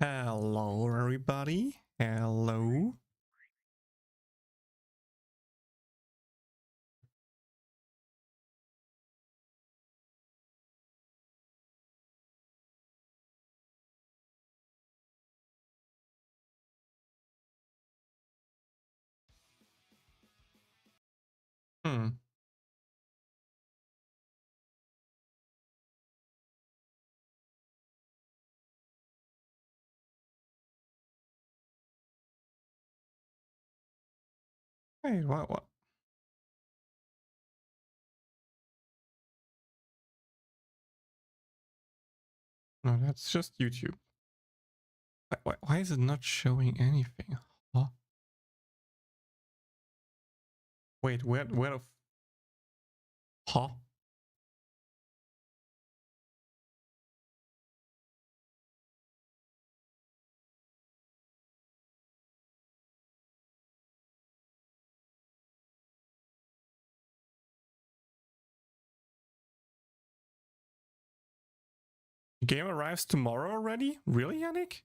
Hello, everybody. Hello. Hmm. Wait, what? No, that's just YouTube. Why is it not showing anything? Huh? Wait, where the huh? Game arrives tomorrow already? Really, Yannick?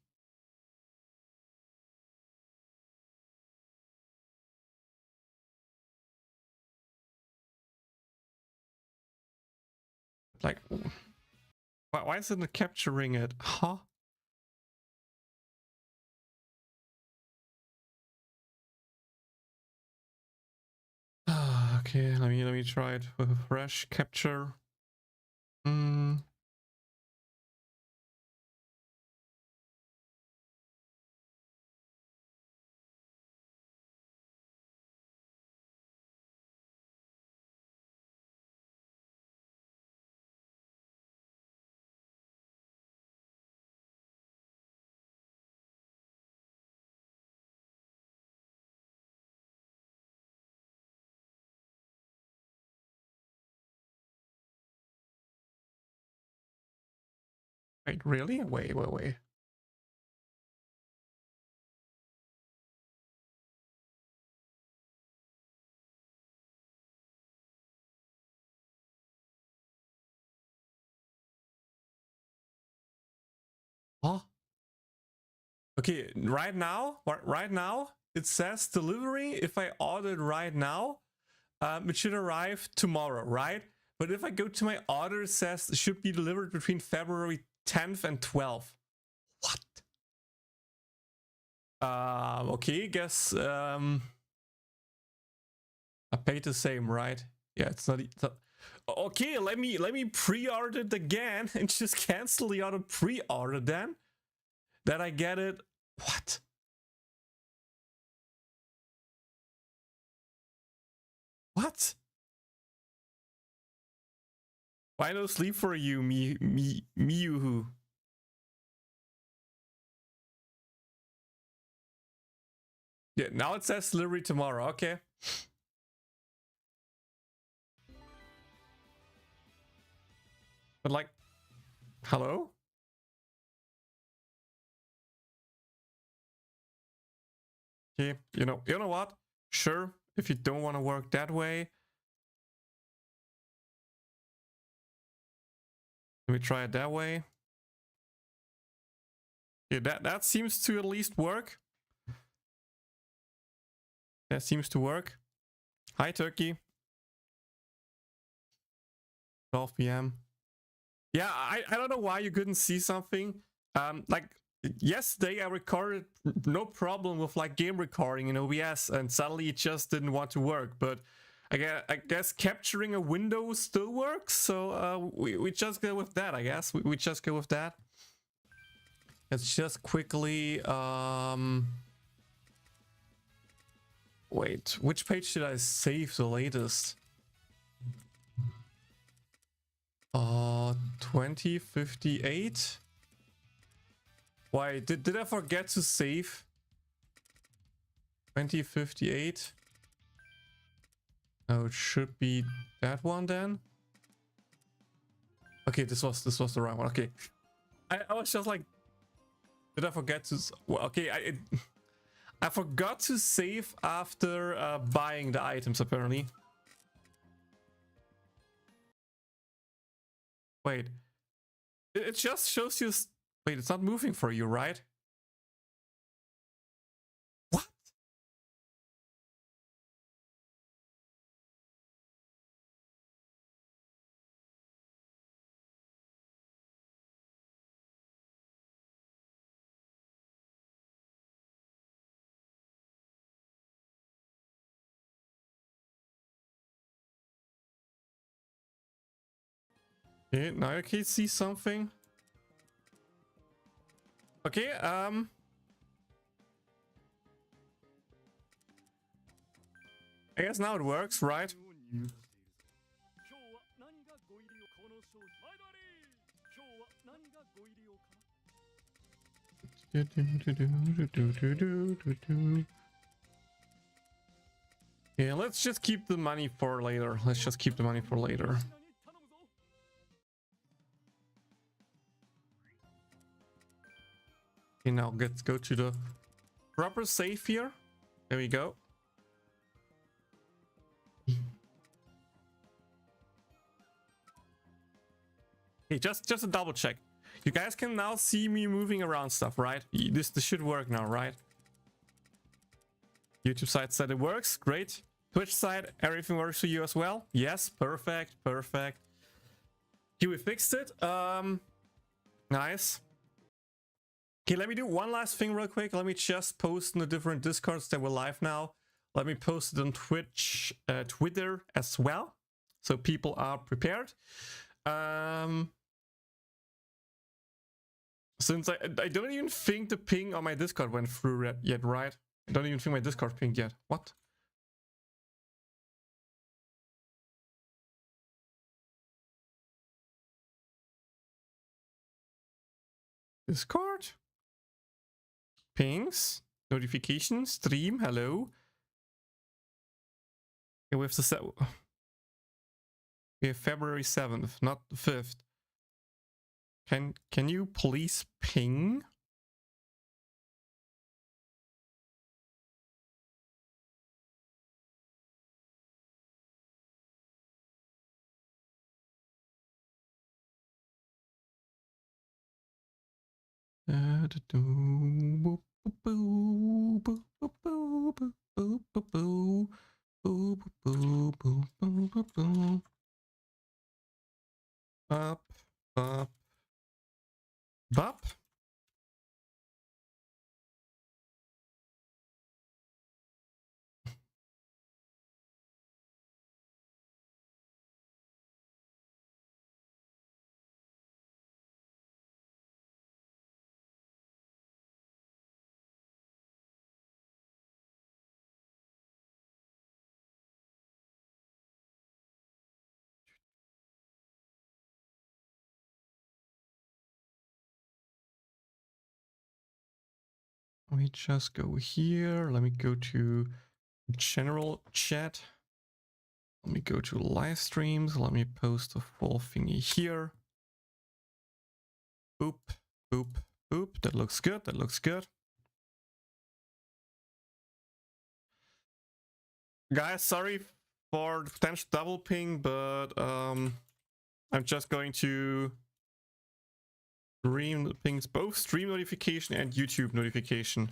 Like, why is it not capturing it? Huh? Okay, let me try it with a fresh capture. Hmm. Wait, really? Wait. Huh? Okay, right now, it says delivery. If I order it right now, it should arrive tomorrow, right? But if I go to my order, it says it should be delivered between February 10th and 12th. What? Okay, guess I paid the same, right? Yeah, it's not. Okay, let me pre-order it again and just cancel the other pre-order then. That I get it. What? What? Why no sleep for you, Miyuhu? Yeah, now it says delivery tomorrow. Okay. But like, hello? Okay, you know what? Sure, if you don't want to work that way, let me try it that way. Yeah, that seems to at least work. That seems to work. Hi, Turkey. 12 p.m. Yeah, I don't know why you couldn't see something. Like yesterday I recorded no problem with like game recording in OBS, and suddenly it just didn't want to work. But I guess capturing a window still works, so we just go with that. I guess we just go with that. Let's just quickly wait. Which page should I save the latest? 2058. Why did I forget to save? 2058. Oh, it should be that one then. Okay, this was the right one. Okay, I was just like, did I forget to? Well, okay, I forgot to save after buying the items apparently. Wait, it just shows you. Wait, it's not moving for you, right? Okay, now I can see something. Okay, I guess now it works, right? Yeah, let's just keep the money for later. Let's just keep the money for later. Okay, now let's go to the proper safe here. There we go. Hey, just a double check. You guys can now see me moving around stuff, right? This should work now, right? YouTube side said it works. Great. Twitch side, everything works for you as well? Yes, perfect, perfect. Okay, we fixed it. Nice. Okay, let me do one last thing real quick. Let me just post in the different Discords that we're live now. Let me post it on Twitch, Twitter as well, so people are prepared. Since I don't even think the ping on my Discord went through yet, right? I don't even think my Discord pinged yet. What? Discord? Pings? Notifications? Stream? Hello? Yeah, we have to set... We have February 7th, not the 5th. Can you please ping? Up, up, up. Let me just go here. Let me go to general chat. Let me go to live streams. Let me post the full thingy here. Boop, boop, boop. That looks good. That looks good. Guys, sorry for the potential double ping, but I'm just going to stream the pings, both stream notification and YouTube notification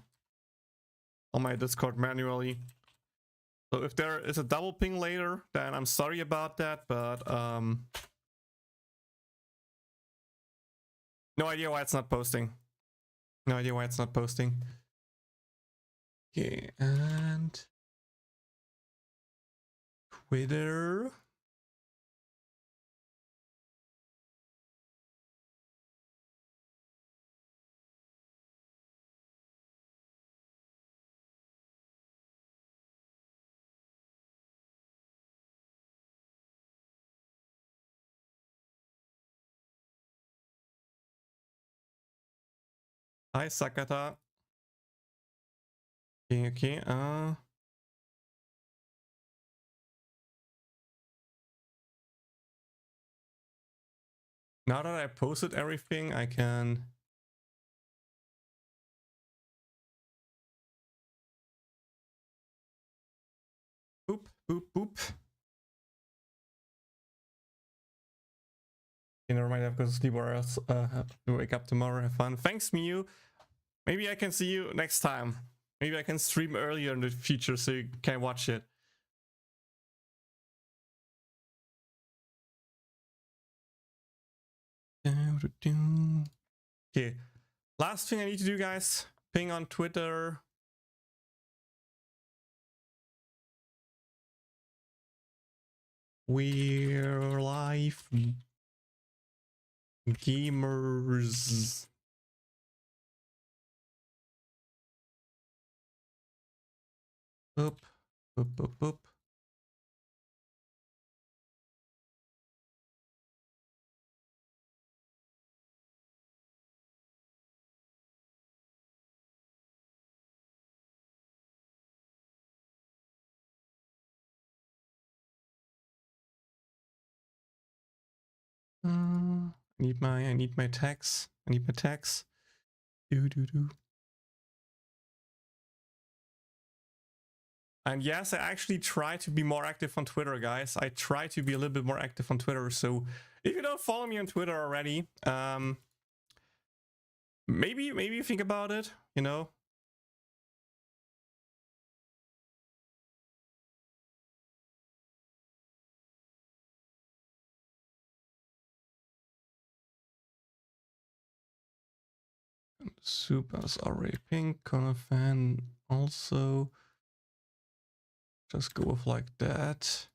on my Discord manually. So if there is a double ping later, then I'm sorry about that, but no idea why it's not posting. No idea why it's not posting. Okay, and Twitter. Hi, Sakata. Okay, now that I posted everything, I can... Boop, boop, boop. Never mind, I have to go to sleep or else have to wake up tomorrow, have fun. Thanks, Miu. Maybe I can see you next time. Maybe I can stream earlier in the future so you can watch it. Okay, last thing I need to do, guys. Ping on Twitter. We're live. Gamers. Boop, boop, boop, boop. I need my tags. I need my tags. Do. And yes, I actually try to be more active on Twitter, guys. I try to be a little bit more active on Twitter. So if you don't follow me on Twitter already, maybe think about it, you know. Supers already pink, Kono fan also. Just go with like that.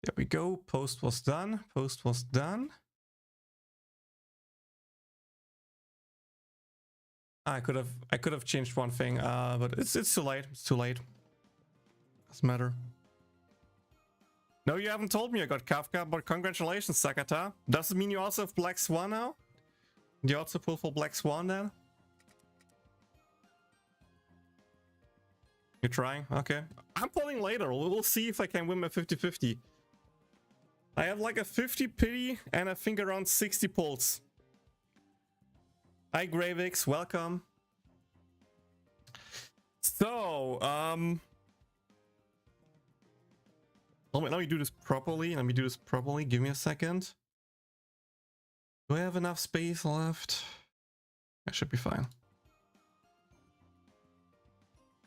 There we go. Post was done. Post was done. I could have changed one thing, but it's too late. It's too late. Doesn't matter. No, you haven't told me I got Kafka, but congratulations, Sakata. Does it mean you also have Black Swan now? Do you also pull for Black Swan then? You're trying? Okay. I'm pulling later. We'll see if I can win my 50-50. I have like a 50 pity and I think around 60 pulls. Hi, Gravix. Welcome. So, let me do this properly. Give me a second. Do I have enough space left? I should be fine.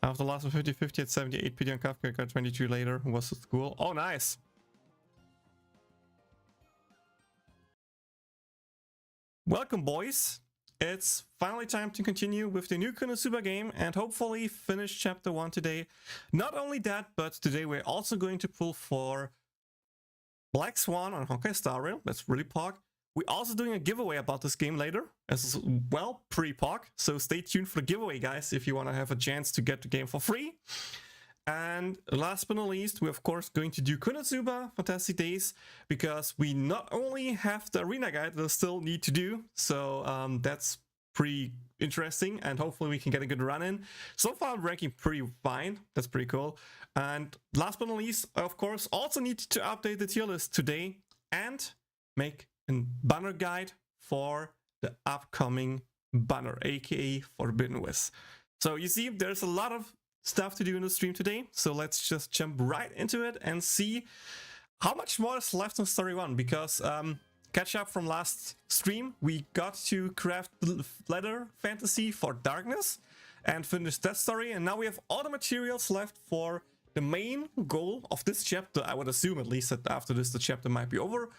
After the last 50-50 at 78 PD on Kafka, got 22 later. Was at school. Oh, nice. Welcome, boys. It's finally time to continue with the new Konosuba game and hopefully finish chapter 1 today. Not only that, but today we're also going to pull for Black Swan on Honkai Star Rail. That's really POG. We're also doing a giveaway about this game later, as well, pre-POG. So stay tuned for the giveaway, guys, if you want to have a chance to get the game for free. And last but not least, we're of course going to do Konosuba Fantastic Days, because we not only have the arena guide that I still need to do, so that's pretty interesting, and hopefully we can get a good run in. So far I'm ranking pretty fine, that's pretty cool. And last but not least, I of course also need to update the tier list today and make a banner guide for the upcoming banner, aka Forbidden West. So you see, there's a lot of stuff to do in the stream today, so let's just jump right into it and see how much more is left on story 1, because catch up from last stream, we got to craft leather fantasy for darkness and finish that story, and now we have all the materials left for the main goal of this chapter. I would assume at least that after this the chapter might be over.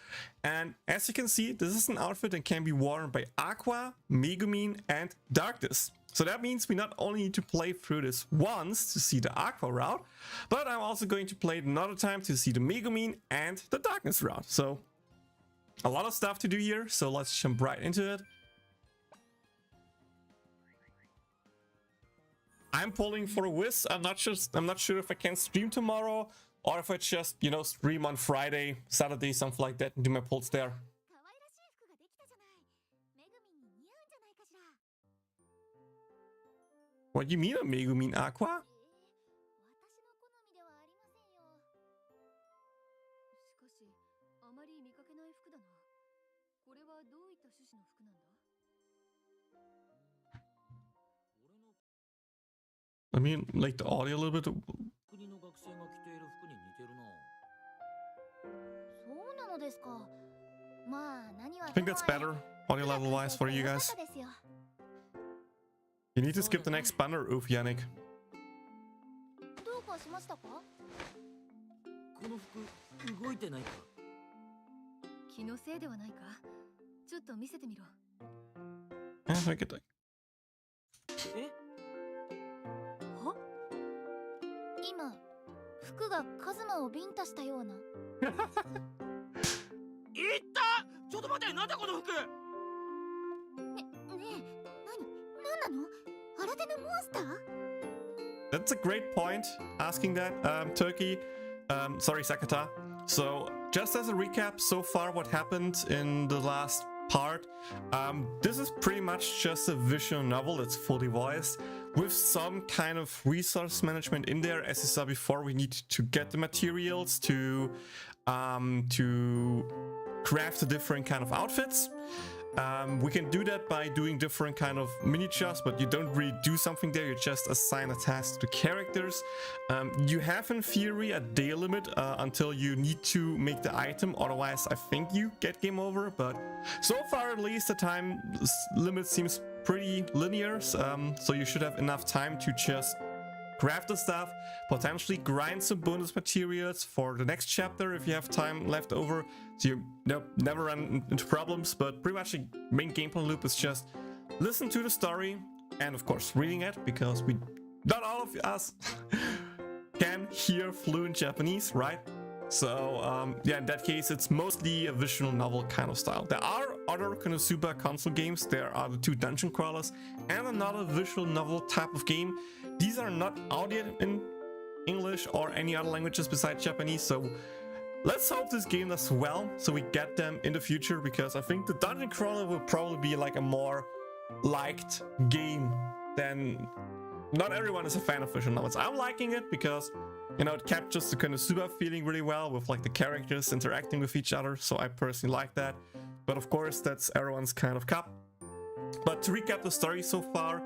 And as you can see, this is an outfit that can be worn by Aqua, Megumin and Darkness. So that means we not only need to play through this once to see the Aqua route, but I'm also going to play it another time to see the Megumin and the Darkness route. So a lot of stuff to do here, so let's jump right into it. I'm pulling for a Wiz. I'm not sure if I can stream tomorrow or if I just, you know, stream on Friday, Saturday, something like that, and do my pulls there. What do you mean a Megumin Aqua? I mean, like the audio a little bit. I think that's better, audio level wise, for you guys. You need to skip the next banner, oof, Yannick. Yeah, I get that. 今服がカズマをビンタしたような。いったちょっと待ってなんだこの服。ねえ、何なの新手のモンスター。 That's a great point, asking that, Turkey. Sorry, Sakata. So, just as a recap, so far what happened in the last part, this is pretty much just a visual novel that's fully voiced, with some kind of resource management in there. As you saw before, we need to get the materials to craft the different kind of outfits. We can do that by doing different kind of mini-jobs, but you don't really do something there, you just assign a task to characters. You have in theory a day limit until you need to make the item, otherwise I think you get game over, but so far at least the time limit seems pretty linear, so you should have enough time to just craft the stuff, potentially grind some bonus materials for the next chapter if you have time left over, so you never run into problems. But pretty much the main gameplay loop is just listen to the story and of course reading it, because not all of us can hear fluent Japanese, right? So yeah, in that case it's mostly a visual novel kind of style. There are other Konosuba console games. There are the 2 dungeon crawlers and another visual novel type of game. These are not out yet in English or any other languages besides Japanese, so let's hope this game does well so we get them in the future, because I think the dungeon crawler will probably be like a more liked game than... Not everyone is a fan of visual novels. I'm liking it because, you know, it captures the Konosuba feeling really well with like the characters interacting with each other, so I personally like that. But of course, that's everyone's kind of cup. But to recap the story so far,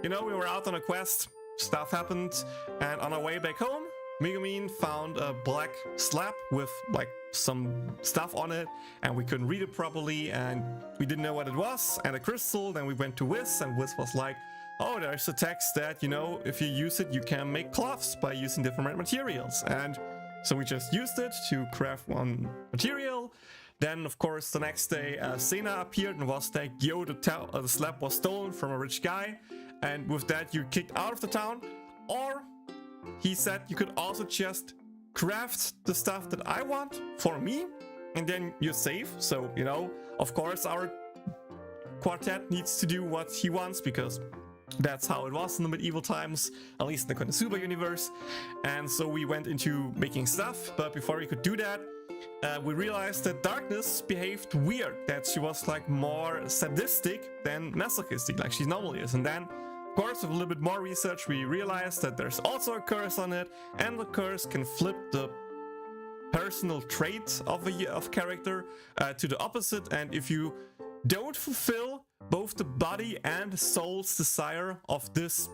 you know, we were out on a quest, stuff happened, and on our way back home, Megumin found a black slab with like some stuff on it, and we couldn't read it properly, and we didn't know what it was, and a crystal. Then we went to Wiz, and Wiz was like, oh, there's a text that, you know, if you use it, you can make cloths by using different materials. And so we just used it to craft one material. Then, of course, the next day, Sena appeared and was like, yo, the slab was stolen from a rich guy. And with that, you're kicked out of the town. Or he said you could also just craft the stuff that I want for me, and then you're safe. So, you know, of course, our quartet needs to do what he wants, because that's how it was in the medieval times, at least in the Konosuba universe. And so we went into making stuff, but before we could do that, we realized that Darkness behaved weird, that she was like more sadistic than masochistic, like she normally is. And then, of course, with a little bit more research, we realized that there's also a curse on it, and the curse can flip the personal trait of character to the opposite. And if you don't fulfill both the body and soul's desire of this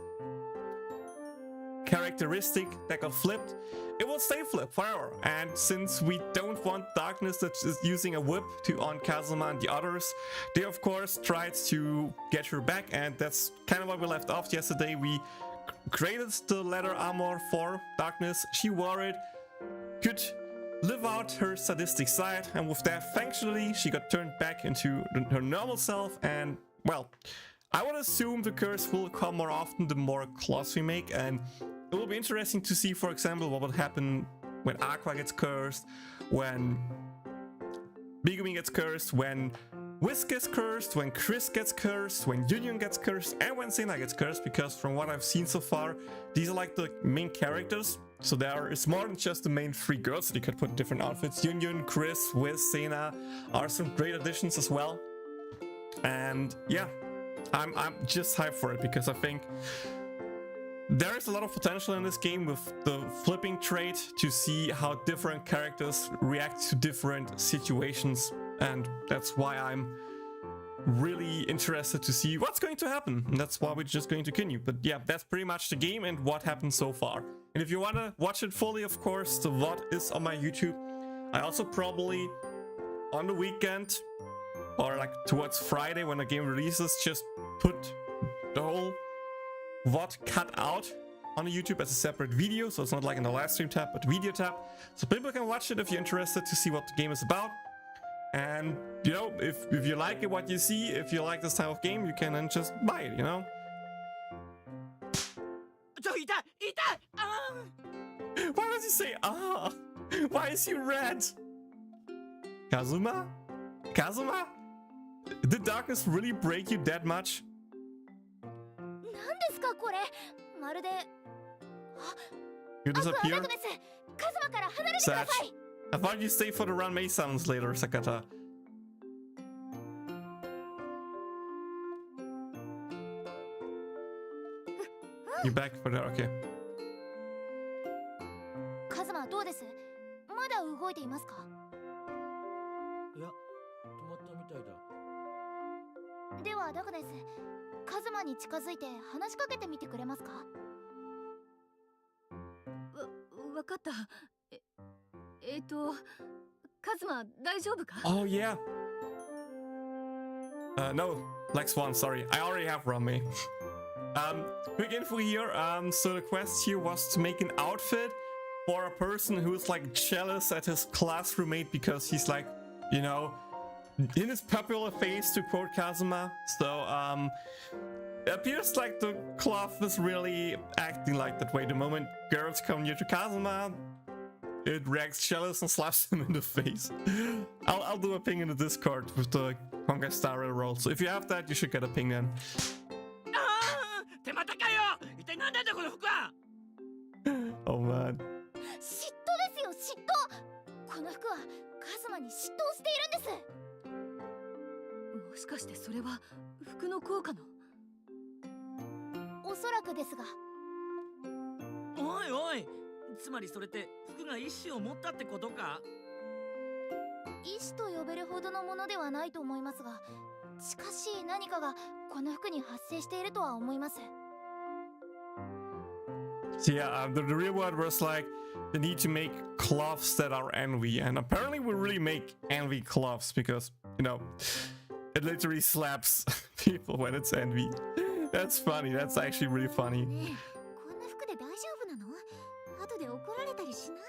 characteristic that got flipped, it will stay flipped forever. And since we don't want Darkness that is using a whip on Kazuma and the others, they of course tried to get her back, and that's kind of what we left off yesterday. We created the leather armor for Darkness, she wore it, could live out her sadistic side, and with that, thankfully, she got turned back into her normal self. And well, I would assume the curse will come more often the more clothes we make, and it will be interesting to see, for example, what would happen when Aqua gets cursed, when Megumin gets cursed, when Wiz gets cursed, when Chris gets cursed, when Union gets cursed, and when Sena gets cursed, because from what I've seen so far, these are like the main characters. So it's more than just the main 3 girls that you could put in different outfits. Union, Chris, Wiz, Sena are some great additions as well. And yeah, I'm just hyped for it, because I think there is a lot of potential in this game with the flipping trait to see how different characters react to different situations. And that's why I'm really interested to see what's going to happen. And that's why we're just going to continue. But yeah, that's pretty much the game and what happened so far. And if you want to watch it fully, of course, the VOD is on my YouTube. I also probably on the weekend or like towards Friday when the game releases, just put the whole VOD cut out on YouTube as a separate video. So it's not like in the live stream tab, but video tab. So people can watch it if you're interested to see what the game is about. And, you know, if you like it, what you see, if you like this type of game, you can then just buy it, you know? 痛い痛いあ say ah? Why is he red? Kazuma? Kazuma? Did darkness really break you that much? 何ですかこれ。まるで。 You アクア、ダ disappear? グネス、カズマから離れてくだ Sach. さい。 I thought you stay for the run May summons later, Sakata. You back for that? Okay. カズマどうです？まだ動いていますか？いや、止まったみたいだ。ではダグネス、カズマに近づいて話しかけてみてくれますか？わかった。カズマ大丈夫か？ Oh yeah. No, like Swan, sorry. I already have Rame. Quick info here. So the quest here was to make an outfit for a person who's like jealous at his class roommate because he's like, you know, in his popular phase, to quote Kazuma. So it appears like the cloth is really acting like that way. The moment girls come near to Kazuma, it reacts jealous and slaps him in the face. I'll do a ping in the Discord with the Honkai Star Rail roll. So if you have that, you should get a ping then. 手間高よ。一体何なんだこの服は。 Oh man. 嫉妬ですよ、嫉妬。この服はカズマに嫉妬しているんです。もしかしてそれは服の効果の？おそらくですが。おいおい。つまりそれって服が意志を持ったってことか？意志と呼べるほどのものではないと思いますが、しかし何かがこの服に発生しているとは思います。 So yeah, the real word was like the need to make cloths that are envy, and apparently we really make envy cloths because, you know, it literally slaps people when it's envy. That's funny. That's actually really funny. ねえ、こんな服で大丈夫なの？後で怒られたりしない？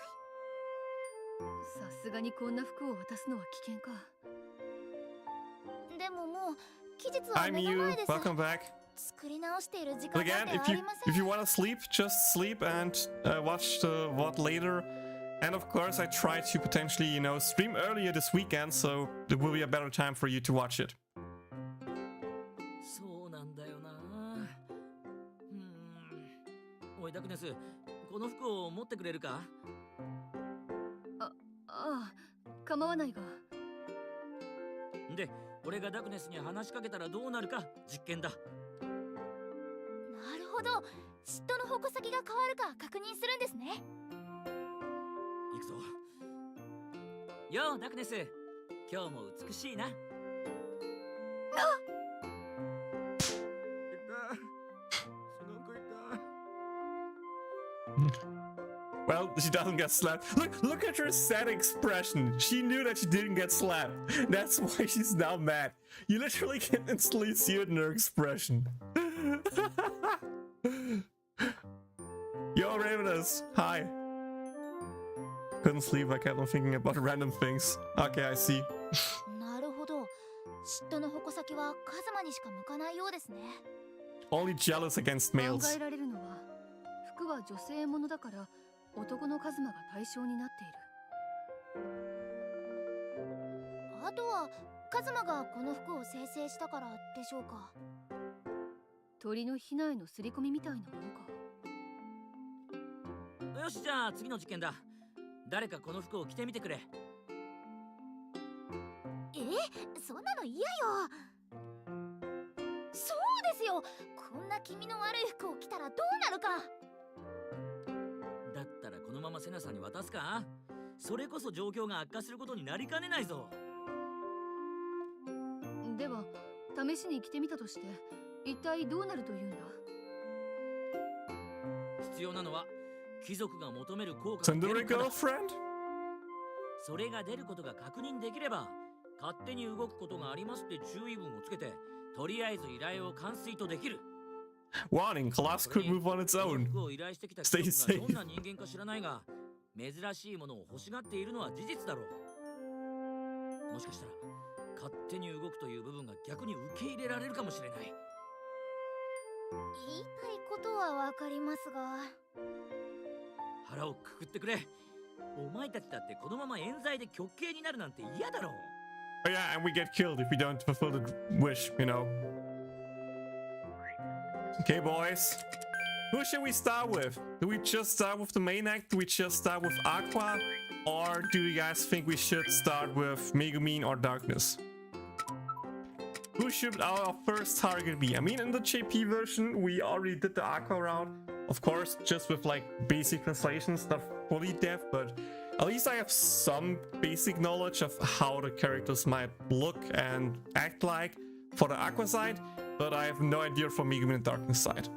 さすがにこんな服を渡すのは危険か。でももう期日は I'm 目の you. 前です。 Welcome back. 作り直している時間 But なん again, てありません。 if you want to sleep, just sleep and watch the VOD later. And of course, I try to potentially, you know, stream earlier this weekend, so there will be a better time for you to watch it. そうなんだよな。おいダクネス、この服を持ってくれるか？ああ、構わないが。で、俺がダクネスに話しかけたらどうなるか実験だ。なるほど、嫉妬の矛先が変わるか確認するんですね。行くぞ。ようダクネス、今日も美しいな。Well, she doesn't get slapped. Look at her sad expression. She knew that she didn't get slapped. That's why she's now mad. You literally can instantly see it in her expression. Yo, Ravenous. Hi. Couldn't sleep. I kept on thinking about random things. Okay, I see. なるほど、嫉妬の矛先はカズマにしか向かないようですね。 Only jealous against 考 males. えられるのは、服は女性ものだから男のカズマが対象になっている。あとはカズマがこの服を生成したからでしょうか。鳥のヒナへの刷り込みみたいなものか。よし、じゃあ次の実験だ。誰かこの服を着てみてくれ。そんなの嫌よ。そうですよ、こんな気味の悪い服を着たらどうなるか。だったらこのままセナさんに渡すか？それこそ状況が悪化することになりかねないぞ。では試しに着てみたとして、一体どうなるというんだ？必要なのは貴族が求める効果が Send 出 her る a かだ。 girlfriend? それが出ることが確認できれば、勝手に動くことがありますって注意文をつけて、とりあえず依頼を完遂とできる。 Warning, class could move on its この own. 服を依頼してきた Stay 貴族 safe. がどんな人間か知らないが、珍しいものを欲しがっているのは事実だろう。もしかしたら勝手に動くという部分が逆に受け入れられるかもしれない。言いたいことはわかりますが。腹をくくってくれ。お前たちだってこのまま冤罪で極刑になるなんて嫌だろう。 Oh yeah, and we get killed if we don't fulfill the wish, you know. Okay, boys. Who should we start with? Do we just start with the main act? Do we just start with Aqua? Or do you guys think we should start with Megumin or Darkness? Who should our first target be? I mean, in the JP version, we already did the Aqua route. Of course, just with like basic translations, not fully deaf, but at least I have some basic knowledge of how the characters might look and act like for the Aqua side, but I have no idea for Megumin and Darkness side.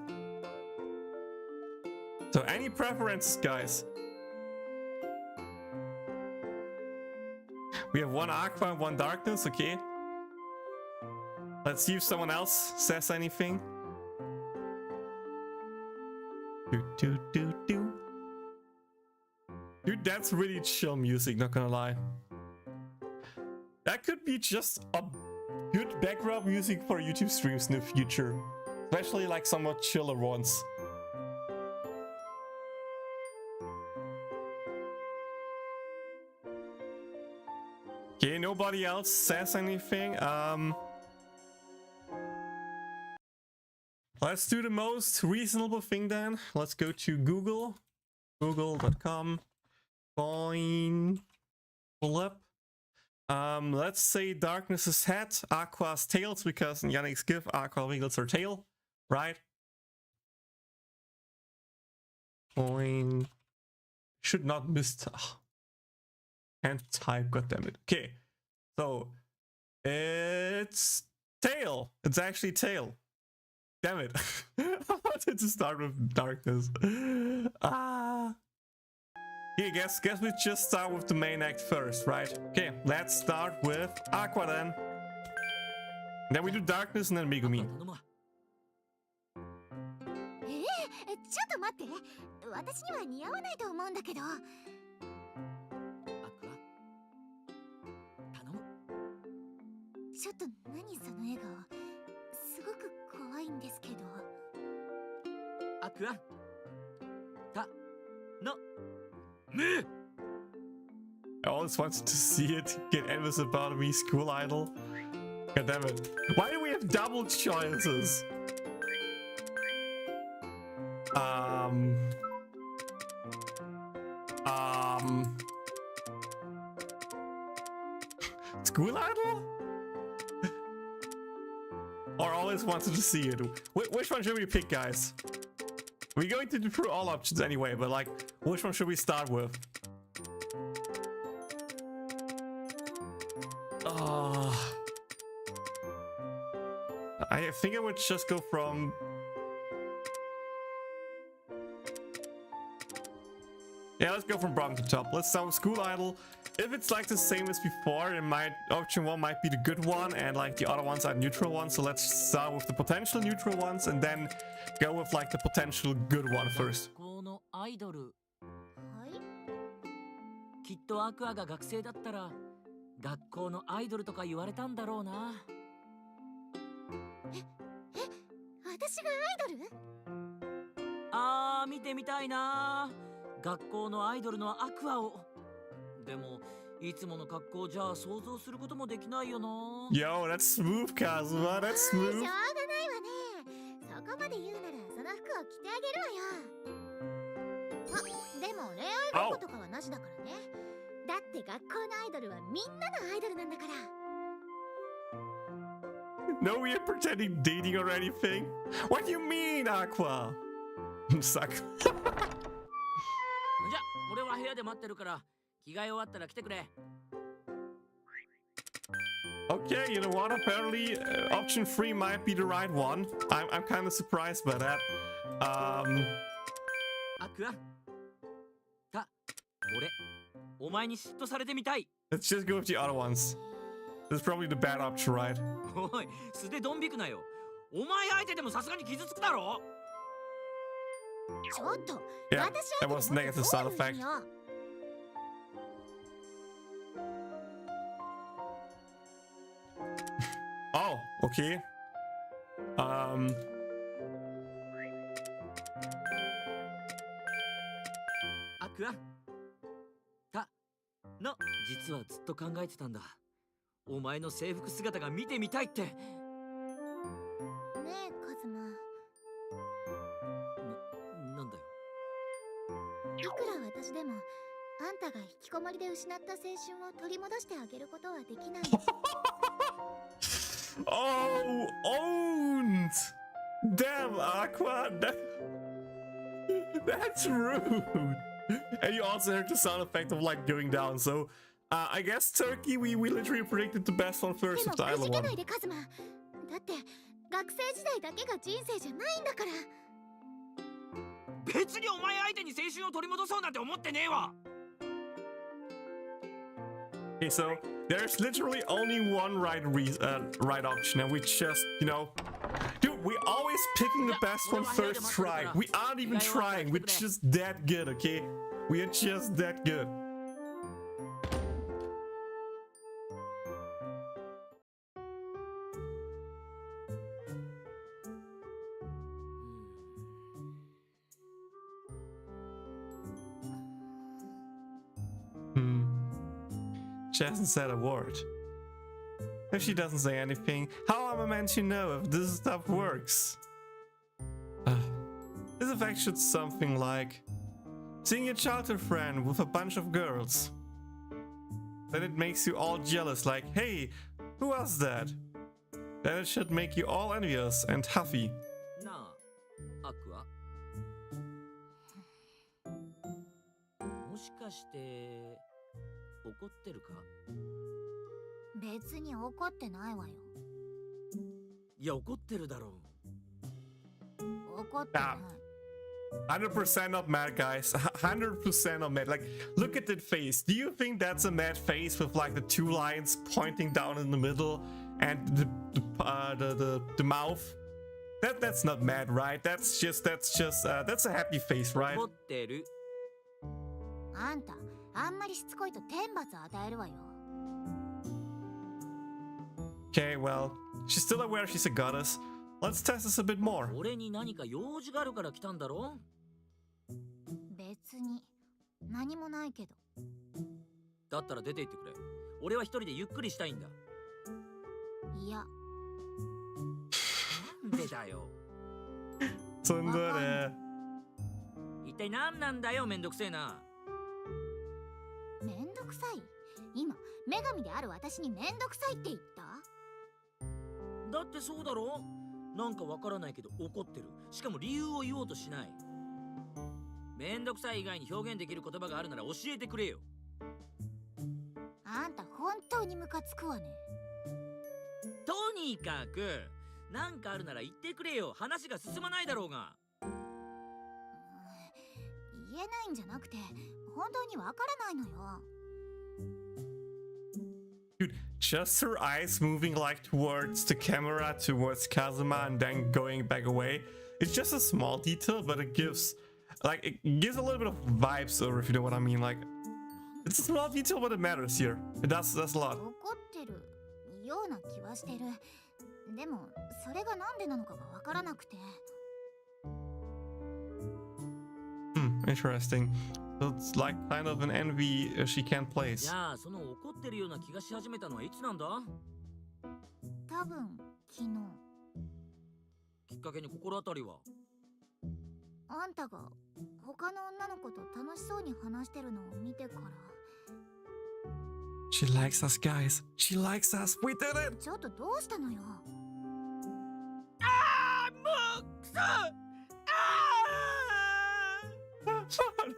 So any preferences, guys? We have one Aqua and one Darkness, okay. Let's see if someone else says anything. Dude, that's really chill music, not gonna lie. That could be just a good background music for YouTube streams in the future. Especially like somewhat chiller ones. Okay, nobody else says anything. Let's do the most reasonable thing then. Let's go to Google. Google.com. Coin flip. Let's say Darkness's head, Aqua's tails, because in Yannick's GIF, Aqua wiggles her tail, right? Coin. Should not miss. Can't type, goddammit. Okay, so it's tail. It's actually tail. Damn it. I wanted to start with Darkness. Okay, guess we just start with the main act first, right? Okay, let's start with Aqua then. Then we do Darkness and then Megumin. ちょっと待って、私には似合わないと思うんだけど。アクア、頼む。ちょっと何その笑顔、すごく怖いんですけど。アクア、た、の、む。 I always wanted to see it get endless about me, school idol. God damn it. Why do we have double choices? School idol? Or always wanted to see it. Which one should we pick, guys? We're going to do through all options anyway, but like, which one should we start with? I think I would just go from... Yeah, let's go from bottom to top. Let's start with School Idol. If it's like the same as before, it might, option 1 might be the good one and like the other ones are neutral ones. So let's start with the potential neutral ones and then go with like the potential good one first. アイドル。はい。きっとアクアが学生だったら学校のアイドルとか言われたんだろうな。私がアイドル？見てみたいな。学校のアイドルのアクアを。でもいつもの格好じゃ想像することもできないよな。Yo, that's smooth, Kazuma. That's しょうが smooth. ないわね。そこまで言うならその服を着てあげるわよ。でも恋愛ごっことかはなしだからね。だって学校のアイドルはみんなのアイドルなんだから。No, we are pretending dating or anything. What do you mean, Aqua? Suck. じゃ俺は部屋で待ってるから着替え終わったら来てくれ。Okay, you know what? Apparently, option 3 might be the right one. I'm kind of surprised by that. アクア、た、俺、お前に嫉妬されてみたい。 Let's just go with the other ones. This is probably the bad option, right? おい、素でドン引くなよ。お前相手でもさすがに傷つくだろ。ちょっと、 Yeah, 私 that was negative sound effect. Oh, okay. アクア実はずっと考えてたんだ。お前の制服姿が見てみたいって。ねえカズマ、なんだよ。いくら私でもあんたが引きこもりで失った青春を取り戻してあげることはできないの。Oh, owned! Damn, Aqua! That's rude! And you also heard the sound effect of like going down, so I guess Turkey, we literally predicted the best one で first も of the く island じけ one. ないでカズマ。だって学生時代だけが人生じゃないんだから。別にお前相手に青春を取り戻そうなんて思ってねえわ。Okay, so there's literally only one right option, and we just, you know, dude, we're always picking the best one first try. We aren't even trying. We're just that good, okay? We are just that good. She hasn't said a word. If she doesn't say anything, how am I meant to know if this stuff works? This effect should something like seeing your childhood friend with a bunch of girls. Then it makes you all jealous, like, hey, who was that? Then it should make you all envious and huffy. なあ、アクア。もしかして怒ってるか？別に怒ってないわよ。いや、怒ってるだろう。怒ってない。100% not mad, guys. 100% not mad. Like, look at that face. Do you think that's a mad face with like the two lines pointing down in the middle and the mouth? That's not mad, right? That's a happy face, right? 怒ってる。あんた、あんまりしつこいと天罰与えるわよ。Okay, well, she's still aware she's a goddess. Let's test this a bit more. 俺に何か用事があるから来たんだろ？別に何もないけど。だったら出て行ってくれ。俺は一人でゆっくりしたいんだ。いや。なんでだよ。そんなね。一体何なんだよ、めんどくせえな。めんどくさい？今、女神である私にめんどくさいって言った？だってそうだろ？なんかわからないけど怒ってる。しかも理由を言おうとしない。めんどくさい以外に表現できる言葉があるなら教えてくれよ。あんた本当にムカつくわね。とにかくなんかあるなら言ってくれよ。話が進まないだろうが。言えないんじゃなくて本当にわからないのよ。Dude, just her eyes moving like towards the camera, towards Kazuma, and then going back away. It's just a small detail, but it gives a little bit of vibes over, if you know what I mean. Like, it's a small detail, but it matters here. It does a lot. 怒ってるような気はしてる。でもそれがなんでなのかがわからなくて。Interesting. So it's like kind of an envy she can't place. じゃあその怒ってるような気がし始めたのはいつなんだ？多分昨日。きっかけに心当たりは？あんたが他の女の子と楽しそうに話してるのを見てから。She likes us, guys. She likes us. We did it. ちょっとどうしたのよ。ああ、もうくそ。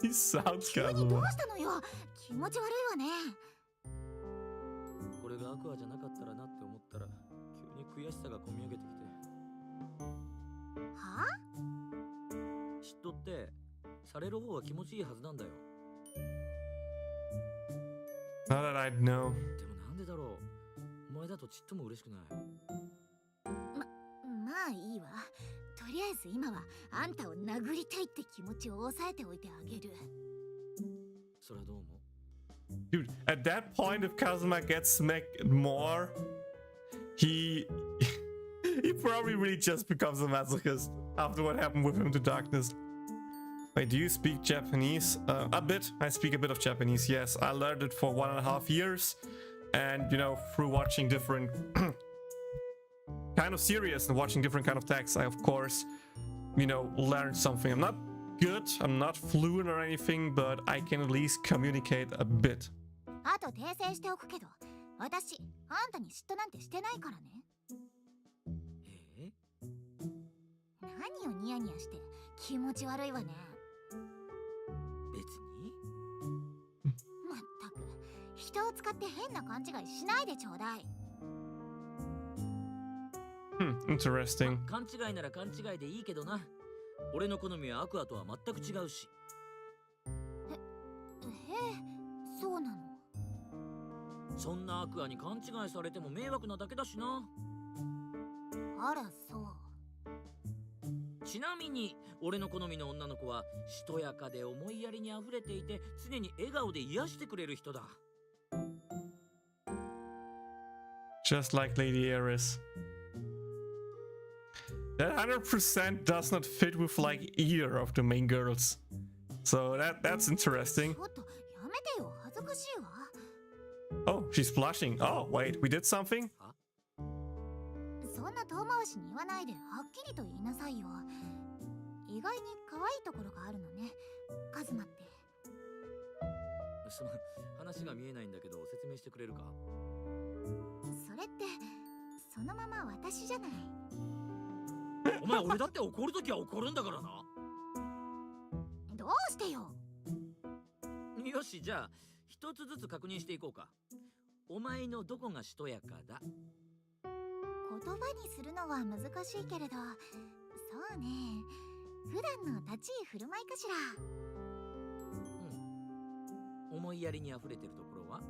He sounds 急にどう Kazuma. したのよ。気持ち悪いわね。これがアクアじゃなかったらなって思ったら急に悔しさがこみ上げてきて。はあ？嫉妬ってされる方は気持ちいいはずなんだよ。 Not that I'd know. でもなんでだろう。お前だとちっとも嬉しくない。まあいいわ。とりあえず今はあんたを殴りたいって気持ちを抑えておいてあげる。それはどう思う？ Dude, at that point, if Kazuma gets smacked more, he probably really just becomes a masochist after what happened with him to Darkness. Wait, do you speak Japanese? A bit. I speak a bit of Japanese, yes. I learned it for 1.5 years. And, you know, through watching different kind of series and watching different kind of texts, I, of course, you know, learned something. I'm not good, I'm not fluent or anything, but I can at least communicate a bit. あと訂正しておくけど、私、あんたに嫉妬なんてしてないからね。何をニヤニヤして気持ち悪いわね。別に。まったく、人を使って変な勘違いしないでちょうだい。Interesting. 勘違いなら勘違いでいいけどな。俺の好みはアクアとは全く違うし。そうなの。そんなアクアに勘違いされても迷惑なだけだしな。あらそう。ちなみに俺の好みの女の子はしとやかで思いやりにあふれていて常に笑顔で癒してくれる人だ。 Just like Lady Ares. That 100% does not fit with like either of the main girls. So that's interesting. ちょっとやめてよ、恥ずかしいわ。Oh, she's blushing. Oh, wait, we did something? そんな遠回しに言わないではっきりと言いなさいよ。意外に可愛いところがあるのね、カズマって。すまん、話が見えないんだけど説明してくれるか。それってそのまま私じゃない。お前俺だって怒るときは怒るんだからな。どうしてよ。よし、じゃあ一つずつ確認していこうか。お前のどこがしとやかだ？言葉にするのは難しいけれど、そうね、普段の立ち居振る舞いかしら。思いやりにあふれてるところは？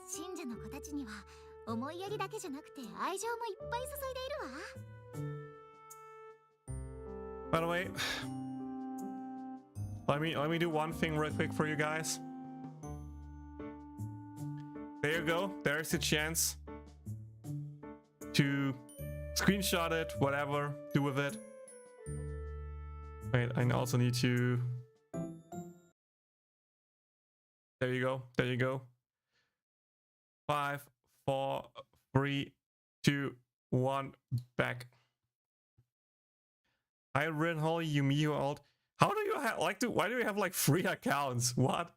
信者の子たちには思いやりだけじゃなくて愛情もいっぱい注いでいるわ。By the way, let me do one thing real quick for you guys. There you go. There's the chance to screenshot it, whatever, do with it. Wait, I also need to... There you go. There you go. 5, 4, 3, 2, 1, back. I read Holly Yumio alt. How do you have like why do you have like 3 accounts? What?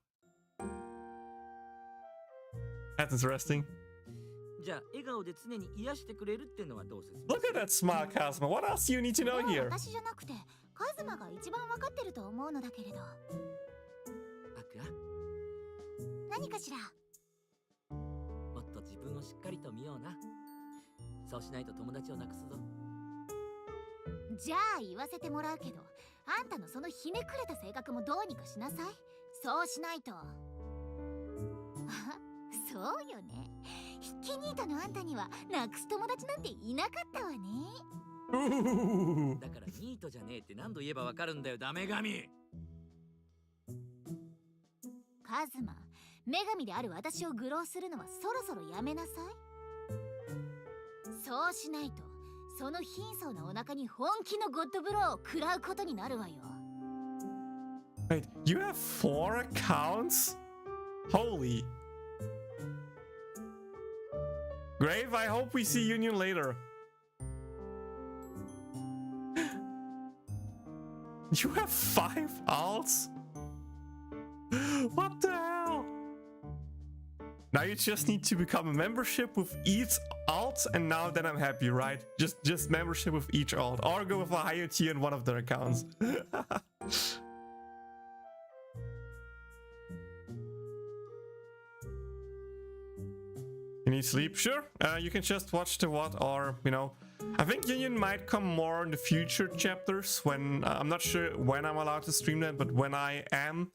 That's interesting. じゃあ笑顔で常に癒してくれるってのはどう説明？ Look at that smile, Kazuma. What else do you need to know here? 私じゃなくてカズマが一番わかってると思うのだけれど。アクア、何かしら。もっと自分をしっかりと見ような。そうしないと友達をなくすぞ。じゃあ言わせてもらうけど、あんたのそのひねくれた性格もどうにかしなさい。そうしないと。そうよね。ヒッキーニートのあんたにはなくす友達なんていなかったわね。だからニートじゃねえって何度言えばわかるんだよ、ダメ神。カズマ、女神である私を愚弄するのはそろそろやめなさい。そうしないとその貧相なお腹に本気のゴッドブローを食らうことになるわよ。Wait, you have 4 accounts? Holy. Grave, I hope we see Union later. You have 5 alts? What the hell? Now you just need to become a membership with each alt, and now then I'm happy, right? Just membership with each alt, or go with a higher tier in one of their accounts. You need sleep? Sure. You can just watch the what, or you know, I think Union might come more in the future chapters when I'm not sure when I'm allowed to stream that, but when I am,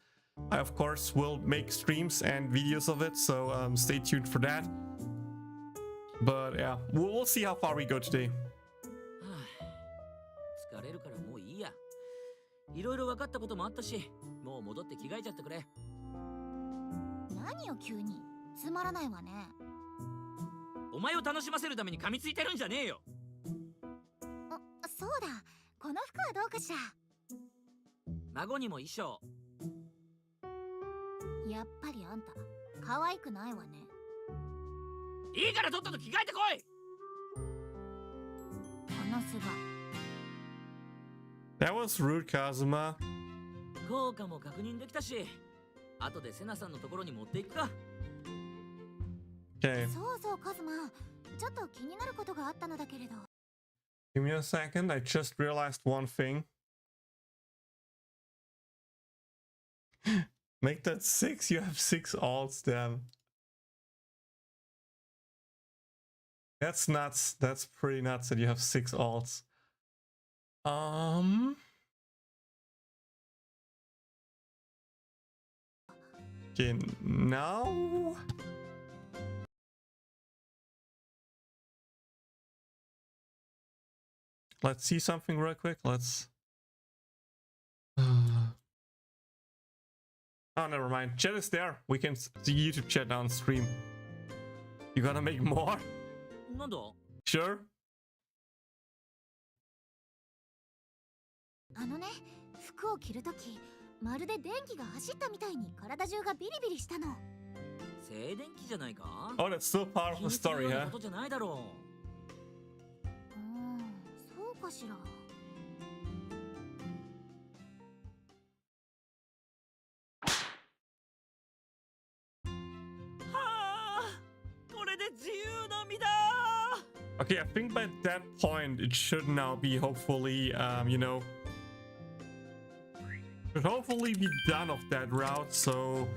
I of course will make streams and videos of it, so stay tuned for that. But yeah, we'll see how far we go today. 疲れるからもういいや。いろいろ分かったこともあったし、もう戻って着替えちゃってくれ。何よ急に。つまらないわね。お前を楽しませるために噛みついてるんじゃねえよ。そうだ。この服はどうかしら。孫にも衣装。やっぱりあんた可愛くないわね。いいからとっとと着替えてこい。このすば That was rude, Kazuma. 効果も確認できたし、後でセナさんのところに持っていくか。Okay. そうそうカズマ、ちょっと気になることがあったのだけれど。 Give me a second. I just realized one thing. Make that 6. You have 6 alts, damn. That's nuts. That's pretty nuts that you have 6 alts. Okay, now let's see something real quick. Let's oh, never mind. Chat is there. We can see YouTube chat on stream. You gonna make more? なんだ？ Sure. あのね、服を着るときまるで電気が走ったみたいに体中がビリビリしたの。静電気じゃないか？ Oh, that's still part of the story, 気にするような huh? ことじゃないだろそうかしら。う。はあ、これで自由の身だ。 Okay, I think by that point it should now be hopefully, you know, should hopefully be done of that route. So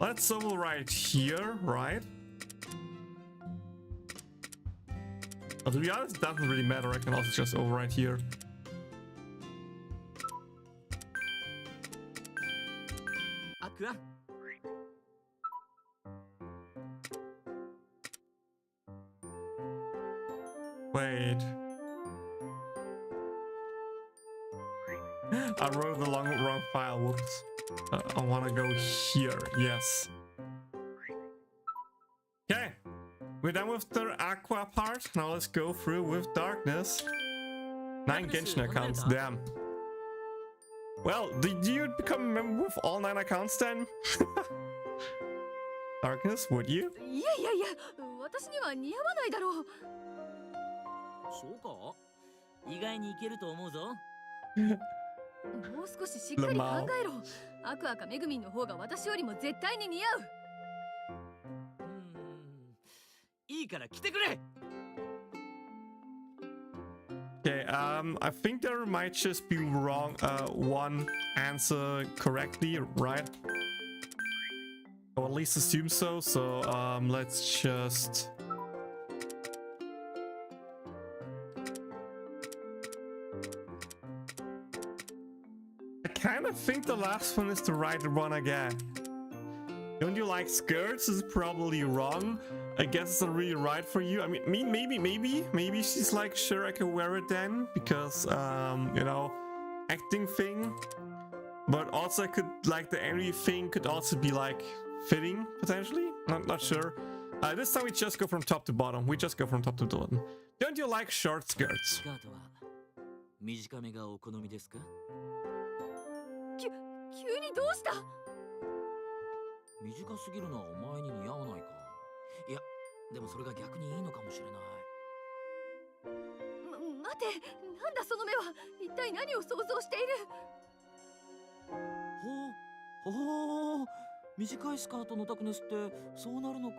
let's override here, right? Well, to be honest, it doesn't really matter. I can also just override here. Aqua. Wait. I wrote the wrong file. Whoops. I want to go here. Yes. Okay. We're done with the Aqua part. Now let's go through with Darkness. 9 Genshin accounts. Damn. Well, did you become a member with all 9 accounts then? Darkness, would you? いやいやいや、私には似合わないだろう。そうか？意外にいけると思うぞ。もう少ししっかり考えろ。アクアかメグミンの方が私よりも絶対に似合う。いいから来てくれ。 Okay, I think there might just be wrong, one answer correctly, right? Or at least assume so, so, let's just... I kind of think the last one is the right one again. Don't you like skirts? Is probably wrong. I guess it's not really right for you. I mean, maybe she's like, sure, I can wear it then because, you know, acting thing. But also, I could like the angry thing could also be like fitting potentially. Not sure. This time we just go from top to bottom. We just go from top to bottom. Don't you like short skirts? スカートは短めがお好みですか？急にどうした？短すぎるのはお前に似合わないか。いや、でもそれが逆にいいのかもしれない。待て、なんだその目は。一体何を想像している？ほう、短いスカートのタクネスってそうなるのか。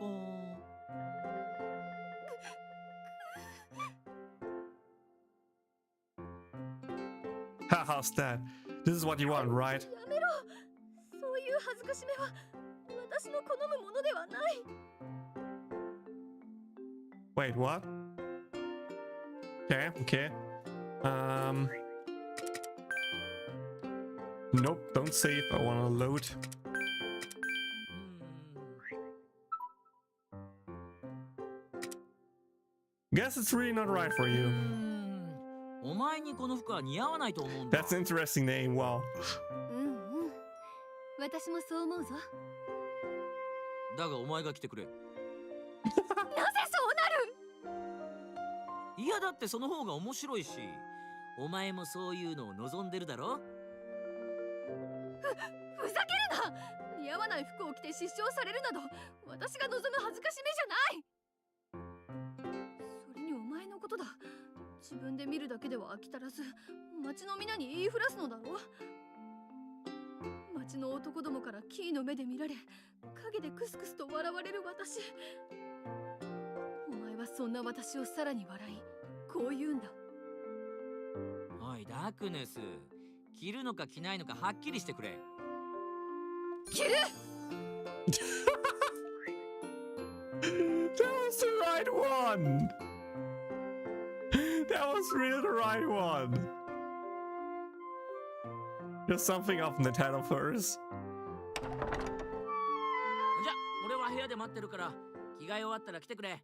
How's that? This is what you want, right? やめろ。そういう恥ずかしめは私の好むものではない。Wait, what? Okay. Nope, don't save. I wanna load. Guess it's really not right for you. お前にこの服は似合わないと思うんだ。 That's an interesting name. Wow. 私もそう思うぞ。だがお前が来てくれ。なぜそうなる？いやだってその方が面白いし、お前もそういうのを望んでるだろ。ふざけるな。似合わない服を着て失笑されるなど、私が望む恥ずかしめじゃない。それにお前のことだ。自分で見るだけでは飽き足らず、町の皆に言いふらすのだろう。町の男どもからキーの目で見られ、陰でクスクスと笑われる私。お前はそんな私をさらに笑い、こう言うんだ。おいダークネス、着るのか着ないのかはっきりしてくれ。着る。That was the right one. That was really the right one. There's something up in the title first. じゃ俺は部屋で待ってるから、着替え終わったら来てくれ。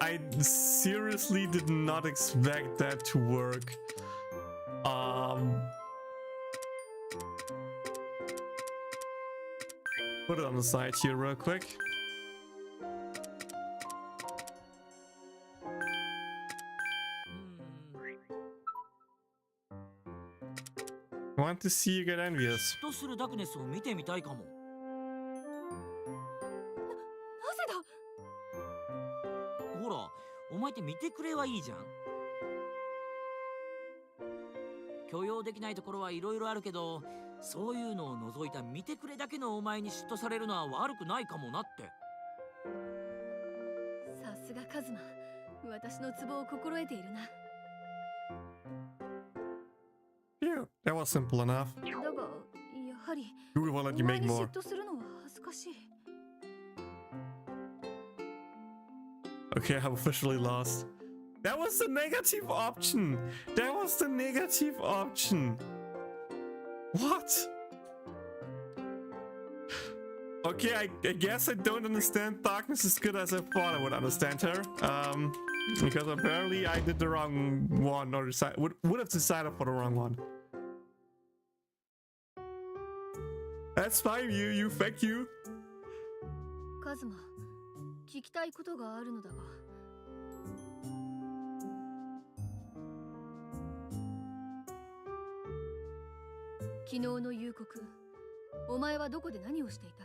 I seriously did not expect that to work. Put it on the side here real quick. I want to see you get envious. とするダークネスを見てみたいかも。なぜだ。ほら、お前って見てくれはいいじゃん。許容できないところはいろいろあるけど、そういうのを除いた見てくれだけのお前に嫉妬されるのは悪くないかもなって。さすがカズマ、私のツボを心得ているな。Yeah, that was simple enough. だが、やはり We will お let you 前 make に more. 嫉妬するのは恥ずかしい。Okay, I'm officially lost. That was the negative option. That was the negative option. What? Okay, I guess I don't understand darkness as good as I thought I would understand her. Because apparently I did the wrong one, or would have decided for the wrong one. That's fine, you, thank you. カズマ、聞きたいことがあるのだが。昨日の夕刻、お前はどこで何をしていた？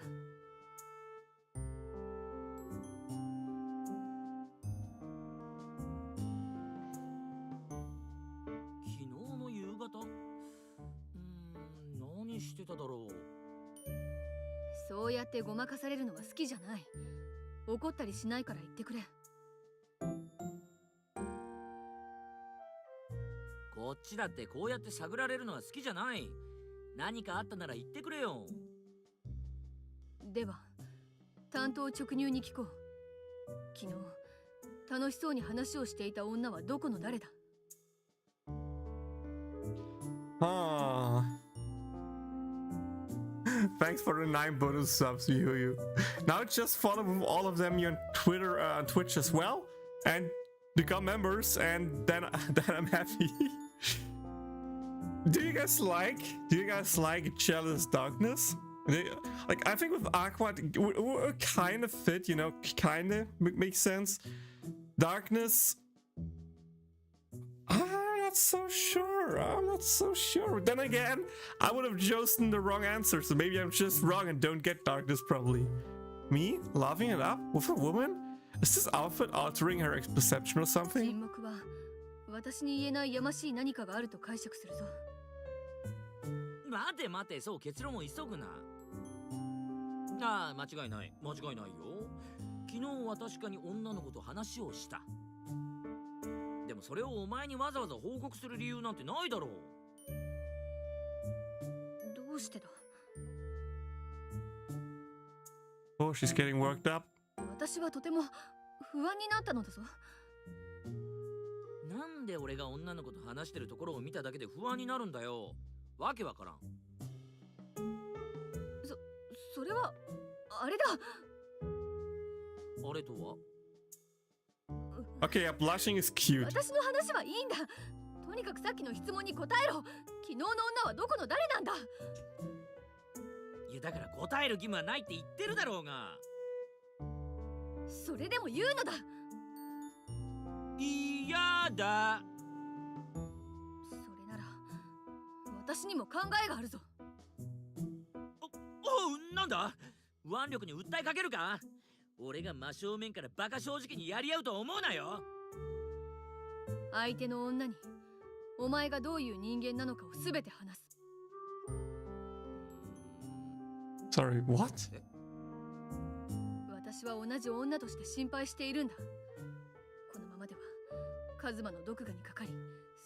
昨日の夕方？何してただろう。そうやってごまかされるのは好きじゃない。怒ったりしないから言ってくれ。こっちだってこうやって探られるのは好きじゃない。何かあったなら言ってくれよ。では、担当直入に聞こう。昨日、楽しそうに話をしていた女はどこの誰だ？ Ah. Thanks for the 9 bonus subs, you. Now just follow all of them on Twitter, Twitch as well, and become members, and then I'm happy. Do you guys like Jealous Darkness? Like, I think with Aqua, we kind of fit, you know, kind of makes sense. Darkness, I'm not so sure. Then again, I would have chosen the wrong answer, so maybe I'm just wrong and don't get Darkness probably. Me? Loving it up with a woman? Is this outfit altering her perception or something? 沈黙は私に言えないやましい何かがあると解釈するぞ。待て待て、そう結論を急ぐな。ああ、間違いないよ。昨日は確かに女の子と話をした。でもそれをお前にわざわざ報告する理由なんてないだろう。どうしてだ？ Oh, she's getting worked up. 私はとても不安になったのだぞ。なんで俺が女の子と話してるところを見ただけで不安になるんだよ。わけわからん。それはあれだ。あれとは？ Okay, yeah, blushing is cute. 私の話はいいんだ。とにかくさっきの質問に答えろ。昨日の女はどこの誰なんだ？やだから答える義務はないって言ってるだろうが。それでも言うのだ。嫌だ。それなら私にも考えがあるぞ。おう、なんだ。腕力に訴えかけるか。俺が真正面からバカ正直にやり合うと思うなよ。相手の女にお前がどういう人間なのかを全て話す。Sorry, what? 私は同じ女として心配しているんだ。このままではカズマの毒牙にかかり、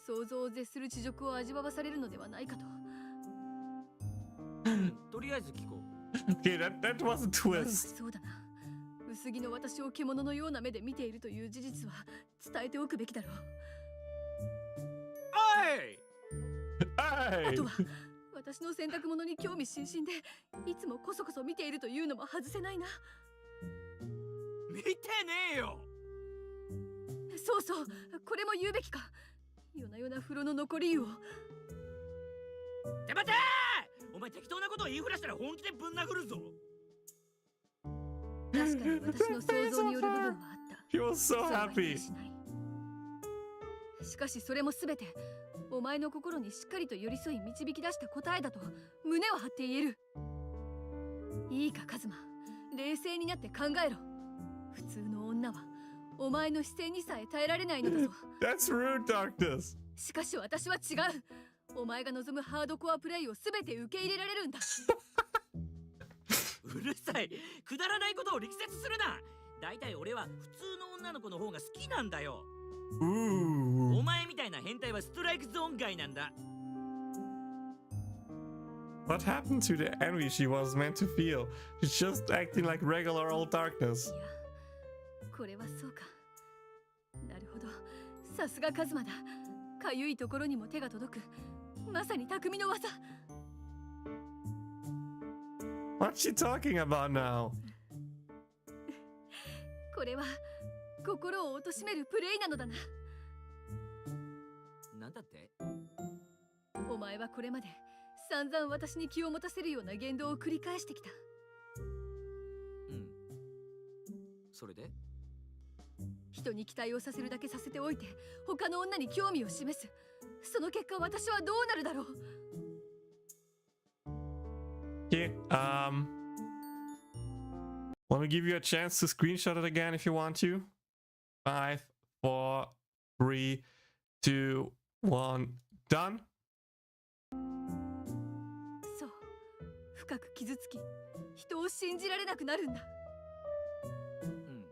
想像を絶する恥辱を味わわされるのではないかと。とりあえず聞こう。Okay, that was a twist. そうだな。薄着の私を獣のような目で見ているという事実は伝えておくべきだろう。あとは私の洗濯物に興味津々でいつもこそこそ見ているというのも外せないな。見てねえよ。そうそう、これも言うべきか。夜な夜な風呂の残り湯を。待てー。お前適当なことを言いふらしたら本気でぶん殴るぞ。確かに私の想像による部分はあった。He was so happy. しかしそれもすべてお前の心にしっかりと寄り添い導き出した答えだと胸を張って言える。いいかカズマ、冷静になって考えろ。普通の女はお前の視線にさえ耐えられないのだぞ。That's rude, Darkness. しかし私は違う。お前が望むハードコアプレイをすべて受け入れられるんだ。うるさい。くだらないことを力説するな。だいたい俺は普通の女の子の方が好きなんだよ。Ooh. お前みたいな変態はストライクゾーン外なんだ。What happened to the envy she was meant to feel? She's just acting like regular old Darkness. いや、これはそうか。なるほど、さすがカズマだ。かゆいところにも手が届く、まさに匠の技。What's she talking about now? これは心を貶めるプレイなのだな。なんだって。お前はこれまで散々私に気を持たせるような言動を繰り返してきた。うん。それで人に期待をさせるだけさせておいて他の女に興味を示す。その結果私はどうなるだろう。Okay, let me give you a chance to screenshot it again if you want to. 5, 4, 3, 2, 1, done. そう、深く傷つき人を信じられなくなるんだ。うん。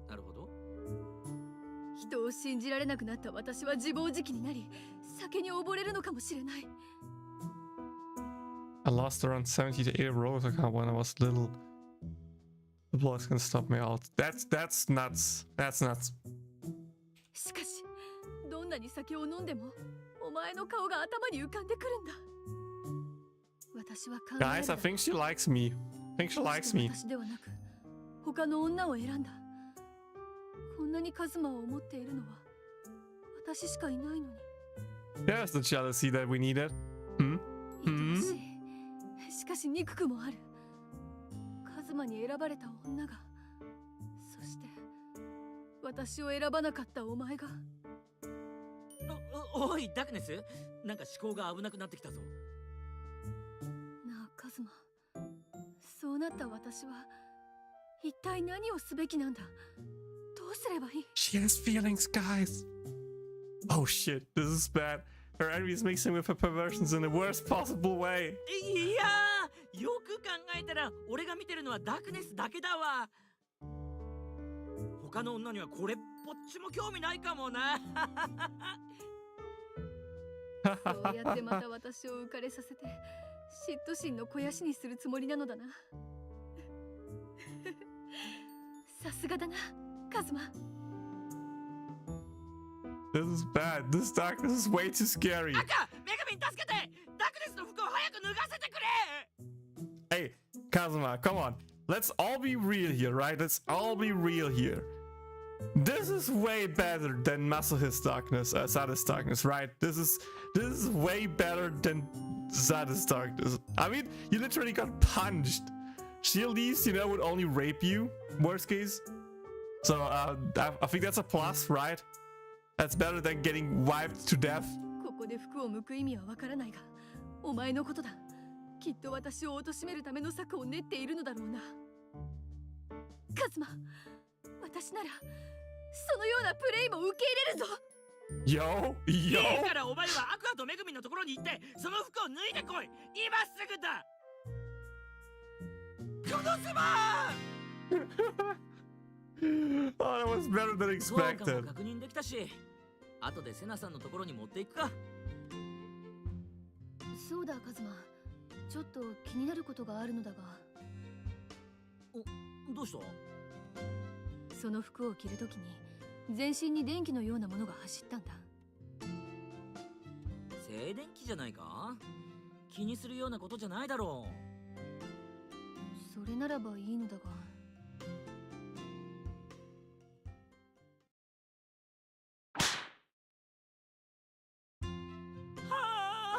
なるほど。人を信じられなくなった私は自暴自棄になり酒に溺れるのかもしれない。I lost around 70 to 80 rollers account when I was little. The boys can stop me out. That's nuts. That's nuts. しかしどんなに酒を飲んでもお前の顔が頭に浮かんでくるんだ。私は考える。 Guys, I think she likes me. I think she likes me. 私ではなく他の女を選んだ。こんなにカズマを思っているのは私しかいないのに。 There's the jealousy that we needed. Hmm? 愛おしい。しかし憎くもある。カズマに選ばれた女が、そして私を選ばなかったお前が。おいダークネス、なんか思考が危なくなってきたぞ。なあカズマ、そうなった私は一体何をすべきなんだ。どうすればいい？ She has feelings, guys. Oh shit, this is bad. Her envy is mixing with her perversions in the worst possible way. いやー、よく考えたら俺が見てるのはダークネスだけだわ。他の女にはこれっぽっちも興味ないかもな。そうやってまた私を浮かれさせて嫉妬心の肥やしにするつもりなのだな。さすがだなカズマ。This is bad. This darkness is way too scary. 赤、メグミン助けて。ダークネスの服を早く脱がせてくれ。 Hey, Kazuma, come on. Let's all be real here, right? Let's all be real here. This is way better than Masochist Darkness, Sadist Darkness, right? This is way better than Sadist Darkness. I mean, you literally got punched. She at least, you know, would only rape you, worst case. So I think that's a plus, right? That's better than getting wiped to death. ここで服を剥く意味はわからないが、お前のことだ。きっと私を貶めるための策を練っているのだろうな。カズマ、私ならそのようなプレイも受け入れるぞ。Yo, yo. いいからお前はアクアとメグミンのところに行ってその服を脱いでこい。今すぐだ。コノスバOh, that was better than そうかも expected. 確認できたし、後でセナさんのところに持っていくか。そうだカズマ、ちょっと気になることがあるのだが。どうした？その服を着るときに全身に電気のようなものが走ったんだ。静電気じゃないか？気にするようなことじゃないだろそれならばいいのだが。はあ、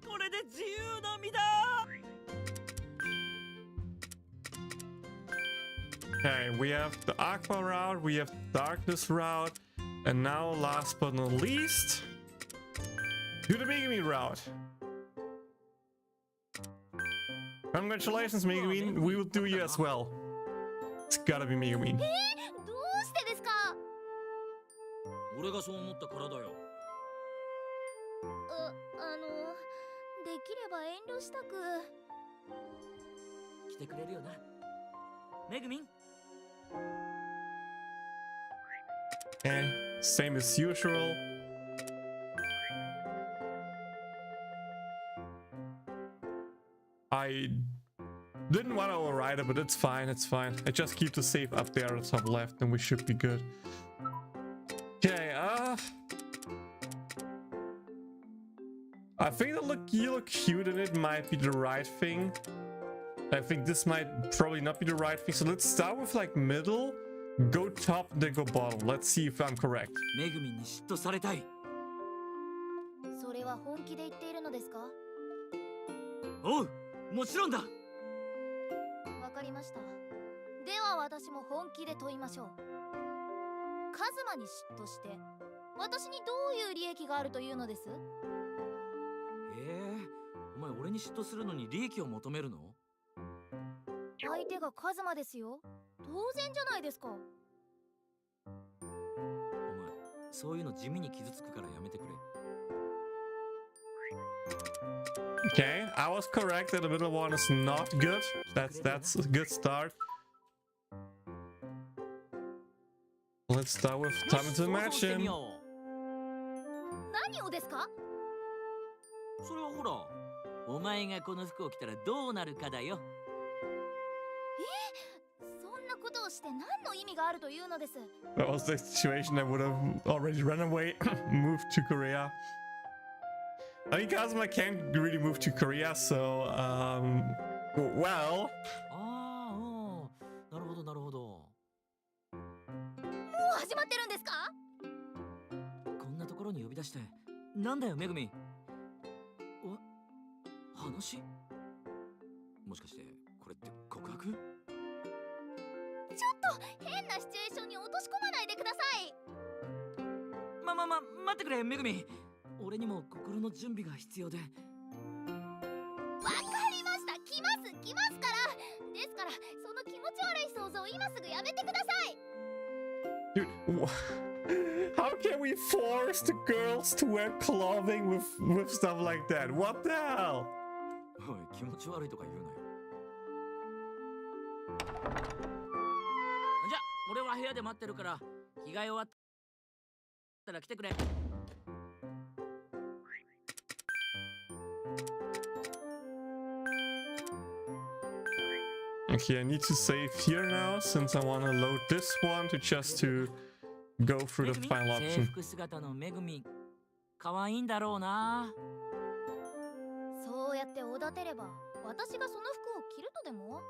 これで自由の身だ。Okay, we have the Aqua route, we have the Darkness route, and now last but not least, do the Megumin route. Congratulations, Megumin. We will do you as well. It's gotta be Megumin. どうしてですか？俺がそう思ったからだよ。できれば遠慮したく。来てくれるよな、メグミン。Okay, same as usual. I didn't want to override it, but it's fine, it's fine. I just keep the save up there at the top left and we should be good. Okay, I think you look cute and it might be the right thing. I think this might probably not be the right thing. So let's start with like middle, go top, then go bottom. Let's see if I'm correct. メグミンに嫉妬されたい。それは本気で言っているのですか？おう、もちろんだ。わかりました。では私も本気で問いましょう。カズマに嫉妬して私にどういう利益があるというのです？お前俺に嫉妬するのに利益を求めるの？相手がカズマですよ。当然じゃないですか。お前そういうの地味に傷つくからやめてくれ。Okay, I was correct that the middle one is not good. That's a good start. Let's start with time to よし、想像してみ imagine. よ何をですか？う。それはほら、お前がこの服を着たらどうなるかだよ。そんなことをして何の意味があるというのです？ That was the situation I would have already run away, moved to Korea. I mean, Kazuma can't really move to Korea, so, well. ああ、なるほどなるほど。もう始まってるんですか？こんなところに呼び出してなんだよメグミン。話？もしかしてこれって告白？ちょっと変なシチュエーションに落とし込まないでください。待ってくれメグミン。俺にも心の準備が必要で。わかりました。来ますからですから、その気持ち悪い想像今すぐやめてください。 Dude, how can we force the girls to wear clothing with stuff like that? What the hell? おい、気持ち悪いとか言うなよ。じゃあ俺は部屋で待ってるから、着替え終わったら来てくれ。Okay, I need to save here now since I want to load this one to go through the final 制 option. 服姿のメグミン、可愛いんだろうな。そうやっておだてれば私がその服を着るとでも？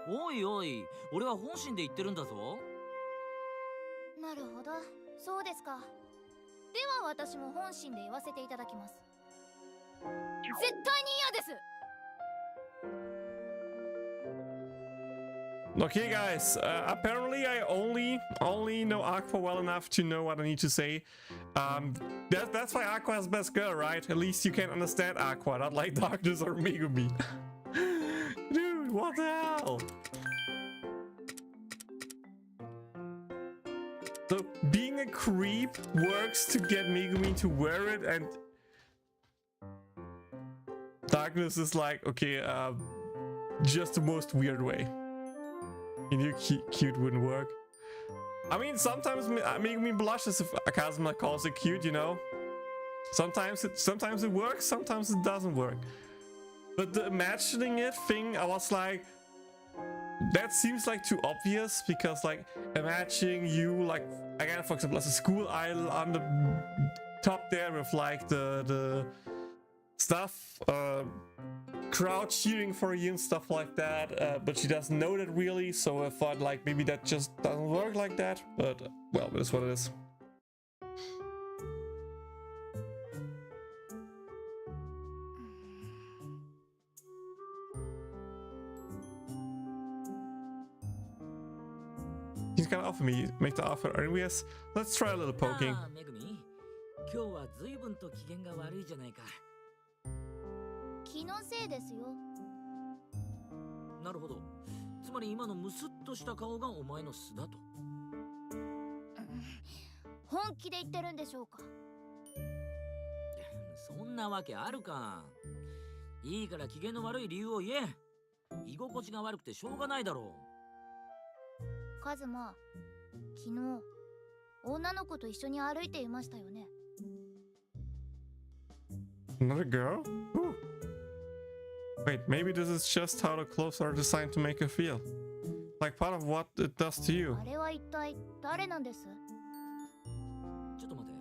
おいおい、俺は本心で言ってるんだぞ。なるほど、そうですか。では私も本心で言わせていただきます。絶対に嫌です。 Okay, guys. Apparently, I only know Aqua well enough to know what I need to say. That's why Aqua is best girl, right? At least you can understand Aqua, not like Darkness or Megumin. Dude, what the hell? So being a creep works to get Megumin to wear it, and Darkness is like, okay, just the most weird way. You knew cute wouldn't work. I mean, sometimes Megumin blushes if Kazuma calls it cute, you know. Sometimes it works, sometimes it doesn't work. But the imagining it thing, I was like, that seems like too obvious, because like imagining you like again, for example, as a school idol on the top there with like the stuff, crowd cheering for you and stuff like that, but she doesn't know that really, so I thought like maybe that just doesn't work like that, but well, that's what it is. He's gonna offer me, make the offer. Anyways, let's try a little poking. Megumin, 今日は随分と機嫌が悪いじゃないか。気のせいですよ。なるほど。つまり今のムスッとした顔がお前の素だと。本気で言ってるんでしょうか。そんなわけあるか。いいから機嫌の悪い理由を言え。居心地が悪くてしょうがないだろう。カズマ、昨日女の子と一緒に歩いていましたよね。Another girl? Ooh. Wait, maybe this is just how the clothes are designed to make you feel. Like part of what it does to you. あれは一体誰なんです？ちょっと待て。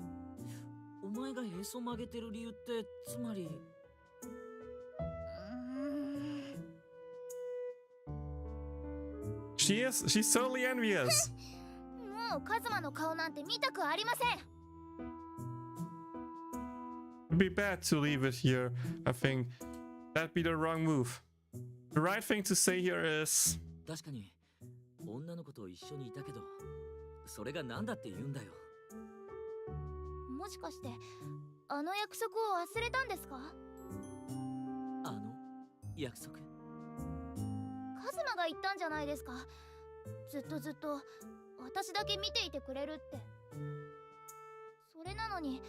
お前がへそ曲げてる理由ってつまり。She's totally envious. もうカズマの顔なんて見たくありません。It'd be bad to leave it here, I think. That'd be the wrong move. The right thing to say here is... 確かに女の子と一緒にいたけど、それが何だって言うんだよ。もしかしてあの約束を忘れたんですか？あの約束？カズマが言ったんじゃないですか。ずっと私だけ見ていてくれるって。それなのに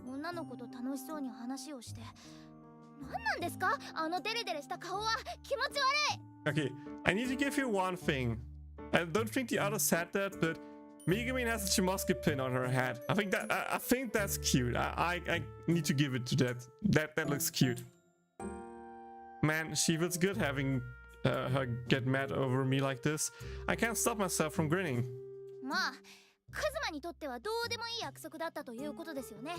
女の子と楽しそうに話をして、何なんですかあのデレデレした顔は。気持ち悪い。 Okay, I need to give you one thing. I don't think the others said that, but Megumin has a Chimoski pin on her head. I think that's cute. I need to give it to that. That looks cute. Man, she feels good having her get mad over me like this. I can't stop myself from grinning. まあ、カズマにとってはどうでもいい約束だったということですよね。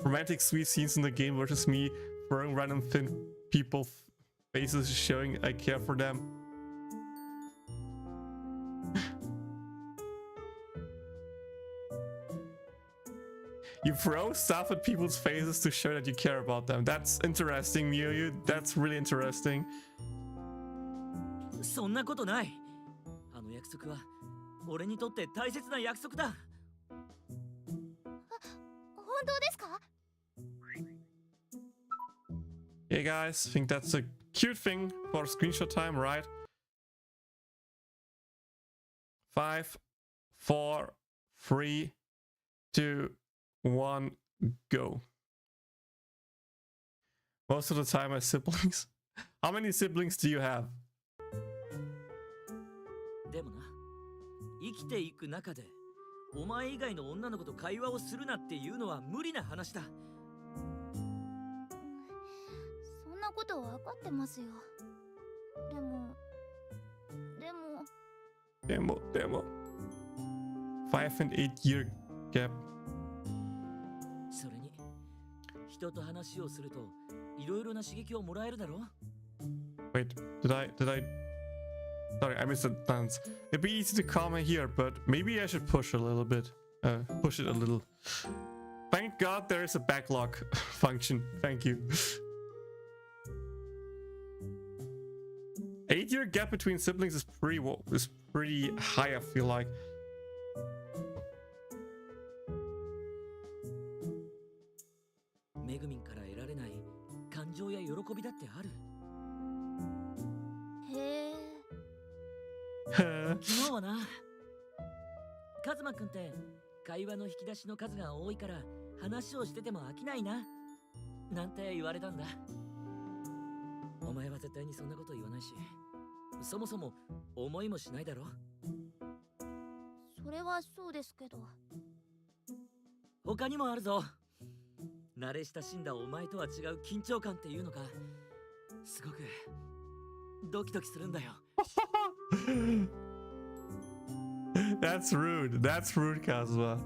Romantic sweet scenes in the game versus me throwing random thin people faces showing I care for them. You throw stuff at people's faces to show that you care about them. That's interesting, Miyu. That's really interesting. そんなことない。あの約束は俺にとって大切な約束だ。本当ですか？ Hey guys, I think that's a cute thing for screenshot time, right? 5, 4, 3, 2, 1, go. Most of the time my siblings. How many siblings do you have? でもな、生きていく中でお前以外の女の子と会話をするなっていうのは無理な話だ。そんなこと分かってますよ。でも 5 and 8 year gap. それに人と話をするといろいろな刺激をもらえるだろう。 Wait, did I Sorry, I missed a dance. It'd be easy to comment here, but maybe I should push a little bit. Push it a little. Thank God there is a backlog function. Thank you. 8-year gap between siblings is pretty high, I feel like. Megumin から得られない感情や喜びだってある。へえ。昨日はな、カズマくんって会話の引き出しの数が多いから話をしてても飽きないななんて言われたんだ。お前は絶対にそんなこと言わないし、そもそも思いもしないだろ。それはそうですけど。他にもあるぞ。慣れ親しんだお前とは違う緊張感っていうのか、すごくドキドキするんだよ。That's rude. That's rude, Kazuma.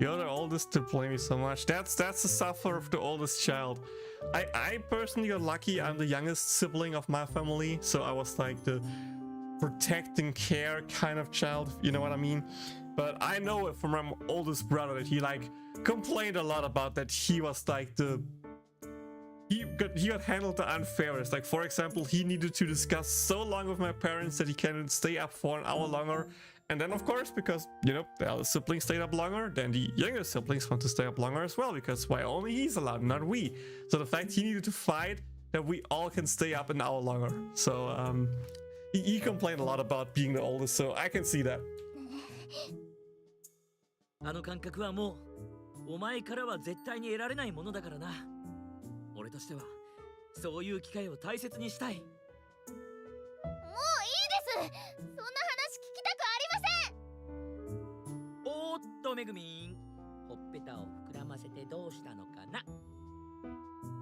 You're the oldest to play me so much. That's the suffer of the oldest child. I personally got lucky. I'm the youngest sibling of my family, so I was like the protect and care kind of child, you know what I mean? But I know it from my oldest brother that he like complained a lot about that he was like he got handled the unfairest. Like, for example, he needed to discuss so long with my parents that he can stay up for an hour longer. And then, of course, because, you know, the elder siblings stayed up longer, then the younger siblings want to stay up longer as well, because why only he's allowed, not we. So the fact he needed to fight that we all can stay up an hour longer. So, he complained a lot about being the oldest, so I can see that. あの感覚はもうお前からは絶対に得られないものだからな。俺としてはそういう機会を大切にしたい。もういいです。そんな話聞きたくありません。おーっとめぐみん、ほっぺたを膨らませてどうしたのかな。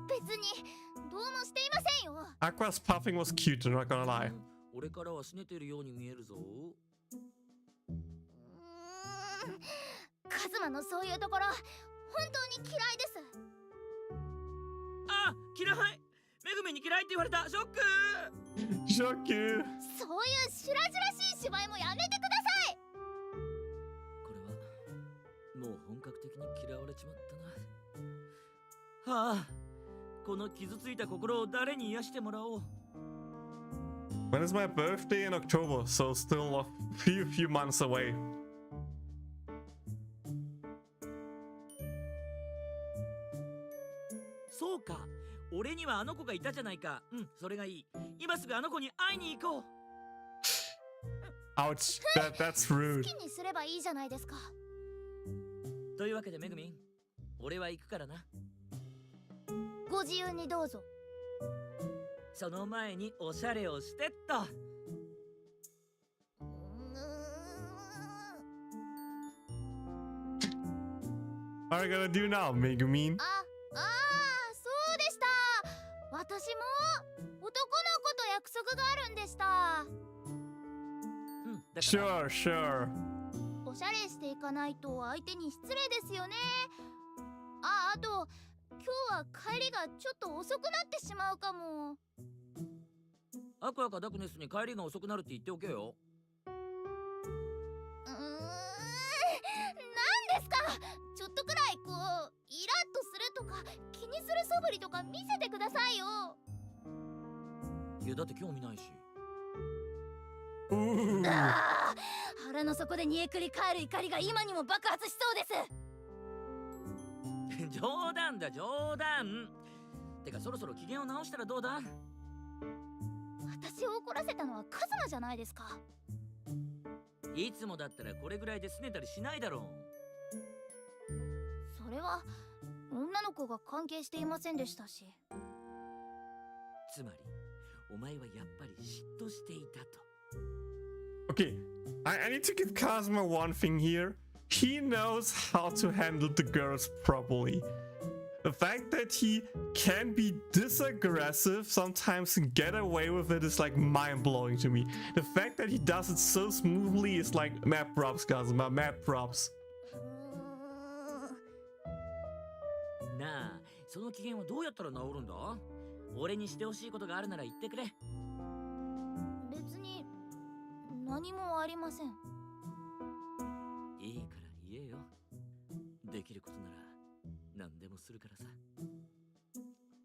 別にどうもしていませんよ。 Aqua's puffing was cute, I'm not gonna lie. 俺からは拗ねてるように見えるぞ。カズマのそういうところ本当に嫌いです。あ、嫌い。めぐみに嫌いって言われた。ショック。ショック。そういう白々しい芝居もやめてください。これはもう本格的に嫌われちまったな。はあ、この傷ついた心を誰に癒してもらおう。When is my birthday? In October, so still a few months away. そうか、俺にはあの子がいたじゃないか。うん、それがいい。今すぐあの子に会いに行こう。Ouch, that's rude. 好きにすればいいじゃないですか。というわけでめぐみん、俺は行くからな。ご自由にどうぞ。その前におしゃれをしてっと。What are you gonna do now, Megumin? そうでした。私も男の子と約束があるんでした。うん、だから Sure. おしゃれしていかないと相手に失礼ですよね。あと今日は帰りがちょっと遅くなってしまうかも。アクアかダクネスに帰りが遅くなるって言っておけよ。何ですか。ちょっとくらいこうイラッとするとか気にする素振りとか見せてくださいよ。いやだって興味ないし。腹の底で煮えくり返る怒りが今にも爆発しそうです。冗談だ冗談。てかそろそろ機嫌を直したらどうだ。私を怒らせたのはカズマじゃないですか。いつもだったらこれぐらいで拗ねたりしないだろそれは女の子が関係していませんでしたし。つまりお前はやっぱり嫉妬していたと。Okay, I need to give Kazuma one thing here. He knows how to handle the girls properly. The fact that he can be this aggressive sometimes and get away with it is like mind-blowing to me. The fact that he does it so smoothly is like mad props, Kazuma, mad props. なあ、その機嫌はどうやったら治るんだ。俺にしてほしいことがあるなら言ってくれ。別に何もありません。いいから言えよ。できることなら何でもするからさ。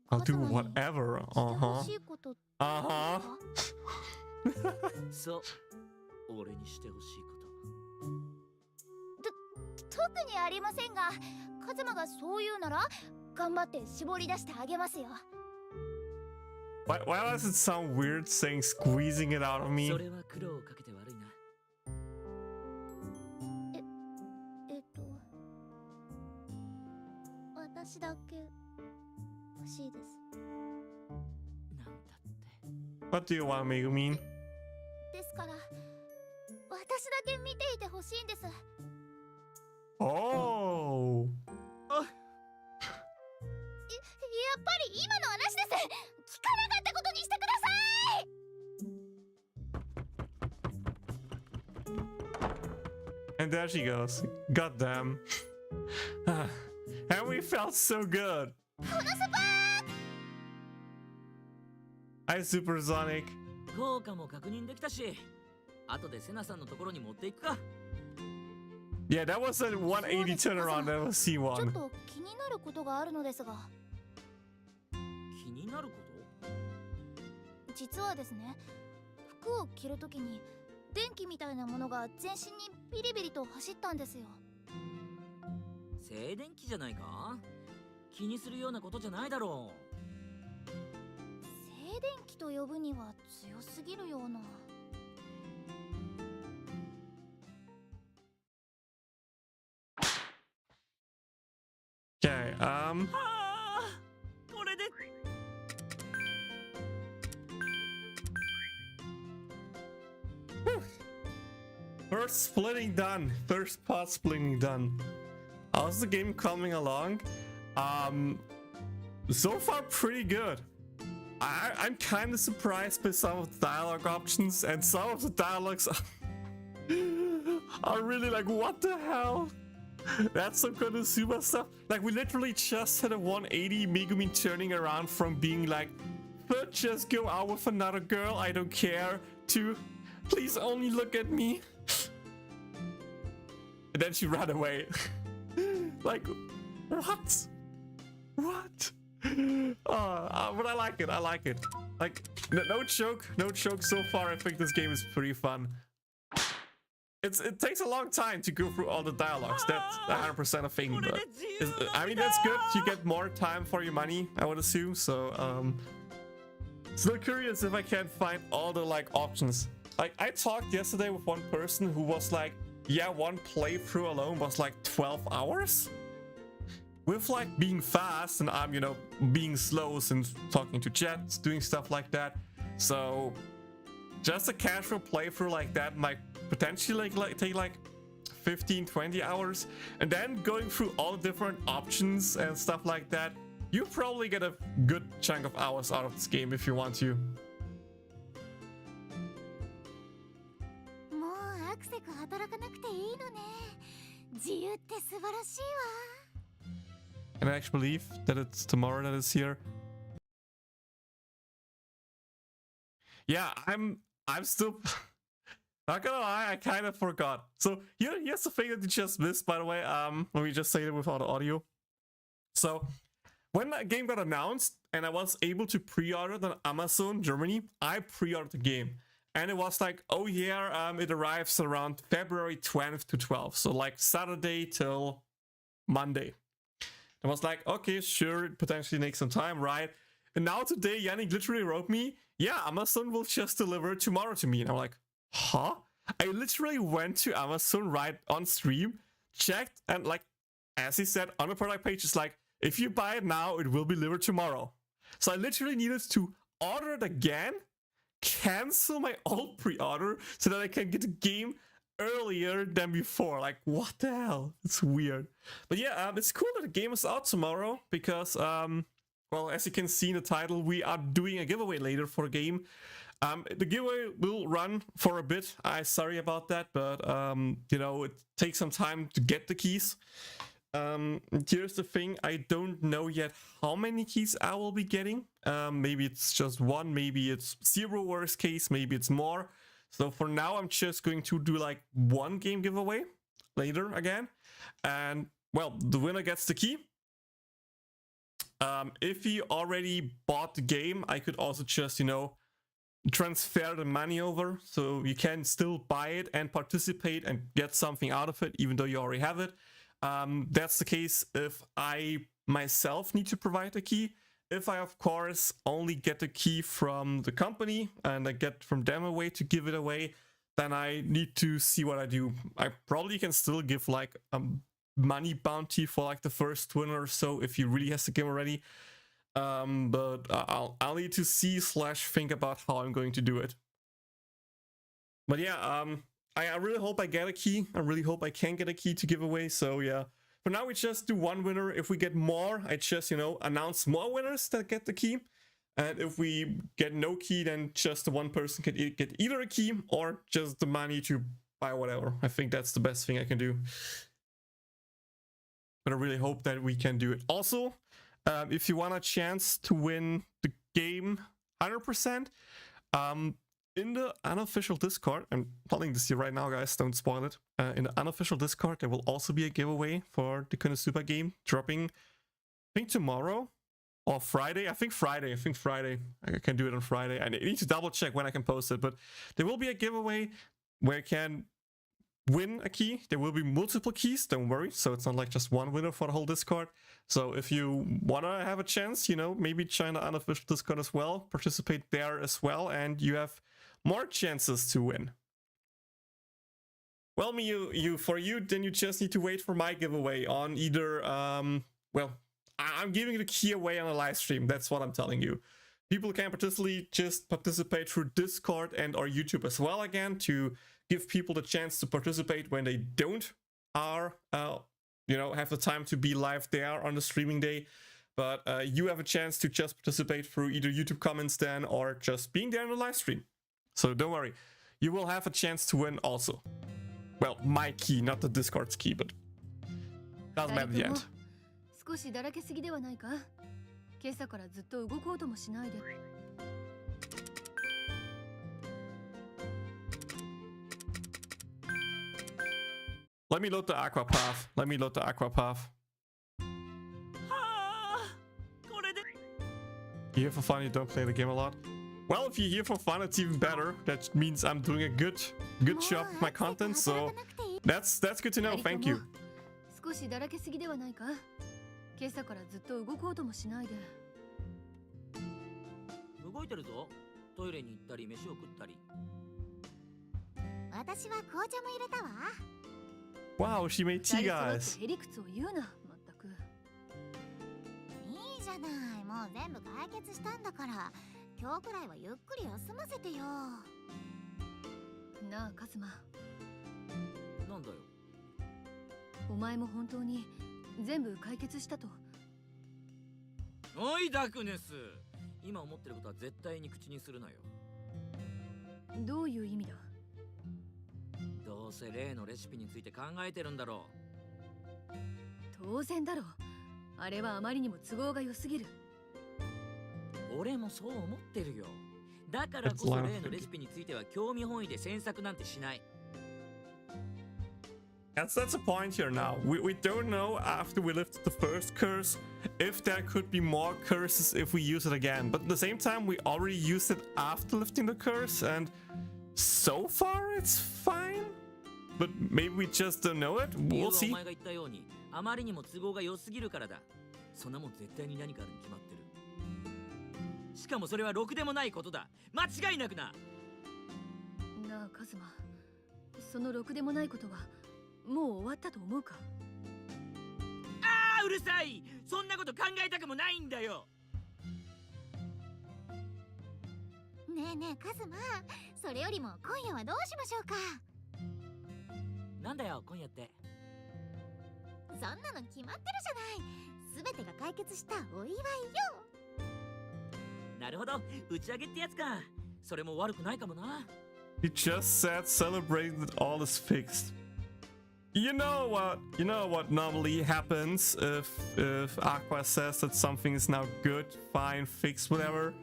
I'll do whatever. してほしいことって何ですか？そう、俺にしてほしいこと。特にありませんが、カズマがそう言うなら頑張って絞り出してあげますよ。Why does it sound weird saying squeezing it out of me? それは苦労をかけて悪いな。私だけ欲しいです。なんだって。What do you want, Megumin? ですから、私だけ見ていてほしいんです。Oh! やっぱり今のはなしです。聞かなかったことにしてください。 And there she goes. Goddamn. And we felt so good. Hi, Supersonic. 効果も確認できたし、後でセナさんのところに持っていくか。Yeah, that was a 180 turnaround. That was ちょっ C1. と気になることがあるのですが。気になること？実はですね、服を着るときに電気みたいなものが全身にビリビリと走ったんですよ。静電気じゃないか？気にするようなことじゃないだろう。静電気と呼ぶには強すぎるような。Okay, これで。first splitting done. First part splitting done. How's the game coming along? So far pretty good. I'm kind of surprised by some of the dialogue options, and some of the dialogues are really like, what the hell? That's some Konosuba stuff. Like, we literally just had a 180 Megumin turning around from being like, but just go out with another girl, I don't care, to please only look at me. And then she ran away. Like, what? What? But I like it, I like it. Like, no joke so far. I think this game is pretty fun. It takes a long time to go through all the dialogues. That's 100% a thing, but I mean, that's good. You get more time for your money, I would assume. So, still curious if I can find all the like options. Like, I talked yesterday with one person who was like, yeah, one playthrough alone was like 12 hours? With like being fast, and I'm, you know, being slow since talking to chat, doing stuff like that. So just a casual playthrough like that might potentially like take like 15-20 hours, and then going through all the different options and stuff like that, you probably get a good chunk of hours out of this game if you want to. もうアクセク働かなくていいのね。自由って素晴らしいわ。 Can I actually believe that it's tomorrow that it's here? Yeah, I'm still not gonna lie, I kind of forgot. So here's the thing that you just missed, by the way. Let me just say it without audio. So when that game got announced and I was able to pre-order it on Amazon Germany, I pre-ordered the game. And it was like, oh yeah, it arrives around February 20th to 12th. So like Saturday till Monday. I was like, okay, sure, it potentially takes some time, right? And now today, Yannick literally wrote me, yeah, Amazon will just deliver it tomorrow to me. And I'm like, huh? I literally went to Amazon right on stream, checked, and like, as he said on the product page, it's like, if you buy it now, it will be delivered tomorrow. So I literally needed to order it again, cancel my old pre-order so that I can get the game earlier than before. Like, what the hell? It's weird. But yeah, it's cool that the game is out tomorrow because, well, as you can see in the title, we are doing a giveaway later for a game. The giveaway will run for a bit. I'm sorry about that, but, you know, it takes some time to get the keys. Here's the thing, I don't know yet how many keys I will be getting. Maybe it's just one, maybe it's 0 worst case, maybe it's more. So for now, I'm just going to do like one game giveaway later again. And well, the winner gets the key. If he already bought the game, I could also just, you know, transfer the money over. So you can still buy it and participate and get something out of it, even though you already have it. That's the case if I myself need to provide the key. If I, of course, only get the key from the company and I get from them a way to give it away, then I need to see what I do. I probably can still give like a money bounty for like the first winner or so if he really has the game already. But I'll need to see / think about how I'm going to do it. But yeah, I really hope I get a key. I really hope I can get a key to give away. So yeah, for now we just do one winner. If we get more, I just, you know, announce more winners that get the key. And if we get no key, then just the one person can get either a key or just the money to buy whatever. I think that's the best thing I can do. But I really hope that we can do it. Also, if you want a chance to win the game 100%, in the unofficial Discord, I'm telling this here right now, guys, don't spoil it. In the unofficial Discord, there will also be a giveaway for the Konosuba game dropping, I think tomorrow or Friday. I think Friday. I can do it on Friday. I need to double check when I can post it, but there will be a giveaway where you can win a key. There will be multiple keys, don't worry. So it's not like just one winner for the whole Discord. So if you want to have a chance, you know, maybe join the unofficial Discord as well, participate there as well, and you have more chances to win. Well, for you, then you just need to wait for my giveaway on either, well, I'm giving the key away on a live stream. That's what I'm telling you. People can participate through Discord and or YouTube as well again to give people the chance to participate when they don't you know, have the time to be live there on the streaming day. But you have a chance to just participate through either YouTube comments then or just being there in the live stream. So don't worry, you will have a chance to win also. Well, my key, not the Discord's key, but doesn't matter at the end. 少しだらけすぎではないか？今朝からずっと動こうともしないで。Let me load the Aqua path. You here for fun, you don't play the game a lot? Well, if you're here for fun, it's even better. That means I'm doing a good job with my content, so that's good to know. Thank you. 少しだらけすぎではないか？今朝からずっと動こうともしないで。動いてるぞ。トイレに行ったり飯を食ったり。私は紅茶も入れたわ。Wow, she made tea, guys. へりくつを言うな、まったく。いいじゃない、もう全部解決したんだから、今日くらいはゆっくり休ませてよ。なあ、カズマ。なんだよ。お前も本当に全部解決したと。おいダークネス、今思ってることは絶対に口にするなよ。どういう意味だ？どうせ例のレシピについて考えてるんだろう。当然だろう。あれはあまりにも都合が良すぎる。俺もそう思ってるよ。だからこそ例のレシピについては興味本位で詮索なんてしない。That's a point here now. We don't know after we lifted the first curse if there could be more curses if we use it again. But at the same time, we already used it after lifting the curse, and so far it's fine. But maybe we just don't know it. We'll see. お前が言ったように、あまりにも都合が良すぎるからだ。そんなもん絶対に何かあるに決まってる。しかもそれはろくでもないことだ。間違いなくな。なあカズマ、そのろくでもないことはもう終わったと思うか？ああ、うるさい。そんなこと考えたくもないんだよ。ねえねえカズマ、それよりも今夜はどうしましょうか？なんだよ今夜って。そんなの決まってるじゃない。すべてが解決したお祝いよ。なるほど、打ち上げってやつか。それも悪くないかもな。He just said celebrating that all is fixed. You know what normally happens if Aqua says that something is now good, fine, fixed, whatever.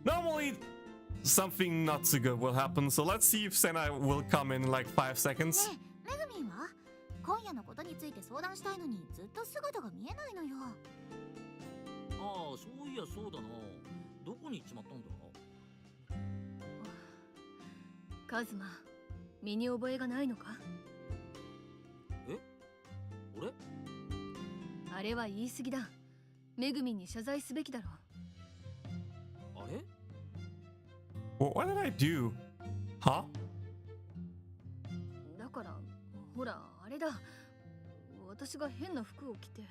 Normally something not so good will happen. So let's see if Senna will come in like 5 seconds. ねえめぐみんは今夜のことについて相談したいのにずっと姿が見えないのよ。ああ、そういやそうだな。どこに行っちまったんだ。カズマ、身に覚えがないのか？え？俺？あれは言い過ぎだ。めぐみんに謝罪すべきだろう。あれ？ What did I do? Huh? だからほらあれだ、私が変な服を着て。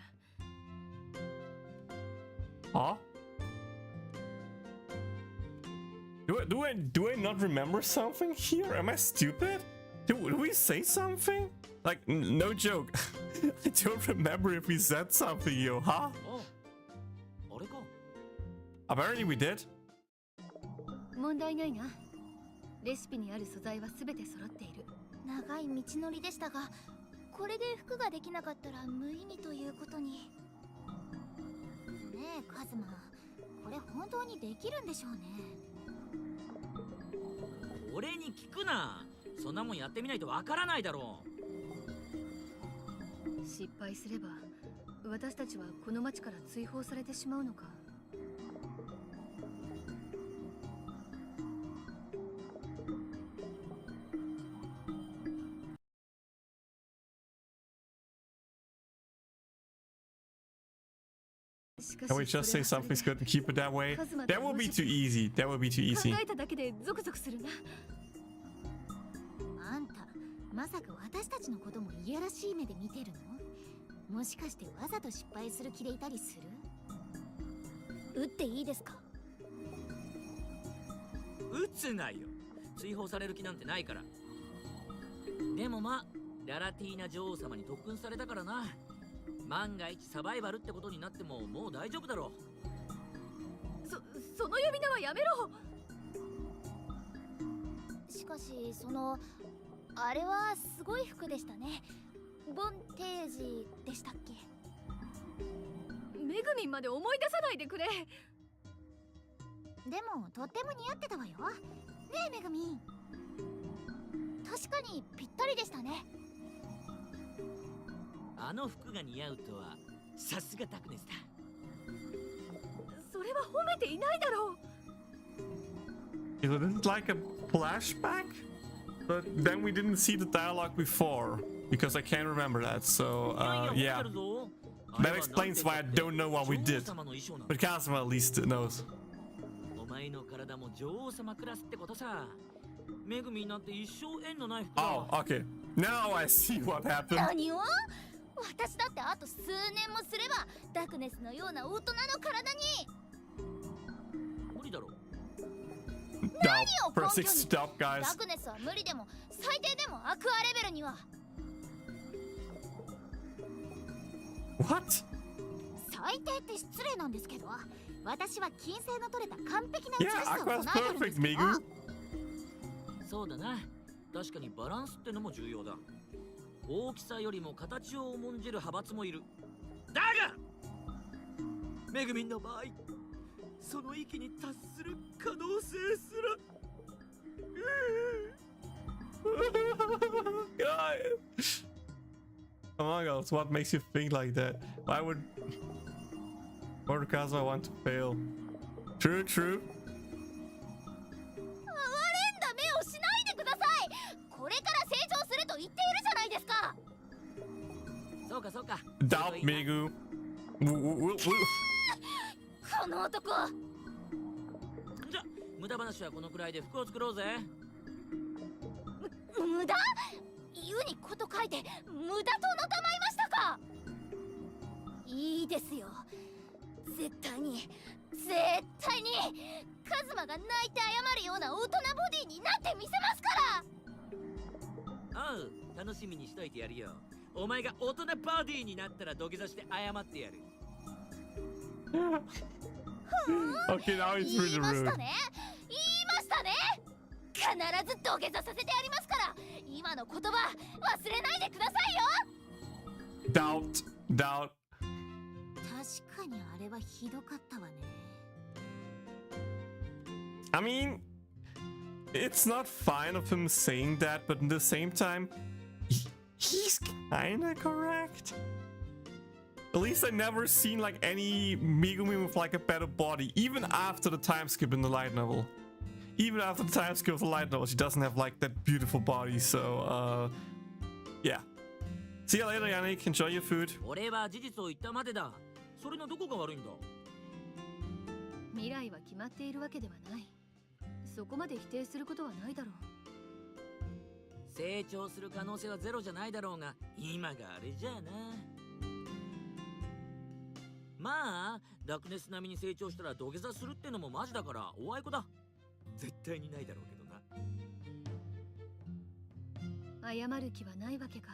Huh? Do I not remember something here? Am I stupid? Do we say something? Like, no joke. I don't remember if we said something, yo, huh? あ、あれか。Apparently we did. 問題ないな。レシピにある素材は全て揃っている。長い道のりでしたが、これで服ができなかったら無意味ということに。ねえカズマ、これ本当にできるんでしょうね。俺に聞くな。そんなもんやってみないとわからないだろう。失敗すれば私たちはこの町から追放されてしまうのか。Can we just say something's good and keep it that way? That will be too easy. That will be too easy. 考えただけでゾクゾクするな。あんた、まさか私たちのこともいやらしい目で見てるの？もしかしてわざと失敗する気でいたりする？撃っていいですか？撃つなよ。追放される気なんてないから。でもまあ、ララティーナ女王様に特訓されたからな。万が一サバイバルってことになってももう大丈夫だろう。その呼び名はやめろ。しかしあれはすごい服でしたね。ボンテージでしたっけ？めぐみんまで思い出さないでくれ。でもとっても似合ってたわよ。ねえめぐみん、確かにぴったりでしたね。あの服が似合うとはさすがタクネスだ。それは褒めていないだろう。It wasn't like a flashback? But then we didn't see the dialogue before because I can't remember that. So yeah, that explains why I don't know what we did. But Kazuma at least knows. お前の体も女王様クラスってことさ。めぐみになって一生縁のない服だ。Oh, okay. Now I see what happened. 何を？私だってあと数年もすればダクネスのような大人の体に。無理だろ。No, press stop, guys. ダクネスは無理でも最低でもアクアレベルには。What? 最低って失礼なんですけど、私は金星の取れた完璧な美し Yeah, さを Aqua's 備えてるんで perfect, すけど。 Megu. そうだな。確かにバランスってのも重要だ。大きさよりも形を重んじる派閥もいる。だがめぐみんの場合、その域に達する可能性すら。God. Among us, what makes you think like that? Why would Kazuma want to fail? True, true. 哀れんだ目をしないでください。これから成長すると言っているじゃないですか。そうかそうか。 Doubt, Megu. この男。じゃ、無駄話はこのくらいで服を作ろうぜ。無駄？湯にこと書いて無駄とのたまいましたか？いいですよ。絶対にカズマが泣いて謝るような大人ボディになってみせますから。ああ、楽しみにしといてやるよ。お前が大人バディになったら土下座して謝ってやる。Okay, now it's 言 really いまし rude. たね。言いましたね。必ず土下座させてやりますから、今の言葉忘れないでくださいよ。Doubt. 確かにあれはひどかったわね。I mean, it's not fine of him saying that, but at the same time, he's kinda correct. At least I never seen like any Megumin with like a better body, even after the time skip in the light novel. Even after the time skip of the light novel, she doesn't have like that beautiful body, so yeah. See you later, Yannick. Enjoy your food. 俺は事実を言ったまでだ。それのどこが悪いんだ。未来は決まっているわけではない。そこまで否定することはないだろう。成長する可能性はゼロじゃないだろうが、今があれじゃあな。まあ、ダークネス並みに成長したら土下座するってのもマジだからおあいこだ。絶対にないだろうけどな。謝る気はないわけか。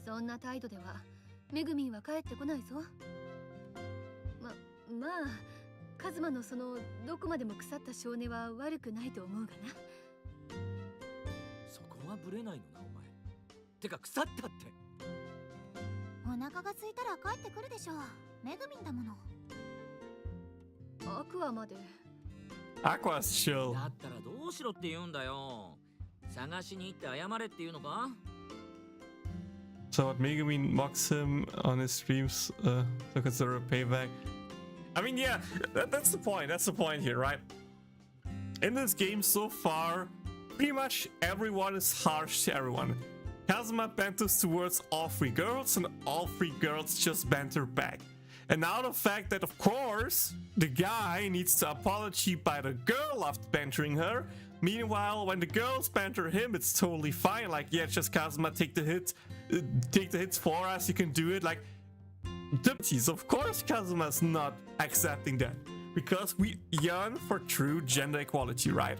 そんな態度ではメグミンは帰ってこないぞ。まあカズマのそのどこまでも腐った少年は悪くないと思うがな。そこはブレないのなお前。てか腐ったって。お腹が空いたら帰ってくるでしょう。メグミンだもの。アクアまで。Aqua's chill. だったらどうしろって言うんだよ。探しに行って謝れっていうのか。 So what, Megumin mocks him on his streams to consider a payback. I mean, yeah, that's the point. That's the point here, right? In this game so far, pretty much everyone is harsh to everyone. Kazuma banters towards all three girls, and all three girls just banter back. And now the fact that, of course, the guy needs to apology by the girl after bantering her. Meanwhile, when the girls banter him, it's totally fine. Like, yeah, just Kazuma, take the hits for us. You can do it. Like, of course, Kazuma's not accepting that because we yearn for true gender equality, right?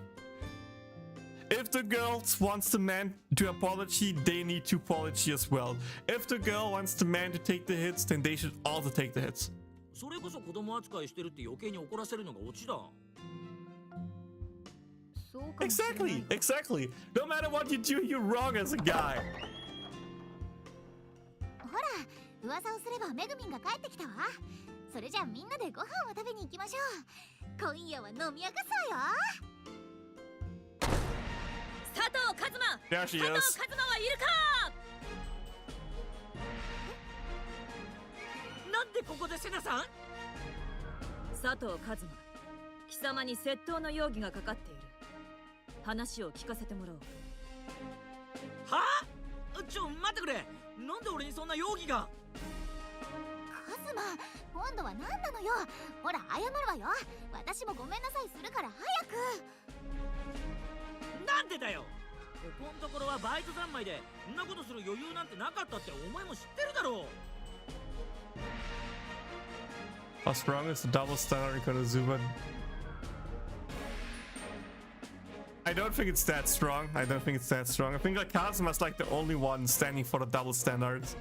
If the girl wants the man to apology, they need to apology as well. If the girl wants the man to take the hits, then they should also take the hits. それこそ子供扱いしてるって余計に怒らせるのがオチだ。Exactly, exactly. No matter what you do, you're wrong as a guy. ほら、噂をすればメグミンが帰ってきたわ。それじゃあみんなでご飯を食べに行きましょう。今夜は飲み明かそうよ。佐藤一馬。There she is. 佐藤一馬はいるか。なんでここでセナさん？佐藤一馬、貴様に窃盗の容疑がかかっている。話を聞かせてもらおう。はあ？待ってくれ。なんで俺にそんな容疑が？カズマ、今度は何なのよ。ほら謝るわよ。私もごめんなさいするから早く。なんでだよ。ここんところはバイト三昧でんなことする余裕なんてなかったってお前も知ってるだろう。How strong is the double standard in Konosuba? I don't think it's that strong. I don't think it's that strong. I think like Kazuma's like the only one standing for the double standards.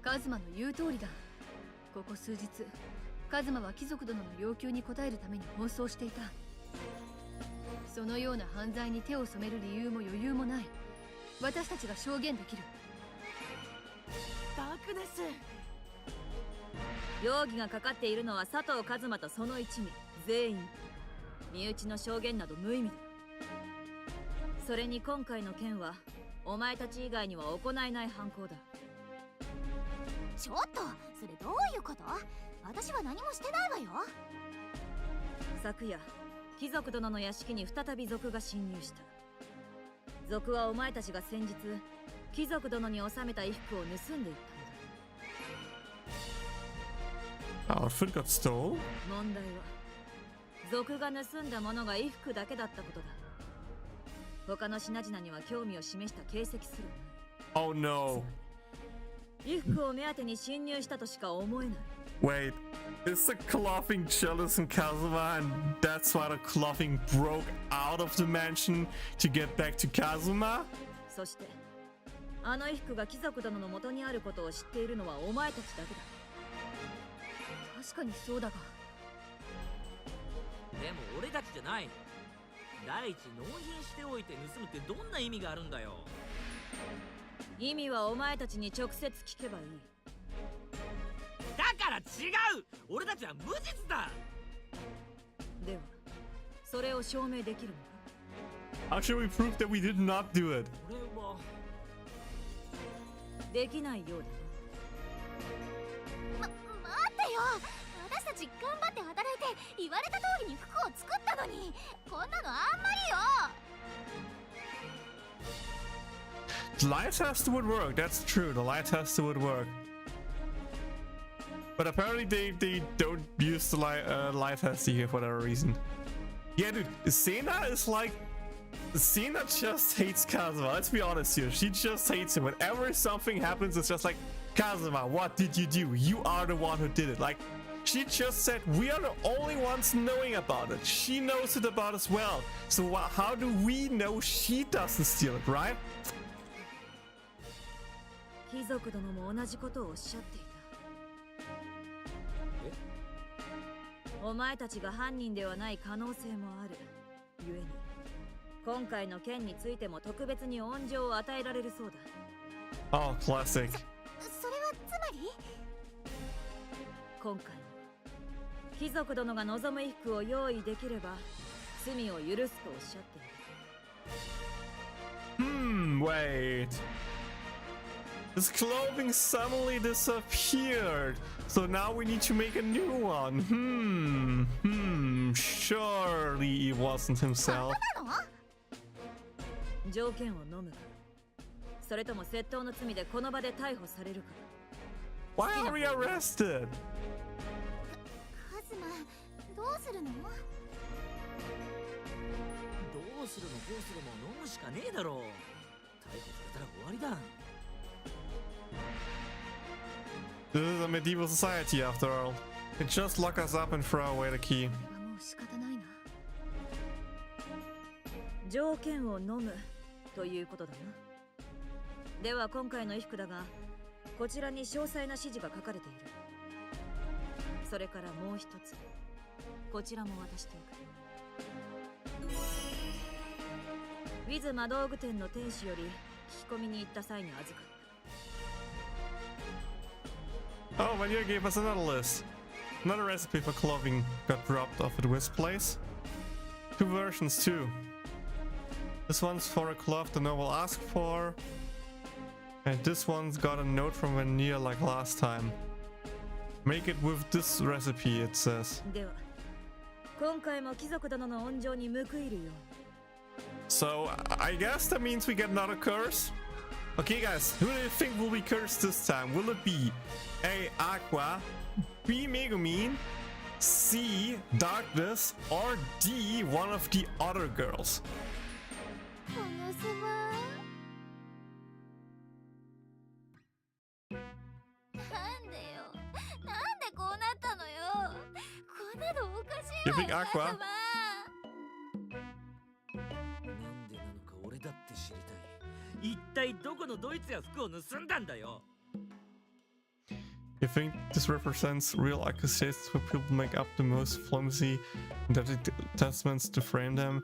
カズマの言う通りだ。ここ数日、カズマは貴族殿の要求に応えるために奔走していた。そのような犯罪に手を染める理由も余裕もない。私たちが証言できる。ダークネス。容疑がかかっているのは佐藤一馬とその一味全員。身内の証言など無意味だ。それに今回の件はお前たち以外には行えない犯行だ。ちょっとそれどういうこと？私は何もしてないわよ。昨夜貴族殿の屋敷に再び賊が侵入した。賊はお前たちが先日貴族殿に収めた衣服を盗んでいったのだ。Outfit got stole? 問題は賊が盗んだものが衣服だけだったことだ。他の品々には興味を示した形跡すらない。 Oh no. 衣服を目当てに侵入したとしか思えない。 Wait, is the clothing jealous in Kazuma and that's why the clothing broke out of the mansion to get back to Kazuma? そしてあの衣服が貴族殿の元にあることを知っているのはお前たちだけだ。確かにそうだが。でも俺たちじゃない。第一納品しておいて盗むってどんな意味があるんだよ。意味はお前たちに直接聞けばいい。だから違う。俺たちは無実だ。ではそれを証明できるのか？ How should we prove that we did not do it? これはできないようだ。待ってよ、私たち頑張って働いて言われた通りに服を作ったのに、こんなのあんまりよ。 The lie test would work, that's true, the lie test would work. But apparently they don't use the lie test here for whatever reason. Yeah, dude, Sena is like... Sena just hates Kazuma, let's be honest here. She just hates him. Whenever something happens, it's just like, Kazuma, what did you do? You are the one who did it. Like, she just said, we are the only ones knowing about it. She knows it about as well. So how do we know she doesn't steal it, right? 貴族殿も同じことをおっしゃっていた。お前たちが犯人ではない可能性もある。故に今回の件についても特別に恩情を与えられるそうだ。Oh, classic. それはつまり？今回も貴族殿が望む衣服を用意できれば罪を許すとおっしゃっている。Wait. This clothing suddenly disappeared. So now we need to make a new one. Surely it wasn't himself. 条件を飲むか、それとも窃盗の罪でこの場で逮捕されるか。 Why are we arrested? カズマ、どうするの？どうするもこうするも飲むしかねえだろう。逮捕されたら終わりだ。 This is a medieval society after all. They just lock us up and throw away the key. これはもう仕方ないな。条件を飲むということだな。では今回の衣服だが、こちらに詳細な指示が書かれている。それからもう一つ、こちらも渡しておく。ウィズ魔道具店の店主より聞き込みに行った際に預かった。 Oh, Vanya gave us another list. Another recipe for clothing got dropped off at Wiz Place. Two versions too. This one's for a cloth the noble asked for. And this one's got a note from Vanilla like last time. Make it with this recipe, it says. では、今回も貴族殿の恩情に報いるように。 So, I guess that means we get another curse? Okay guys, who do you think will be cursed this time? Will it be A. Aqua, B. Megumin, C. Darkness, or D. one of the other girls? このスマなんでよ、なんでこうなったのよ。こんなのおかしい You わ think よ、 Aqua? カズマ。なんでなのか俺だって知りたい。一体どこのドイツが服を盗んだんだよ。 You think this represents real accusations where people make up the most flimsy testaments to frame them?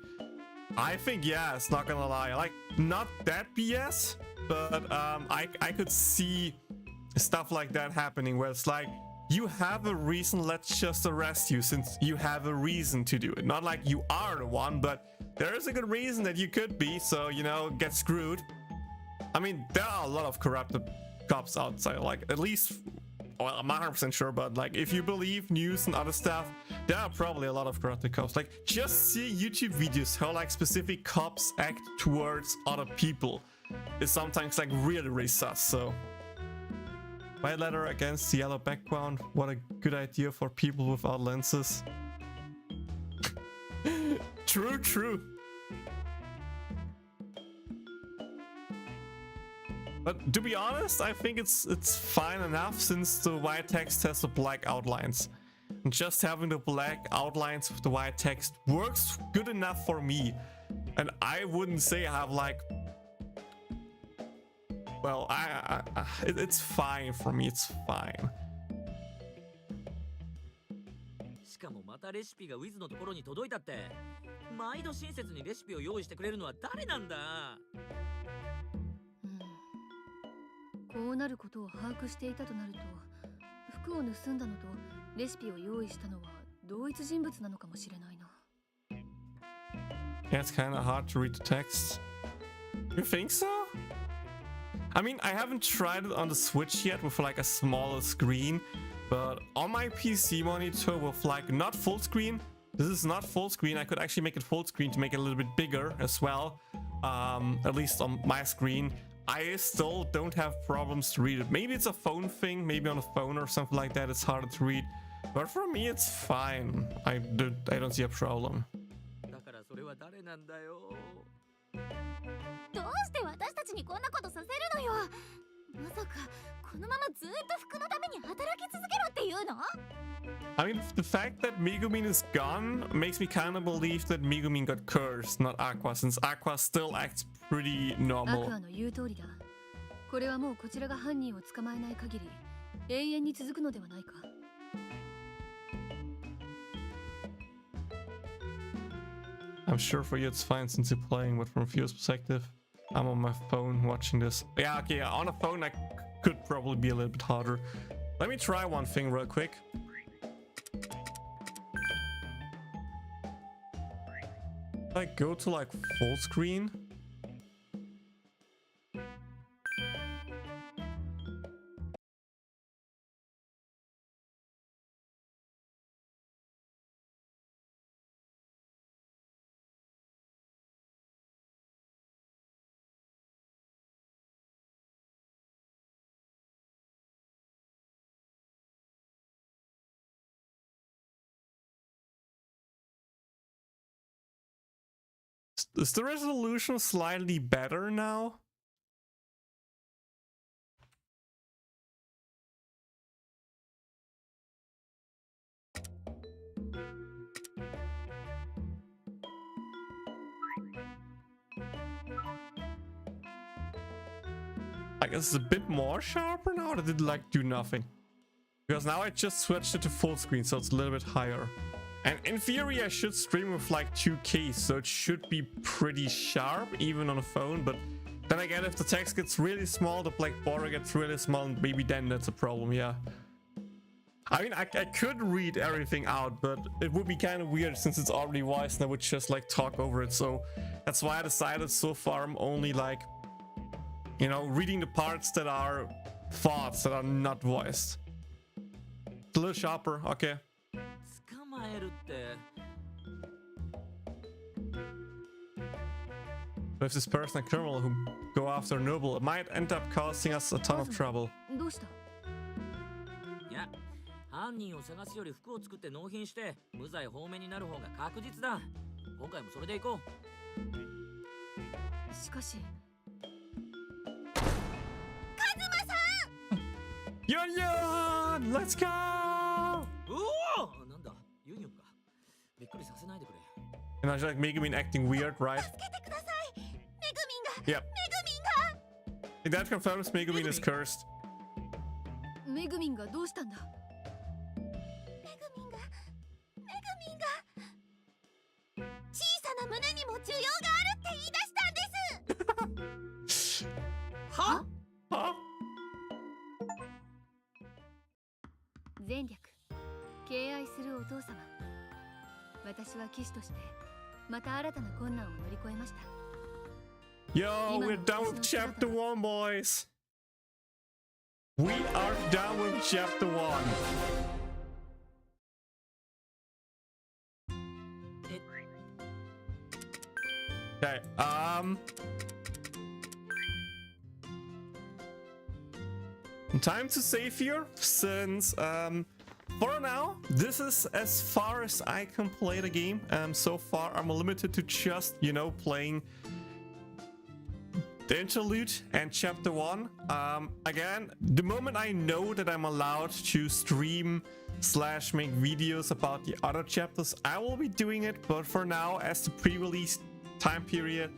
I think yes, not gonna lie. Like, not that BS, but I could see stuff like that happening where it's like, you have a reason, let's just arrest you since you have a reason to do it. Not like you are the one, but there is a good reason that you could be, so, you know, get screwed. I mean, there are a lot of corrupted cops outside, like, at least, well, I'm not 100% sure, but like, if you believe news and other stuff, there are probably a lot of corrupted cops. Like, just see YouTube videos how like specific cops act towards other people is sometimes like really, really sus, so. White letter against the yellow background, what a good idea for people without lenses. True, true. But to be honest, I think it's fine enough since the white text has the black outlines. And just having the black outlines with the white text works good enough for me. And I wouldn't say I have like... Well, it's fine for me, it's fine. しかもまたレシピがウィズのところに届いたって。毎度親切にレシピを用意してくれるのは誰なんだ。こうなることを把握していたとなると、服を盗んだのとレシピを用意したのは同一人物なのかもしれないな。Yeah, it's kind of hard to read the text. You think so? I mean, I haven't tried it on the Switch yet with like a smaller screen, but on my PC monitor with like not full screen, this is not full screen, I could actually make it full screen to make it a little bit bigger as well, at least on my screen. I still don't have problems to read it. Maybe it's a phone thing, maybe on a phone or something like that, it's harder to read. But for me, it's fine. I don't see a problem. だからそれは誰なんだよ。どうして私たちにこんなことさせるのよ。まさかこのままずっと服のために働き続けろっていうの？ I mean, the fact that Megumin is gone makes me kind of believe that Megumin got cursed, not Aqua, since Aqua still acts pretty normal. Aqua の言う通りだ。これはもうこちらが犯人を捕まえない限り永遠に続くのではないか。I'm sure for you it's fine since you're playing, but from a viewer's perspective, I'm on my phone watching this. Yeah, okay, on a phone I could probably be a little bit harder. Let me try one thing real quick. I go to like full screen. Is the resolution slightly better now? I guess it's a bit more sharper now, or did it like do nothing? Because now I just switched it to full screen, so it's a little bit higher. And in theory, I should stream with like 2K, so it should be pretty sharp, even on a phone. But then again, if the text gets really small, the black border gets really small, and maybe then that's a problem, yeah. I mean, I could read everything out, but it would be kind of weird since it's already voiced, and I would just like talk over it. So that's why I decided so far I'm only like, you know, reading the parts that are thoughts that are not voiced. It's a little sharper, okay. 捕まえるって。With this person a criminal who go after Noble, it might end up costing us a ton of trouble. どうした？いや、犯人を探すより服を作って納品して無罪放免になる方が確実だ。今回もそれでいこう。しかし。Union! Let's go! おお、なんだ、ユニオンか。びっくりさせないでくれ。And I like Megumin acting weird, right? 助けてください。メグミンが。 Yep. メグミンが。 That confirms Megumin is cursed. メグミンがどうしたんだ？メグミンが小さな胸にも需要があるって言い出したんです。は？Huh? 前略敬愛するお父様、私は騎士としてまた新たな困難を乗り越えました。 Yo, we're done with chapter 1, boys. We are done with chapter 1. Okay, time to save here, since for now this is as far as I can play the game. So far I'm limited to just, you know, playing the interlude and chapter 1. Again, the moment I know that I'm allowed to stream / make videos about the other chapters, I will be doing it. But for now, as the pre-release time period,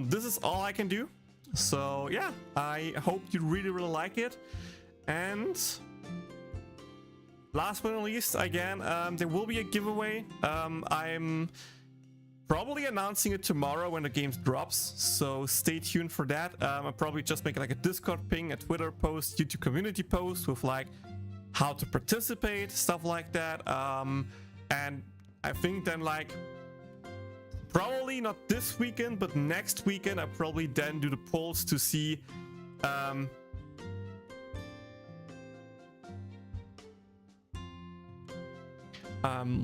this is all I can do. So yeah, I hope you really like it. And last but not least, again, there will be a giveaway. I'm probably announcing it tomorrow when the game drops, so stay tuned for that. I'll probably just make like a Discord ping, a Twitter post, YouTube community post with like how to participate, stuff like that. And I think then like Probably not this weekend, but next weekend I probably then do the polls to see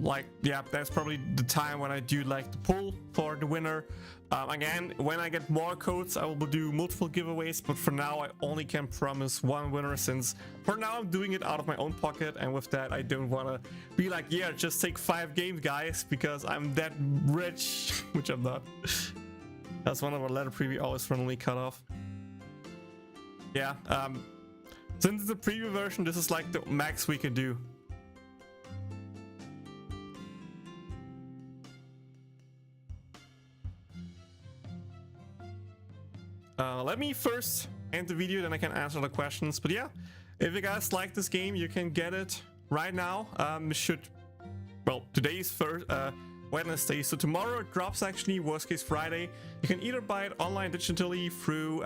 like, yeah, that's probably the time when I do like the poll for the winner. Again, when I get more codes, I will do multiple giveaways, but for now I only can promise one winner, since for now I'm doing it out of my own pocket, and with that I don't want to be like, yeah, just take 5 games, guys, because I'm that rich, which I'm not. That's one of our letter preview always randomly cut off. Yeah, since it's a preview version, this is like the max we can do. Let me first end the video, then I can answer the questions. But yeah, if you guys like this game, you can get it right now. Today's first Wednesday, so tomorrow it drops, actually, worst case Friday. You can either buy it online digitally through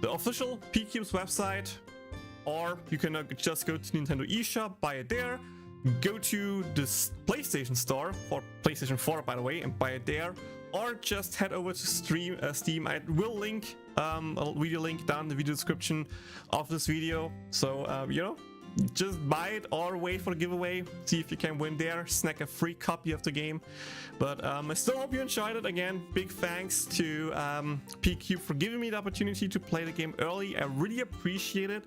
the official PQ's website, or you can just go to Nintendo eShop, buy it there, go to this PlayStation store, for PlayStation 4 by the way, and buy it there, or just head over to Steam. I will link a video link down in the video description of this video, so you know, just buy it or wait for the giveaway, see if you can win there, snag a free copy of the game. But I still hope you enjoyed it. Again, big thanks to PQ for giving me the opportunity to play the game early. I really appreciate it.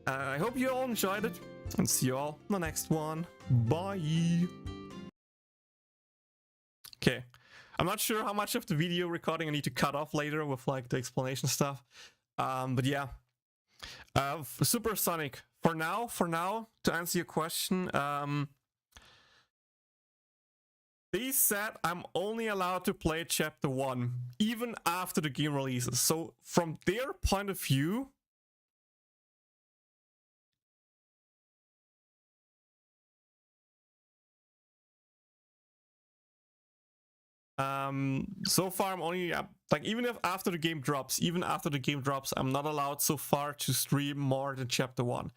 I hope you all enjoyed it, and see you all in the next one. Bye. Okay, I'm not sure how much of the video recording I need to cut off later with like the explanation stuff, but yeah, Supersonic, for now, to answer your question, they said I'm only allowed to play chapter 1 even after the game releases. So from their point of view, so far I'm only like, even if after the game drops, I'm not allowed so far to stream more than chapter 1.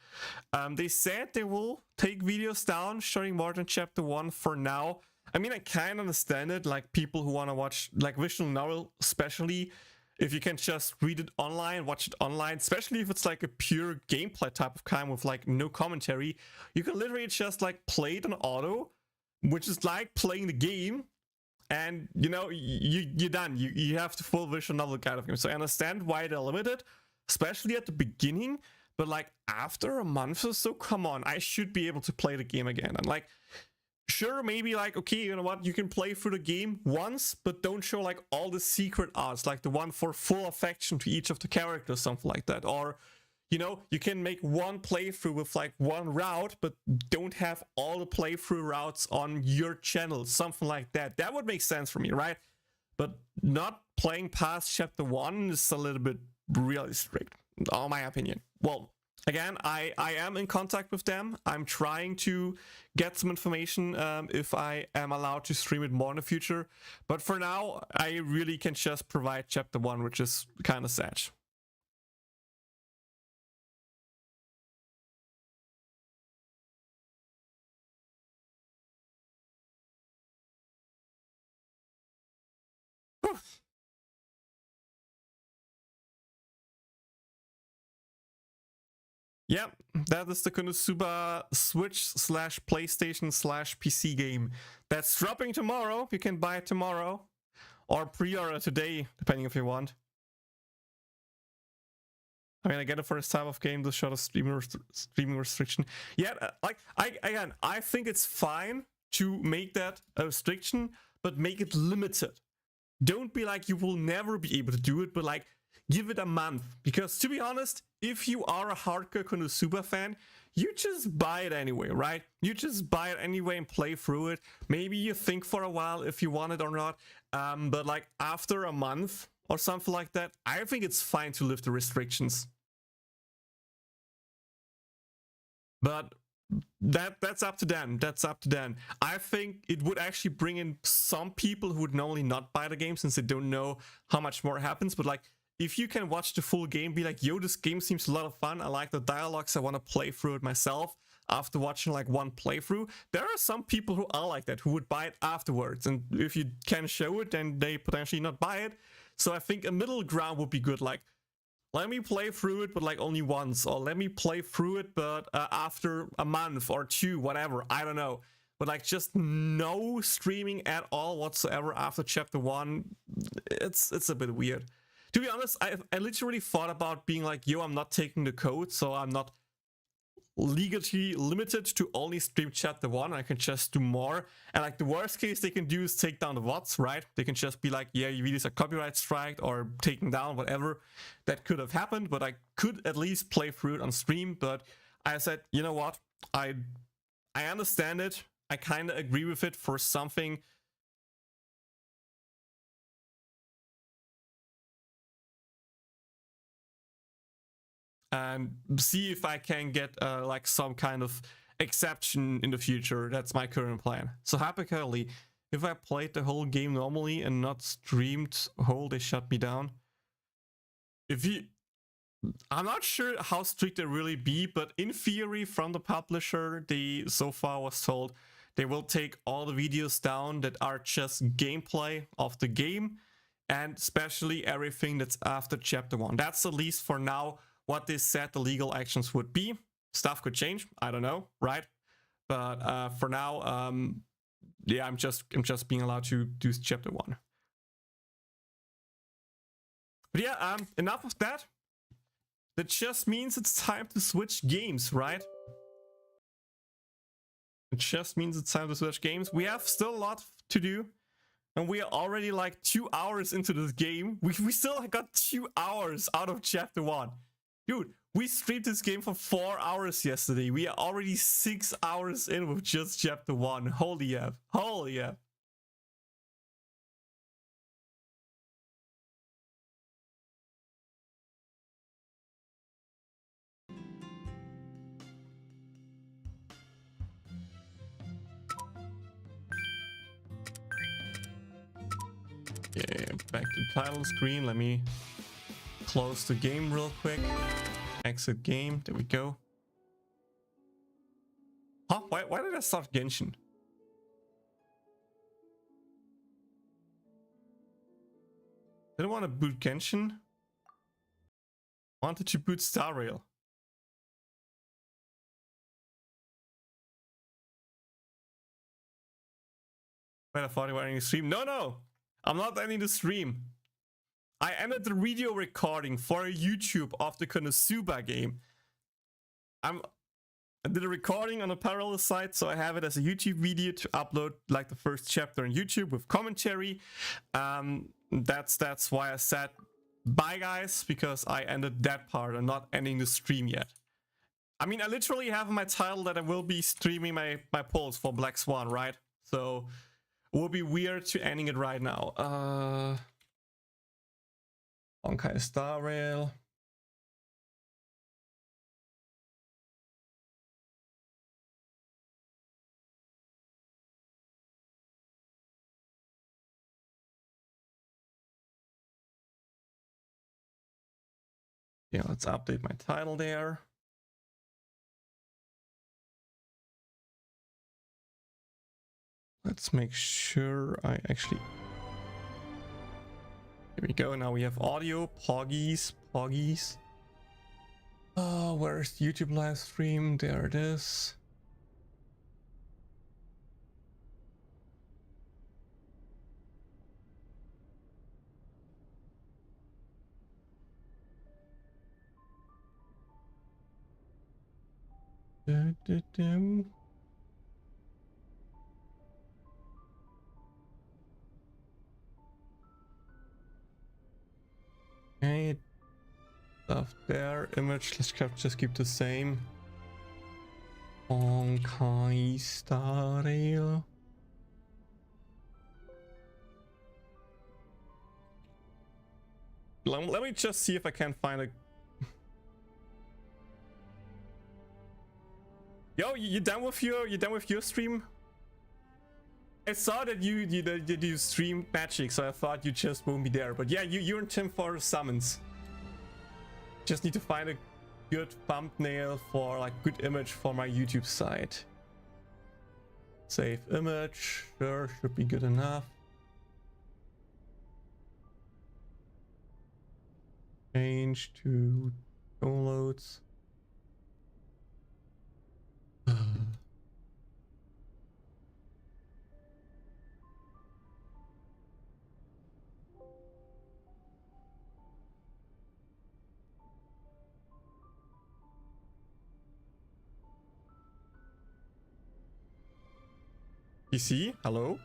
They said they will take videos down showing more than chapter 1 for now. I mean, I kind of understand it, like people who want to watch like visual novel, especially if you can just read it online, watch it online, especially if it's like a pure gameplay type of kind with like no commentary. You can literally just like play it on auto, which is like playing the game. And you know, you're done. You have the full visual novel kind of game. So I understand why they're limited, especially at the beginning. But like after a month or so, come on, I should be able to play the game again. And like, sure, maybe like, okay, you know what, you can play through the game once, but don't show like all the secret arts, like the one for full affection to each of the characters, something like that. Or, you know, you can make one playthrough with like one route, but don't have all the playthrough routes on your channel, something like that. That would make sense for me, right? But not playing past chapter 1 is a little bit really strict, in my opinion. Well, again, I am in contact with them. I'm trying to get some information if I am allowed to stream it more in the future. But for now, I really can just provide chapter 1, which is kind of sad. Yep, that is the Konosuba Switch/PlayStation/PC game. That's dropping tomorrow. You can buy it tomorrow, or pre-order today, depending if you want. I mean, I get it for this type of game, the short of streaming restriction. Yeah, like, I think it's fine to make that a restriction, but make it limited. Don't be like, you will never be able to do it, but like, give it a month. Because to be honest, if you are a hardcore Konosuba fan, you just buy it anyway, right? You just buy it anyway and play through it. Maybe you think for a while if you want it or not. But like after a month or something like that, I think it's fine to lift the restrictions. But that's up to them. That's up to them. I think it would actually bring in some people who would normally not buy the game, since they don't know how much more happens. But like, if you can watch the full game, be like, yo, this game seems a lot of fun. I like the dialogues. I want to play through it myself after watching like one playthrough. There are some people who are like that, who would buy it afterwards. And if you can show it, then they potentially not buy it. So I think a middle ground would be good. Like, let me play through it, but like only once. Or let me play through it, but after a month or two, whatever. I don't know. But like just no streaming at all whatsoever after chapter 1. It's a bit weird. To be honest, I literally thought about being like, yo, I'm not taking the code, so I'm not legally limited to only stream chapter 1. I can just do more. And like the worst case they can do is take down the VODs, right? They can just be like, yeah, your videos are copyright striked or taken down, whatever. That could have happened, but I could at least play through it on stream. But I said, you know what? I understand it. I kind of agree with it for something. And see if I can get like some kind of exception in the future. That's my current plan. So hypothetically, if I played the whole game normally and not streamed whole, they shut me down. I'm not sure how strict they really be, but in theory from the publisher, they so far was told they will take all the videos down that are just gameplay of the game, and especially everything that's after chapter 1. That's at least for now what they said the legal actions would be. Stuff could change, I don't know, right? But for now, yeah, I'm just being allowed to do chapter 1. But yeah, enough of that. That just means it's time to switch games, right? It just means it's time to switch games. We have still a lot to do. And we are already like 2 hours into this game. We still got 2 hours out of chapter 1. Dude, we streamed this game for 4 hours yesterday. We are already 6 hours in with just chapter 1. Holy F. Holy F. Okay, back to the title screen. Let me close the game real quick. Exit game. There we go. Huh? Why did I start Genshin? Didn't want to boot Genshin. Wanted to boot Star Rail. Wait, I thought you were ending the stream. No! I'm not ending the stream. I ended the video recording for YouTube of the Konosuba game. I did a recording on a Pre-Realese site, so I have it as a YouTube video to upload like the first chapter on YouTube with commentary. That's why I said bye guys, because I ended that part and not ending the stream yet. I mean, I literally have in my title that I will be streaming my polls for Black Swan, right? So it would be weird to ending it right now. Honkai Star Rail. Yeah, let's update my title there. Let's make sure I actually... Here we go. Now we have audio. Poggies. Where's the YouTube live stream? There it is. Okay, stuff there. Image, let's just keep the same. Honkai Star Rail. Let me just see if I can find a... Yo, you done with your stream? I saw that you streamed Magic, so I thought you just won't be there. But yeah, you and Tim for summons. Just need to find a good thumbnail for like good image for my YouTube site. Save image, sure, should be good enough. Change to downloads. PC, hello?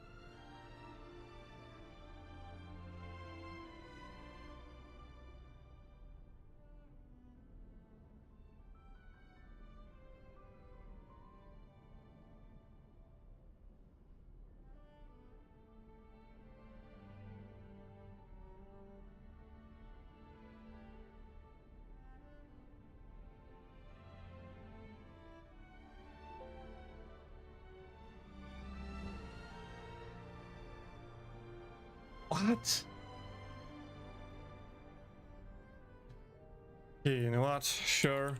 What? Okay, you know what? Sure.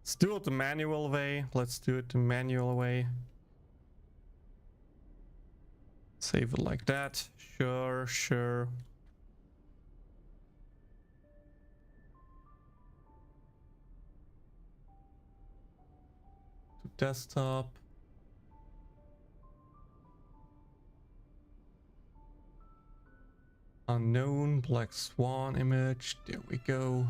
Let's do it the manual way. Save it like that. Sure. To desktop. Unknown black swan image. There we go.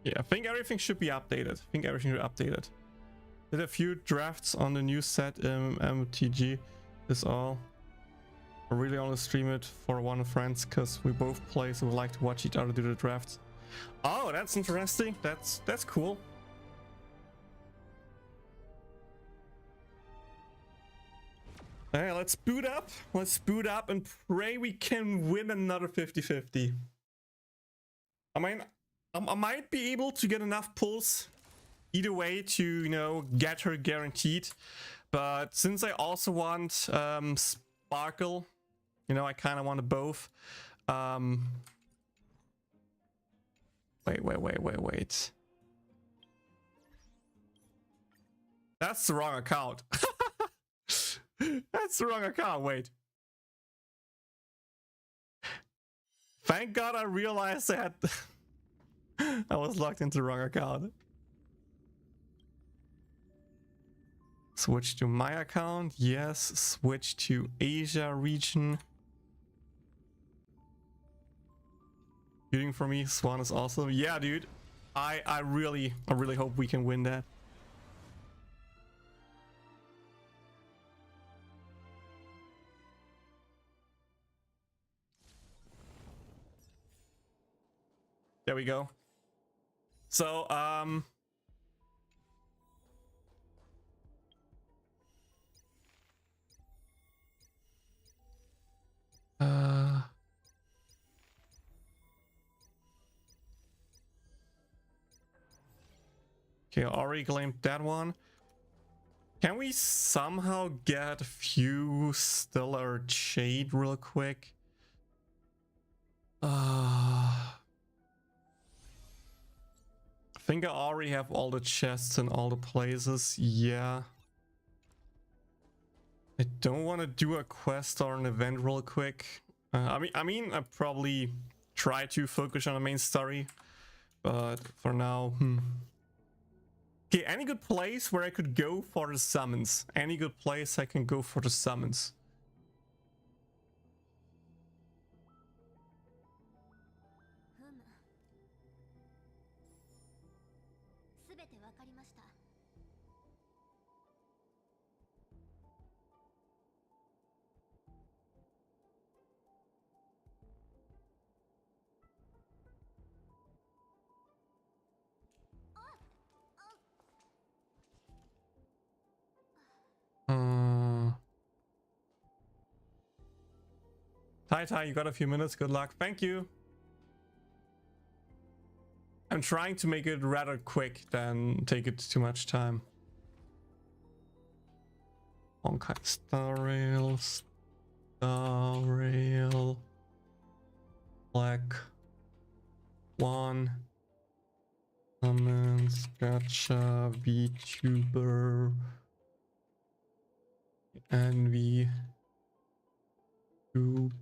Yeah, I think everything should be updated. Did a few drafts on the new set MTG is all. I really want to stream it for one of friends because we both play, so we like to watch each other do the drafts. Oh, that's interesting. That's cool. Alright, let's boot up. And pray we can win another 50-50. I mean, I might be able to get enough pulls either way to, you know, get her guaranteed. But since I also want Sparkle, you know, I kind of want both. Wait. That's the wrong account. That's the wrong account. Wait. Thank God I realized I had... I was logged into the wrong account. Switch to my account. Yes. Switch to Asia region. Shooting for me. Swan is awesome. Yeah, dude. I really hope we can win that. There we go. So, okay, already claimed that one. Can we somehow get a few Stellar Shade real quick? I think I already have all the chests in all the places. Yeah. I don't want to do a quest or an event real quick. I mean, I probably try to focus on the main story, but for now, Okay, any good place where I could go for the summons? Any good place I can go for the summons? Tai, you got a few minutes. Good luck. Thank you. I'm trying to make it rather quick than take it too much time. Honkai Star Rail, Star Rail, Black Swan, comments, gacha, VTuber, Envy, Tube.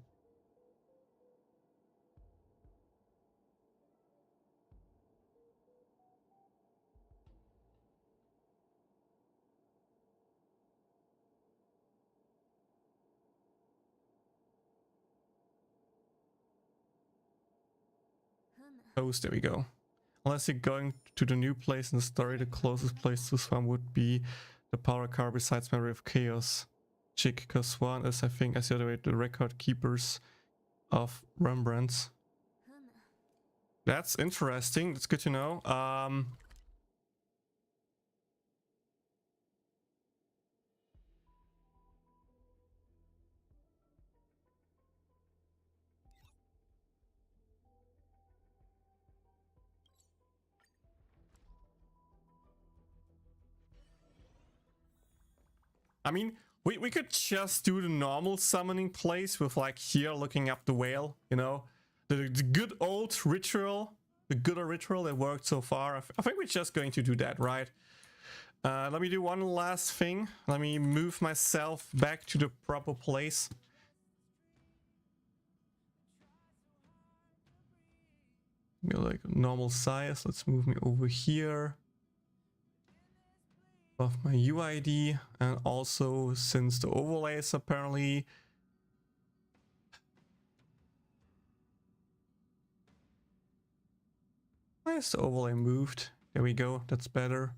Post, there we go. Unless you're going to the new place in the story, the closest place to Swan would be the power car besides Memory of Chaos. Chick, because Swan is, I think, as the record keepers of Rembrandts. That's interesting. That's good to know. I mean, we could just do the normal summoning place with like here looking up the whale, you know, the good old ritual, the good old ritual that worked so far. I think we're just going to do that, right? Let me do one last thing. Let me move myself back to the proper place. Like normal size. Let's move me over here. Of my UID, and also since the overlay is apparently why is the overlay moved? There we go, that's better.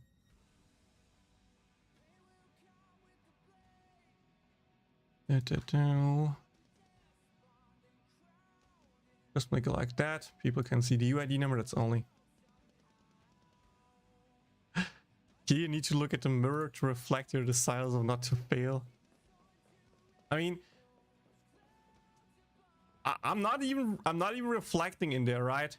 Just make it like that. People can see the UID number. That's only. You need to look at the mirror to reflect your desires of not to fail. I mean, I'm not even reflecting in there, right?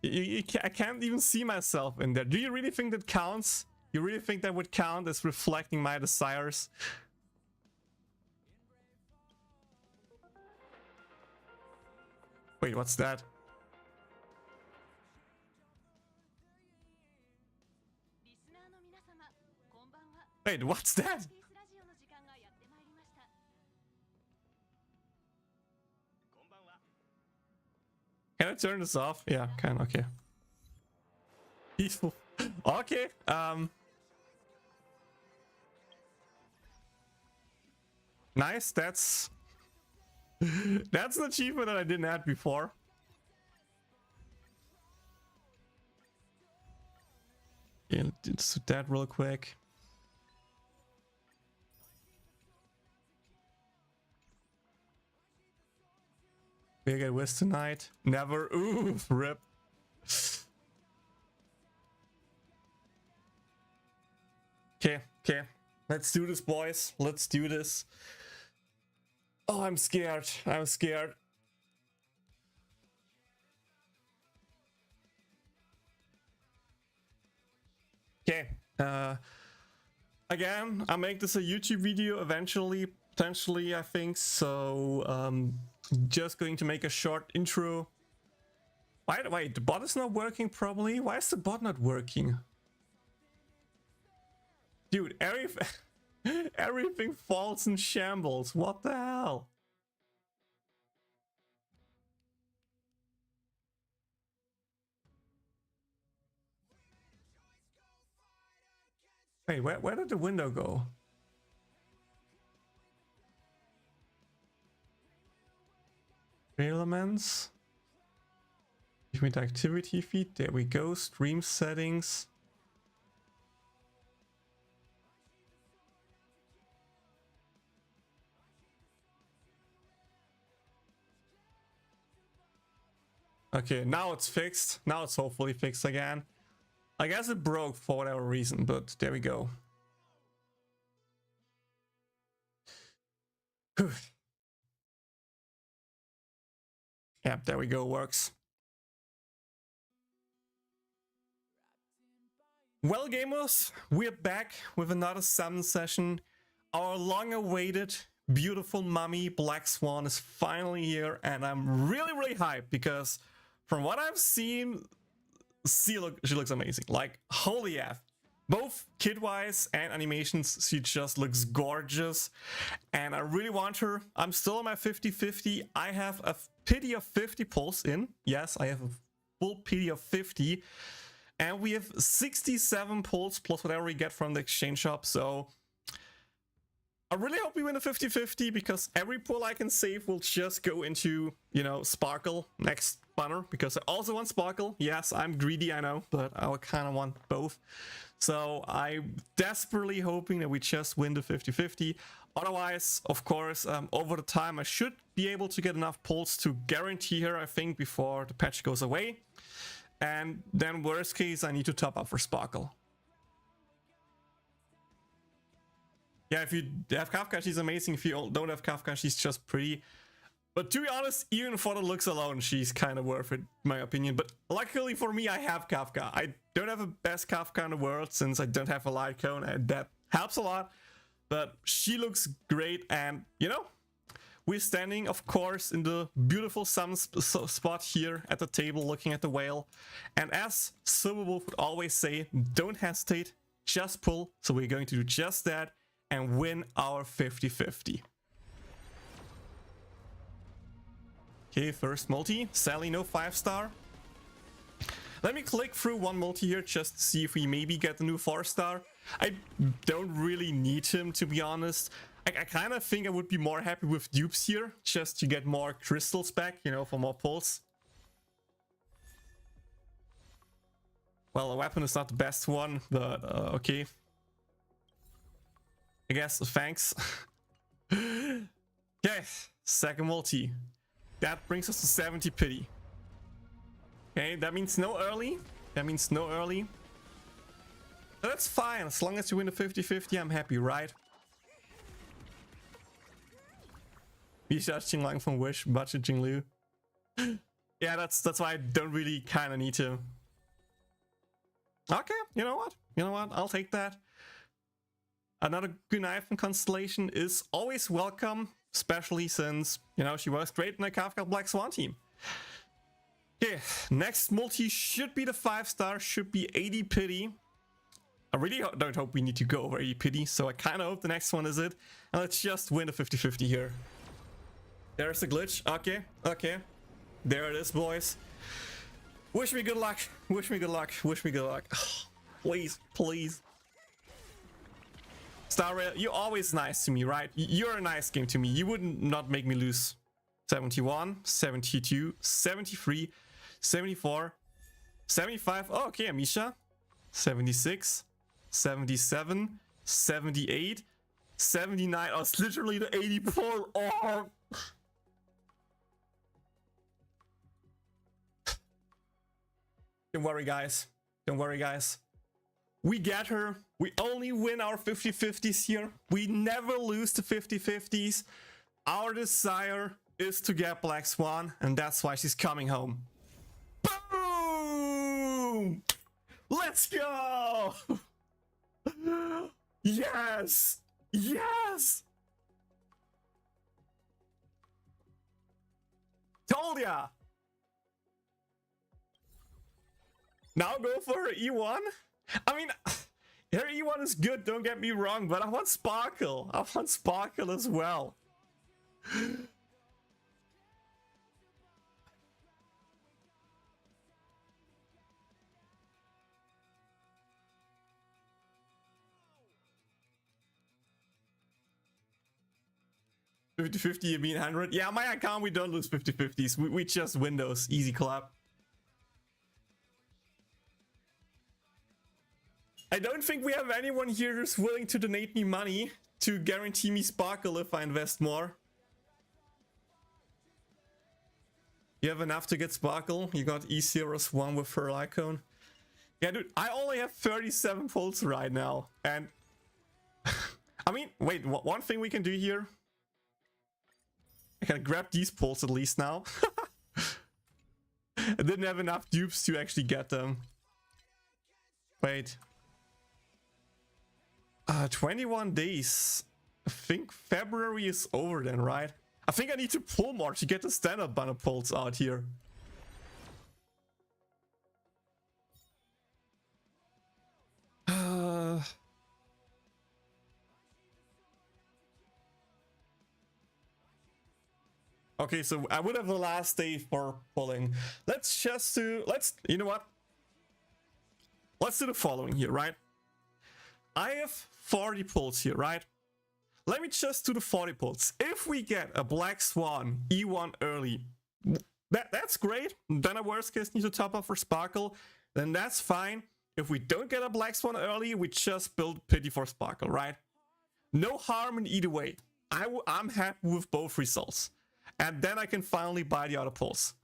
I can't even see myself in there. Do you really think that counts? You really think that would count as reflecting my desires? Wait, what's that? Wait, what's that? Can I turn this off? Yeah, can. Okay. Peaceful. Okay. Nice. That's an achievement that I didn't add before. Yeah, let's do that real quick. Big at West tonight. Never. Ooh, rip. Okay. Let's do this, boys. Let's do this. Oh, I'm scared. I'm scared. Okay. Again, I'll make this a YouTube video eventually, potentially, I think. So, just going to make a short intro. Wait, the bot is not working probably? Why is the bot not working? Dude, everything falls in shambles. What the hell? Wait, where did the window go? Elements. Give me the activity feed. There we go. Stream settings. Okay, now it's fixed. Now it's hopefully fixed again. I guess it broke for whatever reason, but there we go. Whew. Yeah, there we go, works. Well, gamers, we're back with another summon session. Our long-awaited, beautiful mummy, Black Swan, is finally here, and I'm really hyped because from what I've seen, she looks amazing. Like, holy F. Both kid-wise and animations, she just looks gorgeous, and I really want her. I'm still on my 50-50. I have a pity of 50 pulls in. Yes, I have a full pity of 50. And we have 67 pulls plus whatever we get from the exchange shop. So I really hope we win a 50-50 because every pull I can save will just go into, you know, Sparkle next banner. Because I also want Sparkle. Yes, I'm greedy, I know, but I kind of want both. So I'm desperately hoping that we just win the 50-50. Otherwise, of course, over the time I should be able to get enough pulls to guarantee her, I think, before the patch goes away. And then worst case, I need to top up for Sparkle. Yeah, if you have Kafka, she's amazing. If you don't have Kafka, she's just pretty. But to be honest, even for the looks alone, she's kind of worth it, in my opinion. But luckily for me, I have Kafka. I don't have the best Kafka in the world since I don't have a light cone, and that helps a lot. But she looks great, and, you know, we're standing, of course, in the beautiful sun spot here at the table looking at the whale. And as Silverwolf would always say, don't hesitate, just pull. So we're going to do just that and win our 50-50. Okay, first multi. Sadly, no 5-star. Let me click through one multi here just to see if we maybe get the new 4-star. I don't really need him, to be honest. I kind of think I would be more happy with dupes here, just to get more crystals back, you know, for more pulls. Well, a weapon is not the best one, but okay. I guess, thanks. Okay, second multi. That brings us to 70 pity. Okay, that means no early. That means no early. But that's fine, as long as you win the 50-50, I'm happy, right? Wie Jing Lang from Wish, Budget Jing Liu. Yeah, that's why I don't really kind of need to. Okay, you know what? You know what? I'll take that. Another Gunai from Constellation is always welcome, especially since, you know, she works great in the Kafka Black Swan team. Okay, next multi should be the 5-star, should be 80 pity. I really don't hope we need to go over 80 pity, so I kind of hope the next one is it. And let's just win the 50-50 here. There's a glitch. Okay, okay. There it is, boys. Wish me good luck. Wish me good luck. Wish me good luck. Please, please. Star Rail, you're always nice to me, right? You're a nice game to me. You wouldn't not make me lose. 71, 72, 73, 74, 75. Oh, okay, Amisha. 76, 77, 78, 79. Oh, it's literally the 84. Oh. Don't worry, guys. Don't worry, guys. We get her. We only win our 50-50s here. We never lose the 50-50s. Our desire is to get Black Swan, and that's why she's coming home. Boom! Let's go! Yes! Yes! Told ya! Now go for her E1? I mean, her E1 is good, don't get me wrong, but I want Sparkle. I want Sparkle as well. $50-50, you mean 100? Yeah, my account, we don't lose 50-50s. We just win those. Easy clap. I don't think we have anyone here who's willing to donate me money to guarantee me Sparkle if I invest more. You have enough to get Sparkle? You got E0's one with her icon? Yeah, dude, I only have 37 pulls right now. And I mean, wait, one thing we can do here. can grab these pulls at least now. I didn't have enough dupes to actually get them. Wait. 21 days. I think February is over then, right? I think I need to pull more to get the standard banner pulls out here. Okay, so I would have the last day for pulling. Let's just do, you know what? Let's do the following here, right? I have 40 pulls here, right? Let me just do the 40 pulls. If we get a Black Swan E1 early, that's great. Then a worst case need to top up for Sparkle. Then that's fine. If we don't get a Black Swan early, we just build Pity for Sparkle, right? No harm in either way. I'm happy with both results. And then I can finally buy the other pulls.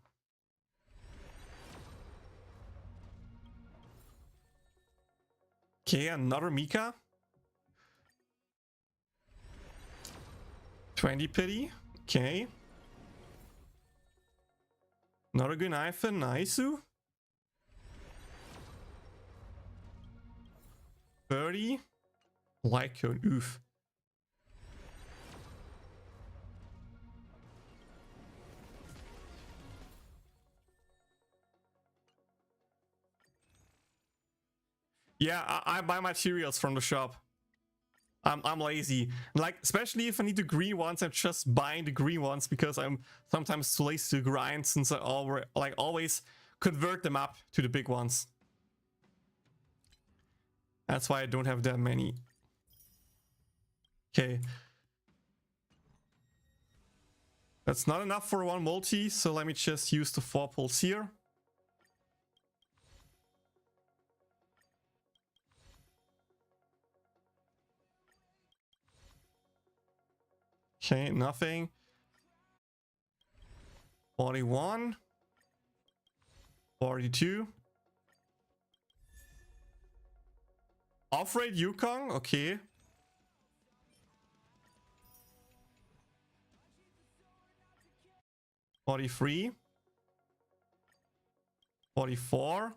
Okay, another Mika. 20 pity. Okay. Another good knife and Naisu. 30. Lycone. Oof. Yeah, I buy materials from the shop. I'm lazy. Like, especially if I need the green ones, I'm just buying the green ones because I'm sometimes too lazy to grind, since I always convert them up to the big ones. That's why I don't have that many. Okay. That's not enough for one multi, so let me just use the 4 pulls here. Okay, nothing. 41. 42. Off-rate Yukong, okay. $43. $44.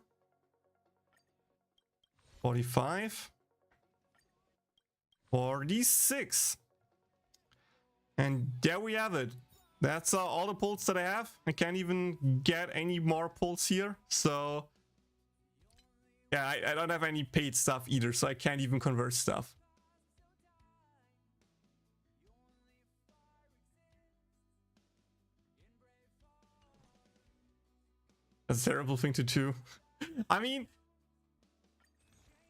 $45. $46. And there we have it. That's all the pulls that I have. I can't even get any more pulls here. So yeah, I don't have any paid stuff either, so I can't even convert stuff. That's a terrible thing to do. I mean,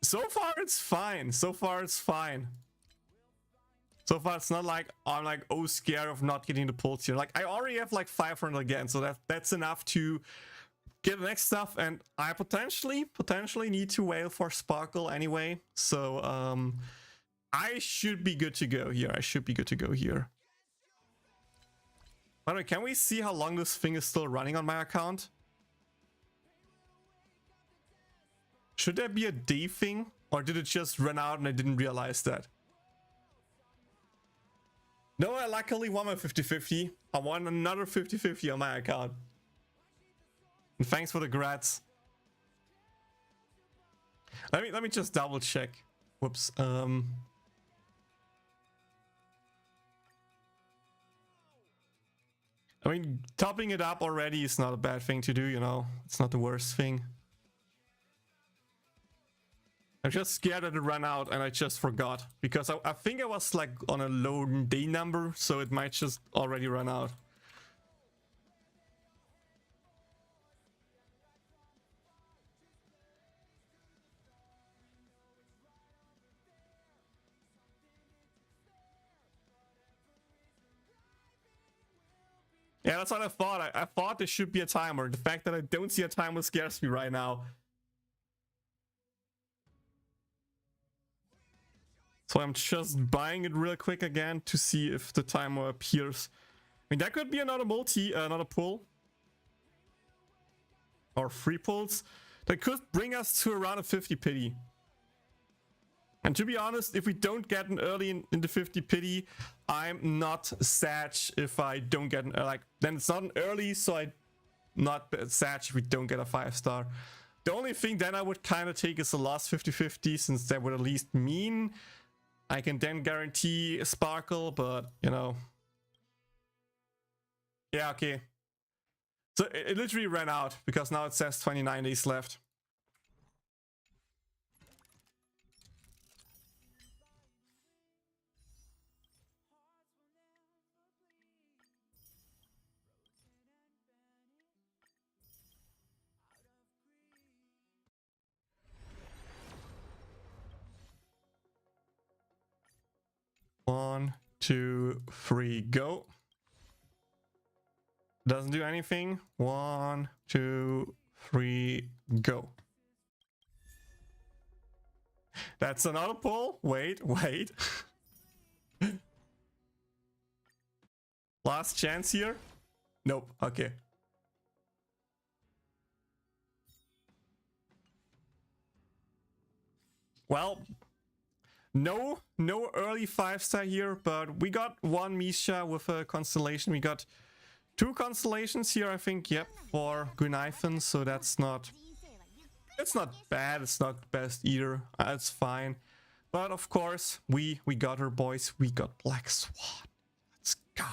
so far it's fine. So far it's fine. So far it's not like I'm like, oh, scared of not getting the pulls here. Like, I already have like 500 again, so that's enough to get the next stuff. And I potentially need to whale for Sparkle anyway. So I should be good to go here. I should be good to go here. By the way, can we see how long this thing is still running on my account? Should there be a day thing, or did it just run out and I didn't realize that? No, I luckily won my 50-50. I won another 50-50 on my account. And thanks for the grats. Let me just double check. Whoops. I mean, topping it up already is not a bad thing to do, you know. It's not the worst thing. I'm just scared that it ran out and I just forgot. Because I think I was like on a low day number, so it might just already run out. Yeah, that's what I thought. I thought there should be a timer. The fact that I don't see a timer scares me right now. So I'm just buying it real quick again to see if the timer appears. I mean, that could be another multi, another pull. Or 3 pulls. That could bring us to around a 50 pity. And to be honest, if we don't get an early in the 50 pity, I'm not sad if I don't get an like. Then it's not an early, so I not sad if we don't get a 5-star. The only thing then I would kind of take is the last 50-50, since that would at least mean I can then guarantee a sparkle, but you know. Yeah, okay. So it literally ran out because now it says 29 days left. One, two, three, go. Doesn't do anything. 1, 2, 3, go. That's another pull. Wait. Last chance here. Nope. Okay. Well, no early 5-star here, but we got one Misha with a constellation. We got 2 constellations here, I think. Yep, for Gunaifen. So that's not. It's not bad. It's not best either. It's fine. But of course, we got her, boys. We got Black Swan. Let's go.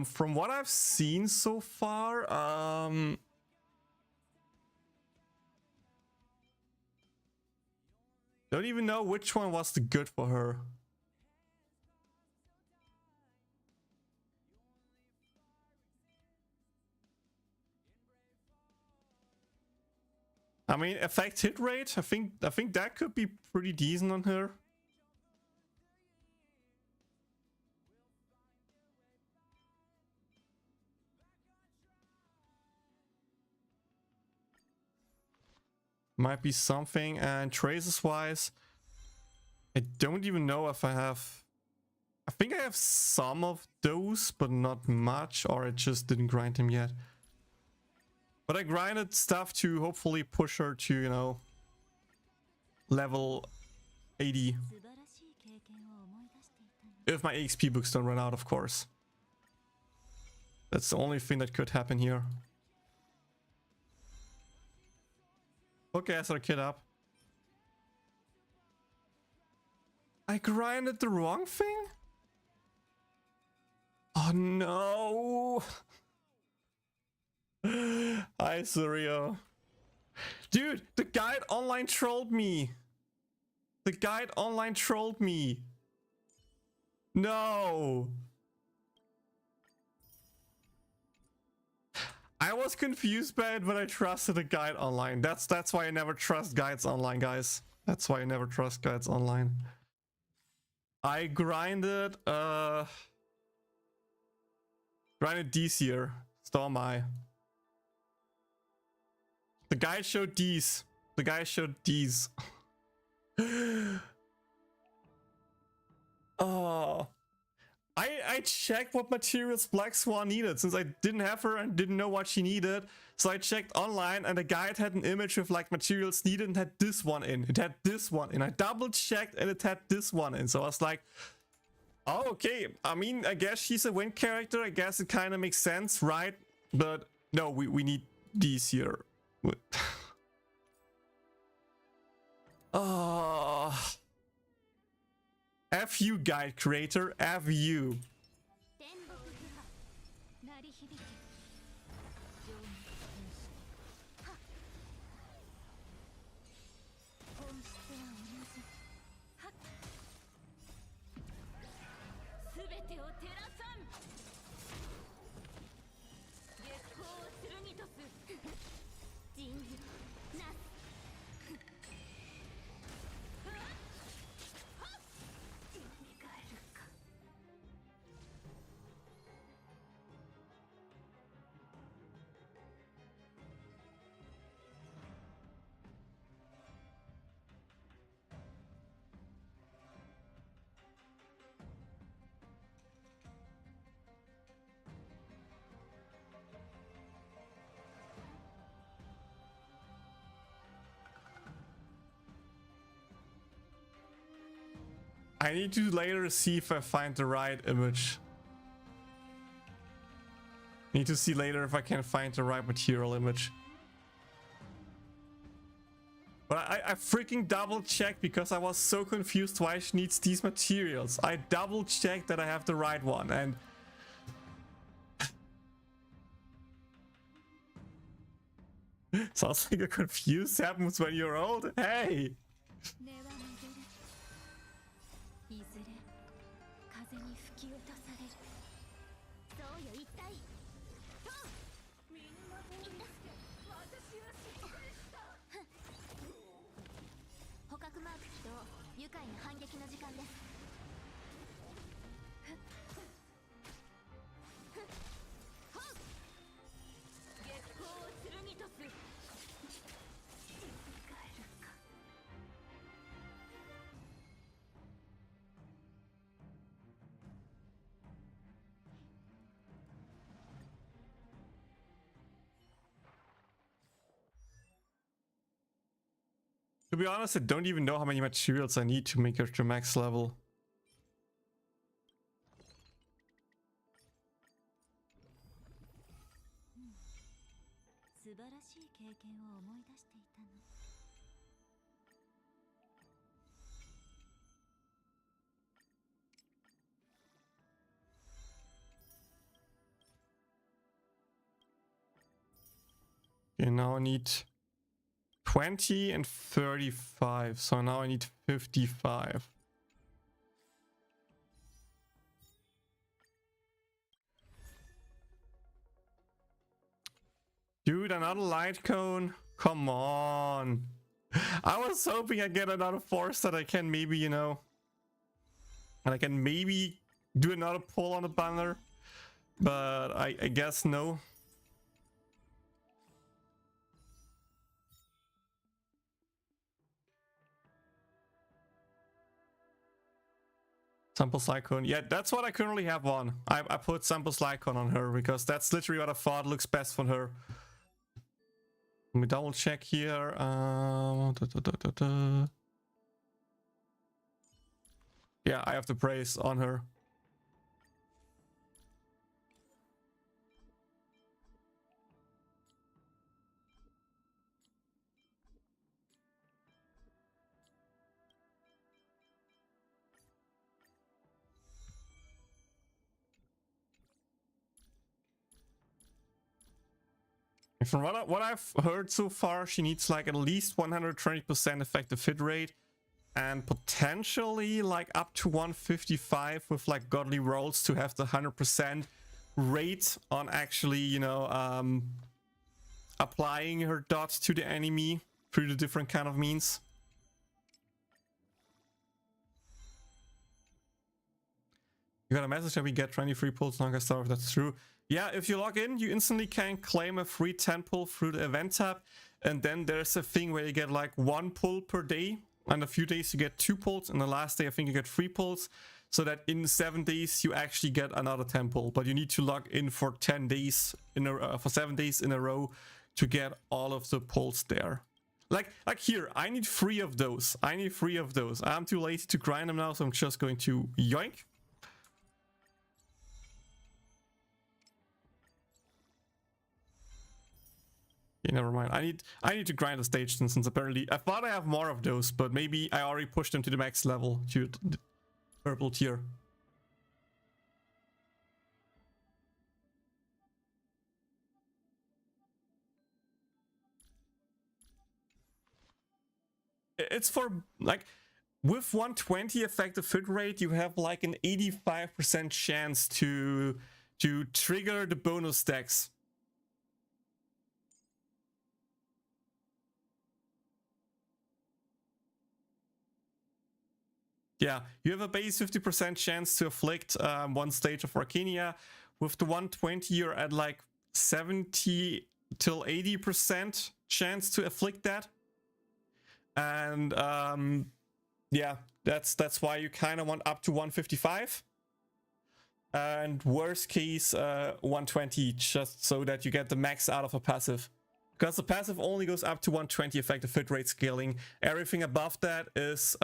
From what I've seen so far, don't even know which one was the good for her. I mean, effect hit rate, I think that could be pretty decent on her. Might be something. And traces wise, I don't even know if I have. I think I have some of those, but not much, or I just didn't grind them yet. But I grinded stuff to hopefully push her to, you know, level 80. If my XP books don't run out, of course. That's the only thing that could happen here. Okay, I our kid up. I grinded the wrong thing? Oh no! Hi, Suryo. Dude, the guide online trolled me. The guide online trolled me. No. I was confused by it, but I trusted a guide online. That's why I never trust guides online, guys. That's why I never trust guides online. I grinded these here. Stormeye. The guy showed these. The guy showed these. Oh. I checked what materials Black Swan needed, since I didn't have her and didn't know what she needed. So I checked online and the guide had an image with like materials needed and had this one in. It had this one in. I double checked and it had this one in. So I was like, oh, okay. I mean, I guess she's a wind character. I guess it kind of makes sense, right? But no, we need these here. Oh. F you, guide creator. F you. I need to later see if I find the right image. Need to see later if I can find the right material image. But I freaking double checked because I was so confused why she needs these materials. I double checked that I have the right one, and sounds like you're confused happens when you're old. Hey! いずれ風に吹き落とされる。そうよ一体。みんな私は失敗した。捕獲マーク起動。愉快な反撃の時間です。月光を剣とす。 To be honest, I don't even know how many materials I need to make her to max level. Okay, now I need 20 and 35, so now I need 55. Dude, another light cone? Come on. I was hoping I get another force that I can maybe, you know, and I can maybe do another pull on the banner, but I guess no. Sample Lycon. Yeah, that's what I currently have on. I put Sample Lycon on her because that's literally what I thought looks best for her. Let me double check here. Yeah, I have the praise on her. From what I've heard so far, she needs like at least 120% effective hit rate and potentially like up to 155 with like godly rolls to have the 100% rate on actually, you know, applying her dots to the enemy through the different kind of means. You got a message that we get 23 pulls Honkai Star Rail. That's true. Yeah, if you log in, you instantly can claim a free 10 pull through the event tab. And then there's a thing where you get like 1 pull per day. And a few days you get 2 pulls. And the last day, I think you get 3 pulls. So that in 7 days, you actually get another 10 pull. But you need to log in for 10 days, for 7 days in a row to get all of the pulls there. Like here, I need 3 of those. I need 3 of those. I'm too lazy to grind them now, so I'm just going to yoink. Okay, never mind. I need to grind the stage since apparently I thought I have more of those, but maybe I already pushed them to the max level to the purple tier. It's for like with 120 effective hit rate, you have like an 85% chance to trigger the bonus stacks. Yeah, you have a base 50% chance to afflict one stage of Arcania. With the 120, you're at like 70 till 80% chance to afflict that. And yeah, that's why you kind of want up to 155. And worst case, 120, just so that you get the max out of a passive. Because the passive only goes up to 120 effective hit rate scaling. Everything above that is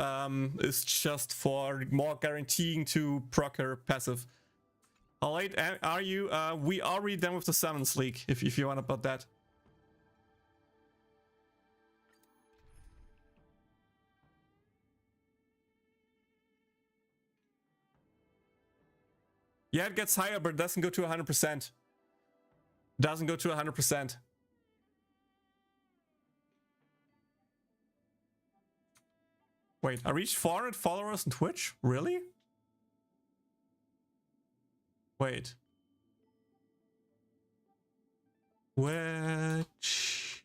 just for more guaranteeing to proc her passive. How late are you? We are already done with the summons league, if you want to put that. Yeah, it gets higher, but it doesn't go to 100%. Doesn't go to 100%. Wait, I reached 400 followers on Twitch? Really? Wait. Twitch.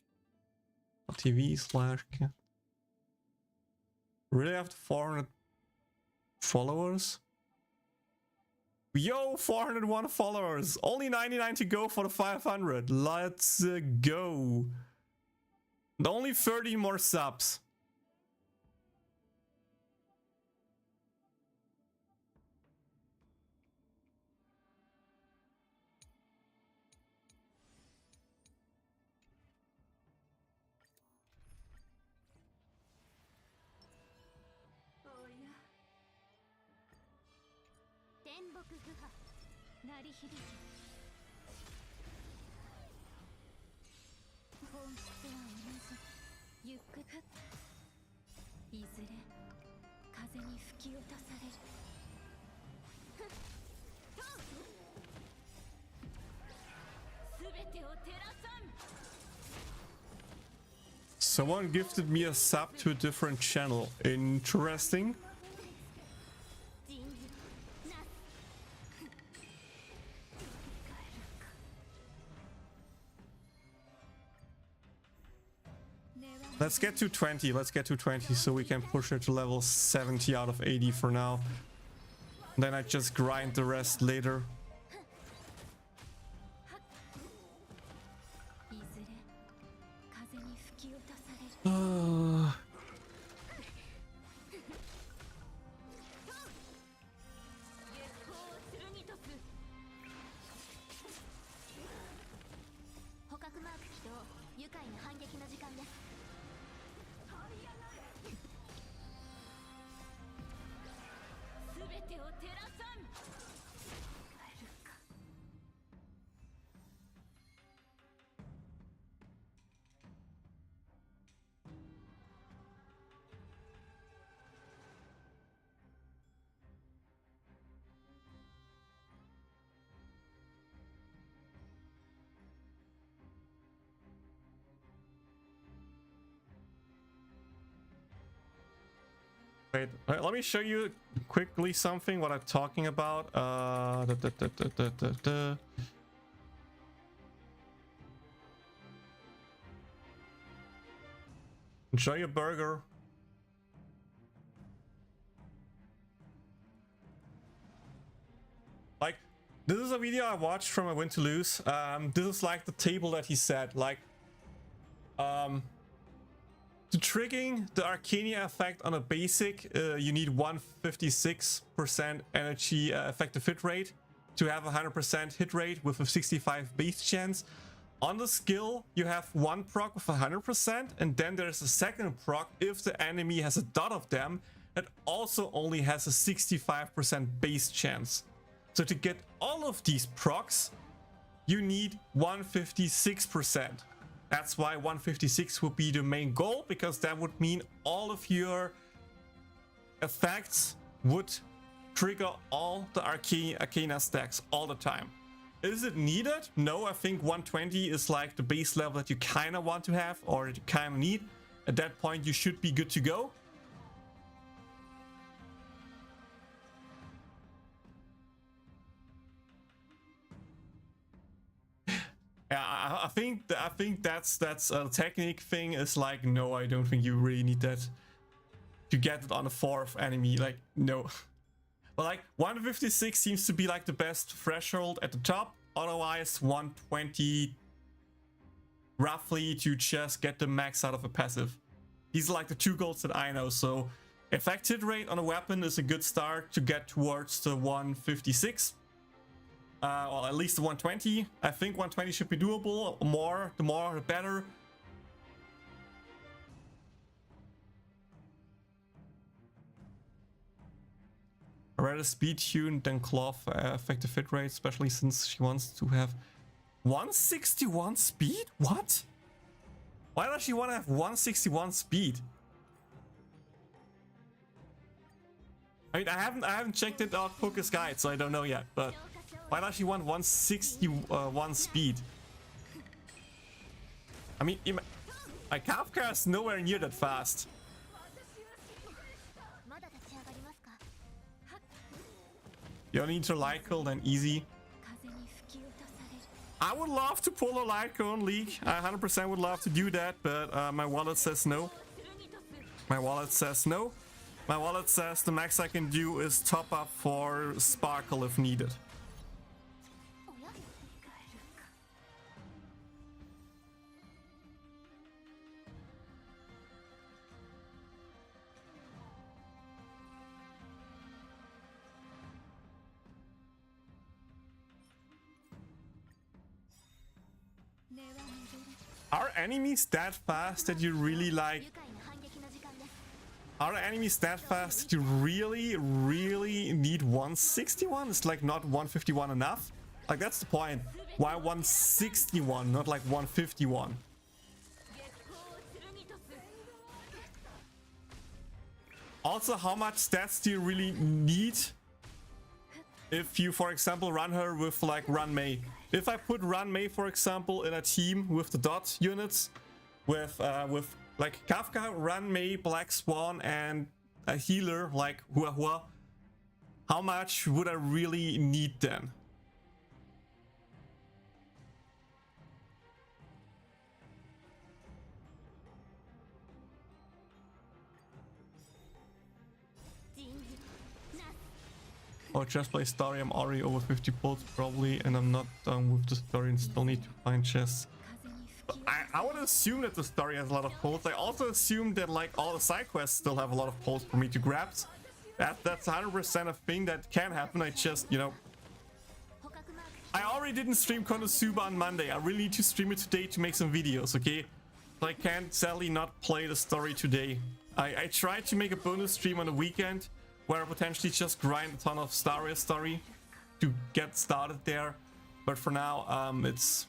TV/. Really after 400 followers? Yo, 401 followers. Only 99 to go for the 500. Let's go. And only 30 more subs. Someone gifted me a sub to a different channel. Interesting. Let's get to 20. Let's get to 20 so we can push it to level 70 out of 80 for now. Then I just grind the rest later. Wait, let me show you quickly something what I'm talking about. Enjoy your burger. Like, this is a video I watched from A Win to Lose. This is like the table that he said. Like, to triggering the Arcania effect on a basic, you need 156% energy effective hit rate to have a 100% hit rate with a 65 base chance. On the skill, you have one proc with 100%, and then there's a second proc if the enemy has a dot of them that also only has a 65% base chance. So to get all of these procs, you need 156%. That's why 156 would be the main goal, because that would mean all of your effects would trigger all the Arcana stacks all the time. Is it needed? No, I think 120 is like the base level that you kind of want to have, or that you kind of need. At that point, you should be good to go. Yeah, I think that's a technique thing. Is like, no, I don't think you really need that to get it on a fourth enemy. Like, no. But like 156 seems to be like the best threshold at the top. Otherwise, 120 roughly to just get the max out of a passive. These are like the two goals that I know. So effective rate on a weapon is a good start to get towards the 156. Or at least the 120. I think 120 should be doable. The more the better. better speed tune than Cloth effective hit rate, especially since she wants to have 161 speed? What? Why does she want to have 161 speed? I mean, I haven't checked it out Poke's guide, so I don't know yet, but why does she want 161 speed? I mean, my Kafka is nowhere near that fast. You only need to light cone, then easy. I would love to pull a light cone leak. I 100% would love to do that, but my wallet says no. My wallet says no. My wallet says the max I can do is top up for Sparkle if needed. Are enemies that fast that you really like? Are enemies that fast that you really need 161? It's like not 151 enough? Like that's the point. Why 161, not like 151? Also, how much stats do you really need if you, for example, run her with like Run Mei? If I put Run Mei, for example, in a team with the dot units, with like Kafka, Run Mei, Black Swan, and a healer like Hua Hua, how much would I really need then? Or just play story. I'm already over 50 pulls probably, and I'm not done with the story and still need to find chests. I would assume that the story has a lot of pulls. I also assume that like all the side quests still have a lot of pulls for me to grab. That's 100% a thing that can happen. I just, you know, I already didn't stream Konosuba on Monday. I really need to stream it today to make some videos, okay? So I can't sadly not play the story today. I tried to make a bonus stream on the weekend where I potentially just grind a ton of Star Rail story to get started there. But for now, it's...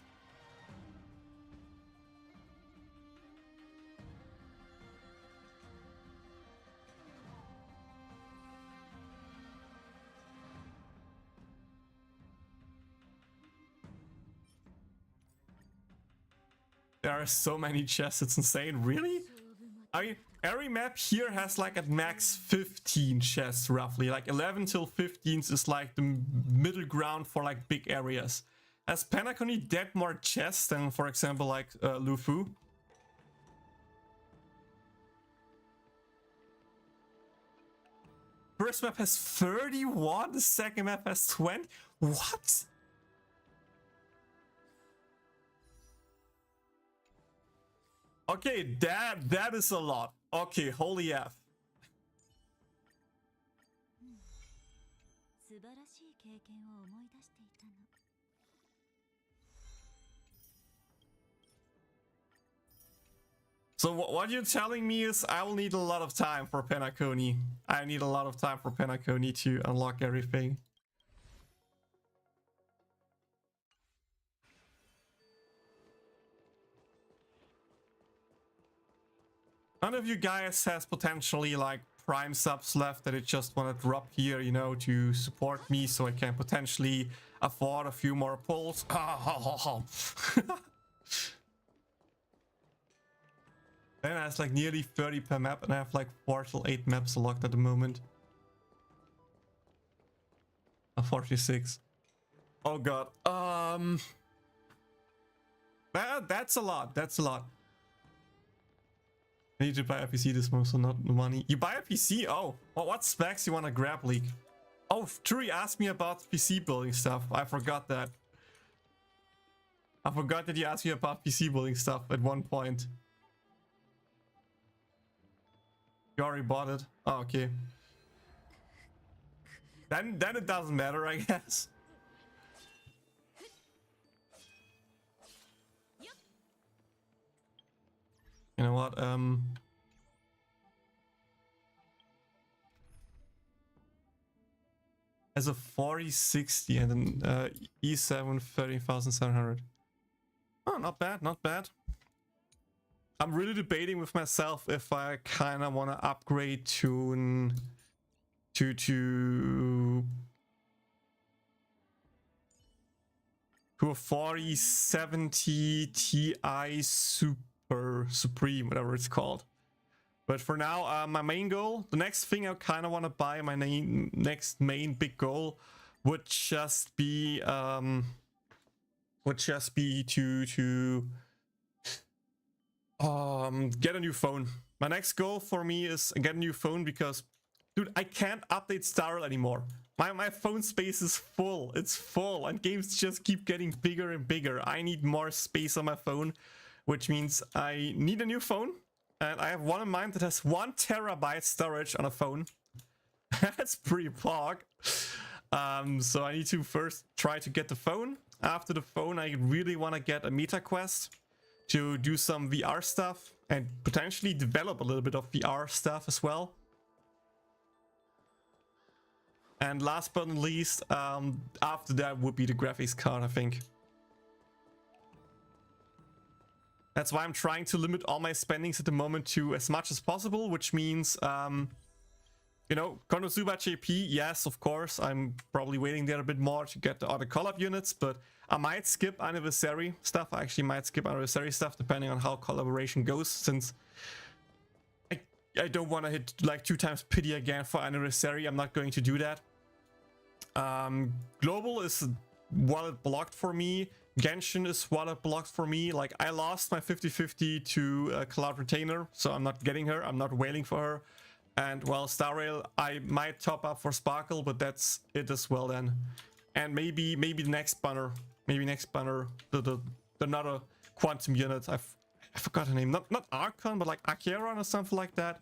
There are so many chests, it's insane. Really? I mean, every map here has like at max 15 chests roughly. Like 11 till 15 is like the middle ground for like big areas. Has Penacony that more chests than, for example, like Lufu? First map has 31, the second map has 20. What? Okay, that is a lot. Okay, holy F. So what you're telling me is I will need a lot of time for Penacony. I need a lot of time for Penacony to unlock everything. None of you guys has potentially like prime subs left that I just want to drop here, you know, to support me so I can potentially afford a few more pulls. Then I have like nearly 30 per map and I have like 4 till 8 maps locked at the moment. 46. Oh god. That's a lot. That's a lot. I need to buy a PC this month, so not the money. You buy a PC? Oh, well, what specs you want to grab, League? Oh, Turi asked me about PC building stuff. I forgot that. I forgot that you asked me about PC building stuff at one point. You already bought it? Oh, okay. Then it doesn't matter, I guess. You know what, has a 4060 and an E7 13,700. Oh, not bad, not bad. I'm really debating with myself if I kind of want to upgrade to a 4070 Ti Supreme, whatever it's called. But for now, my main goal, the next thing I kind of want to buy, my next main big goal, would just be to get a new phone. My next goal for me is get a new phone because, dude, I can't update Star Rail anymore. My phone space is full. It's full, and games just keep getting bigger and bigger. I need more space on my phone, which means I need a new phone. And I have one in mind that has 1 terabyte storage on a phone. That's pretty pog. So I need to first try to get the phone. After the phone, I really want to get a Meta Quest to do some VR stuff and potentially develop a little bit of VR stuff as well. And last but not least, after that would be the graphics card, I think. That's why I'm trying to limit all my spendings at the moment to as much as possible, which means, you know, Konosuba JP, yes, of course, I'm probably waiting there a bit more to get the other collab units, but I might skip anniversary stuff. I actually might skip anniversary stuff depending on how collaboration goes, since I don't want to hit like 2 times pity again for anniversary. I'm not going to do that. Global is wallet blocked for me. Genshin is wallet blocked for me. Like, I lost my 50-50 to Cloud Retainer, so I'm not getting her. I'm not waiting for her. And well, Star Rail, I might top up for Sparkle, but that's it as well then. And maybe the next banner, the another quantum unit. I forgot her name. Not Archon, but like Acheron or something like that.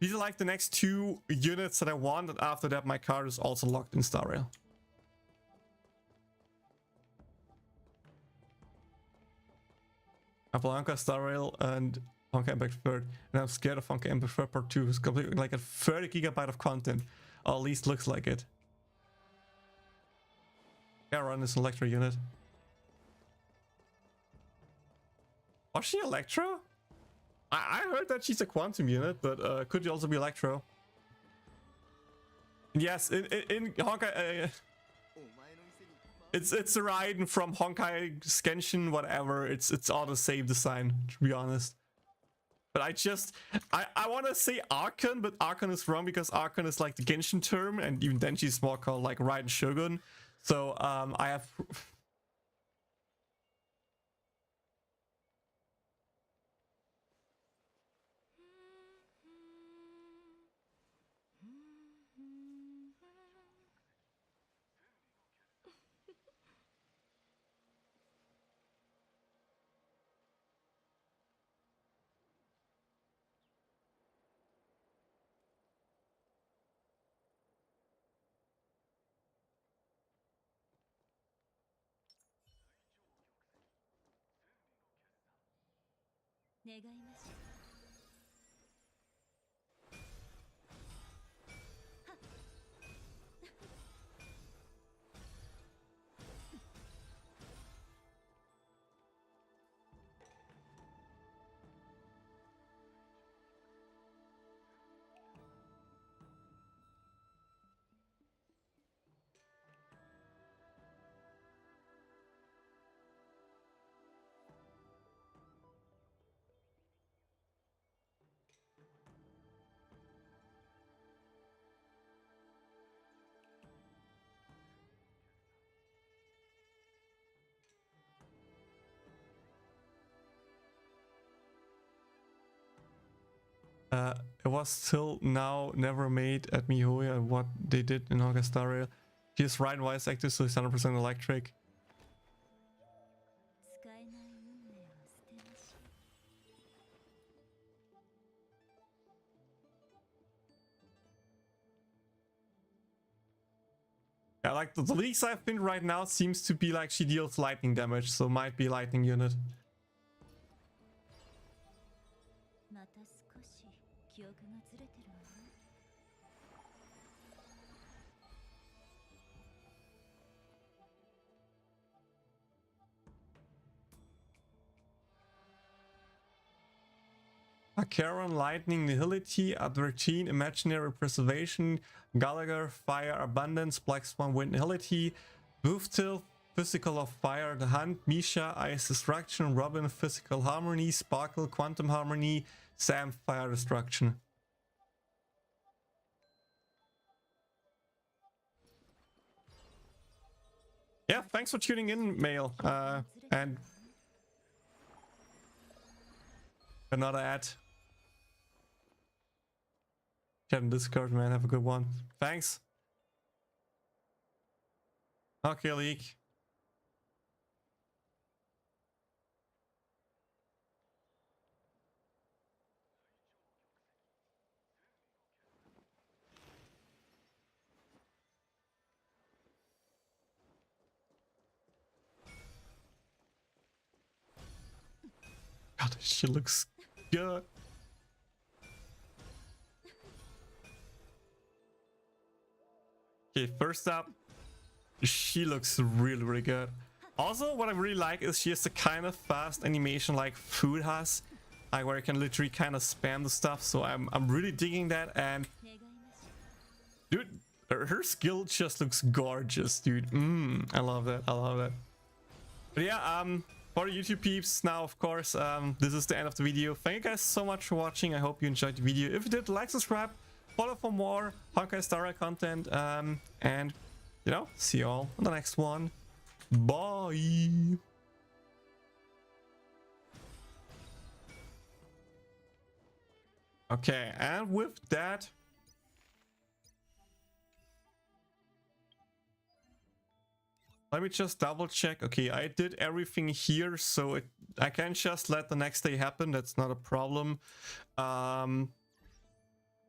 These are like the next 2 units that I want, and after that my card is also locked in Star Rail. I have Honkai Star Rail and Honkai Impact 3rd, and I'm scared of Honkai Impact 3rd Part 2. It's completely like a 30 gigabyte of content, or at least looks like it. Acheron is an Electro unit. Was she Electro? I heard that she's a quantum unit, but could also be Electro. Yes, in Honkai, it's a Raiden from Honkai Genshin, whatever. It's all the same design, to be honest. But I want to say Archon, but Archon is wrong because Archon is like the Genshin term, and even then she's more called like Raiden Shogun. So I have. It was still now never made at MiHoYo and what they did in Honkai Star Rail. He is right wise active, so he's 100% electric. Yeah, like the leaks I've been right now seems to be like she deals lightning damage, so might be lightning unit. Acheron, Lightning, Nihility, Advertine, Imaginary Preservation, Gallagher, Fire, Abundance, Black Swan, Wind, Nihility, Booftil, Physical of Fire, The Hunt, Misha, Ice Destruction, Robin, Physical Harmony, Sparkle, Quantum Harmony, Sam, Fire Destruction. Yeah, thanks for tuning in, Mail. And another ad. Chat and Discord, man. Have a good one. Thanks. Okay, Leak. God, she looks good. Okay, first up, she looks really, really good. Also, what I really like is she has the kind of fast animation like Food has, like where you can literally kind of spam the stuff. So I'm really digging that. And dude, her skill just looks gorgeous, dude. I love that. I love that. But yeah, for the YouTube peeps, now of course, this is the end of the video. Thank you guys so much for watching. I hope you enjoyed the video. If you did, like, subscribe, follow for more Honkai Star Rail content, and you know, see you all on the next one. Bye. Okay, and with that, let me just double check. Okay, I did everything here, so I can just let the next day happen. That's not a problem.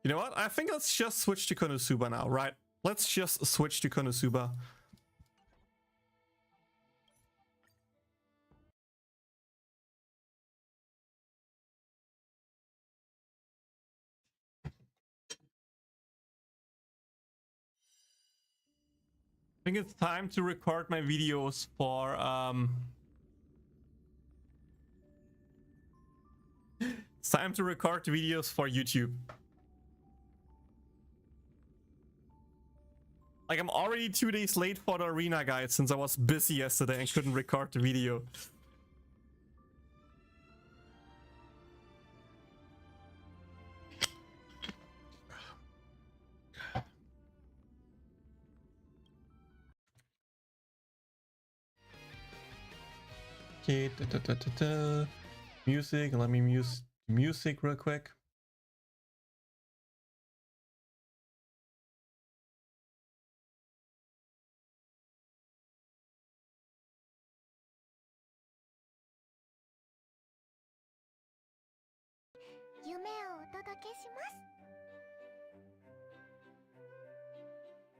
You know what? I think let's just switch to Konosuba now, right? Let's just switch to Konosuba. I think it's time to record my videos for it's time to record the videos for YouTube. Like, I'm already 2 days late for the arena guide since I was busy yesterday and couldn't record the video. Okay, music. Let me mute music real quick.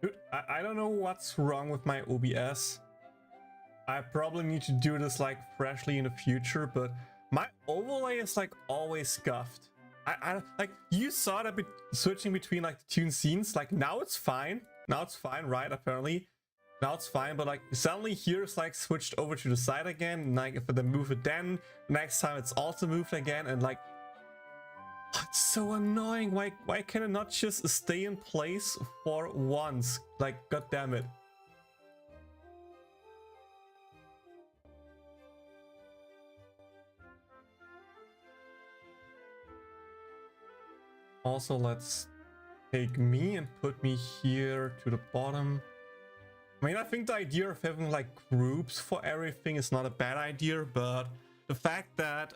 Dude, I don't know what's wrong with my OBS. I probably need to do this like freshly in the future, but my overlay is like always scuffed. I like, you saw that switching between like the two scenes. Like, now it's fine. Now it's fine, right? Apparently, now it's fine. But like, suddenly here it's like switched over to the side again. And like, if I move it, then next time it's also moved again. And like, it's so annoying. Why can it not just stay in place for once? Like, god damn it. Also, let's take me and put me here to the bottom. I mean, I think the idea of having like groups for everything is not a bad idea, but the fact that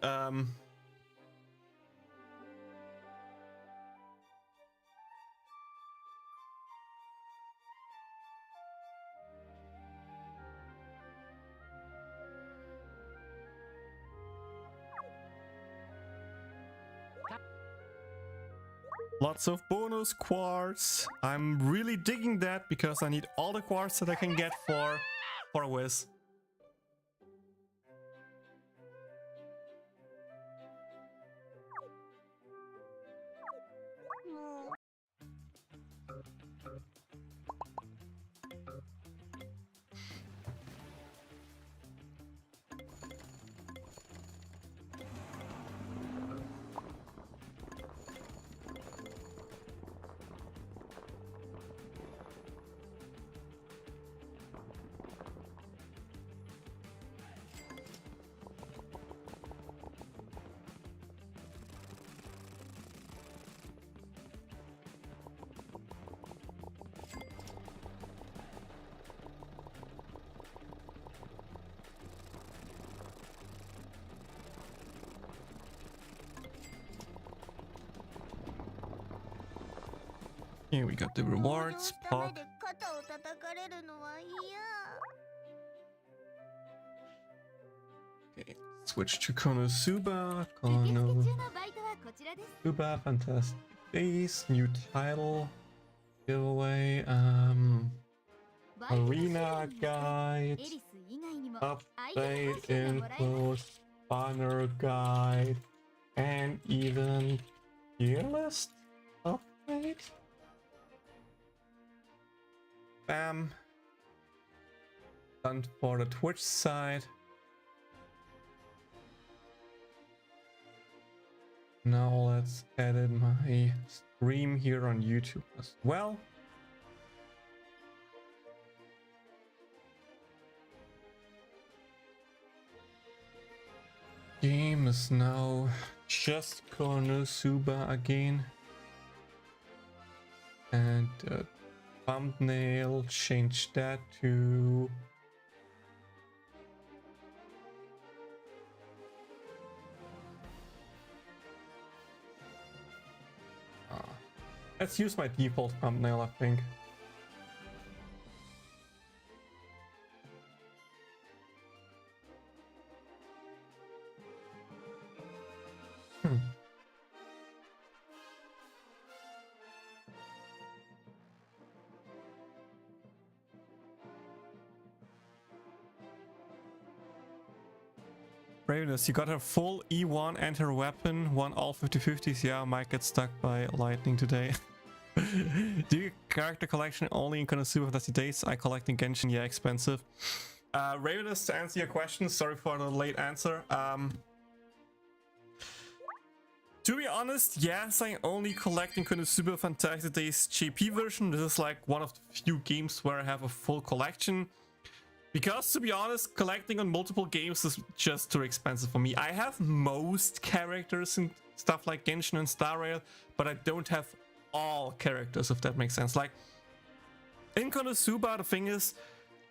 lots of bonus quartz. I'm really digging that because I need all the quartz that I can get for a whiz. Here we got the rewards. 登場した目 Pog. で肩を叩かれるのは嫌。 Okay, switch to Konosuba. 受付中のバイトはこちらです。 Konosuba, Fantastic Days, new title, giveaway, バイトの種類 arena によって guide, エリス以外にも相手 update 報酬がもらえます。 info, banner guide, and even tier list update. Bam. Done for the Twitch side. Now let's edit my stream here on YouTube as well. Game is now just Konosuba again. And thumbnail, change that to let's use my default thumbnail, I think. Braveness, you got her full E1 and her weapon, won all 50-50s. Yeah, I might get stuck by lightning today. Do you character collection only in Konosuba Fantastic Days? I collect in Genshin, yeah, expensive. Ravenous, to answer your question, sorry for the late answer. To be honest, yes, I only collect in Konosuba Fantastic Days JP version. This is like one of the few games where I have a full collection. Because, to be honest, collecting on multiple games is just too expensive for me. I have most characters and stuff like Genshin and Star Rail, but I don't have all characters, if that makes sense. Like, in Konosuba, the thing is,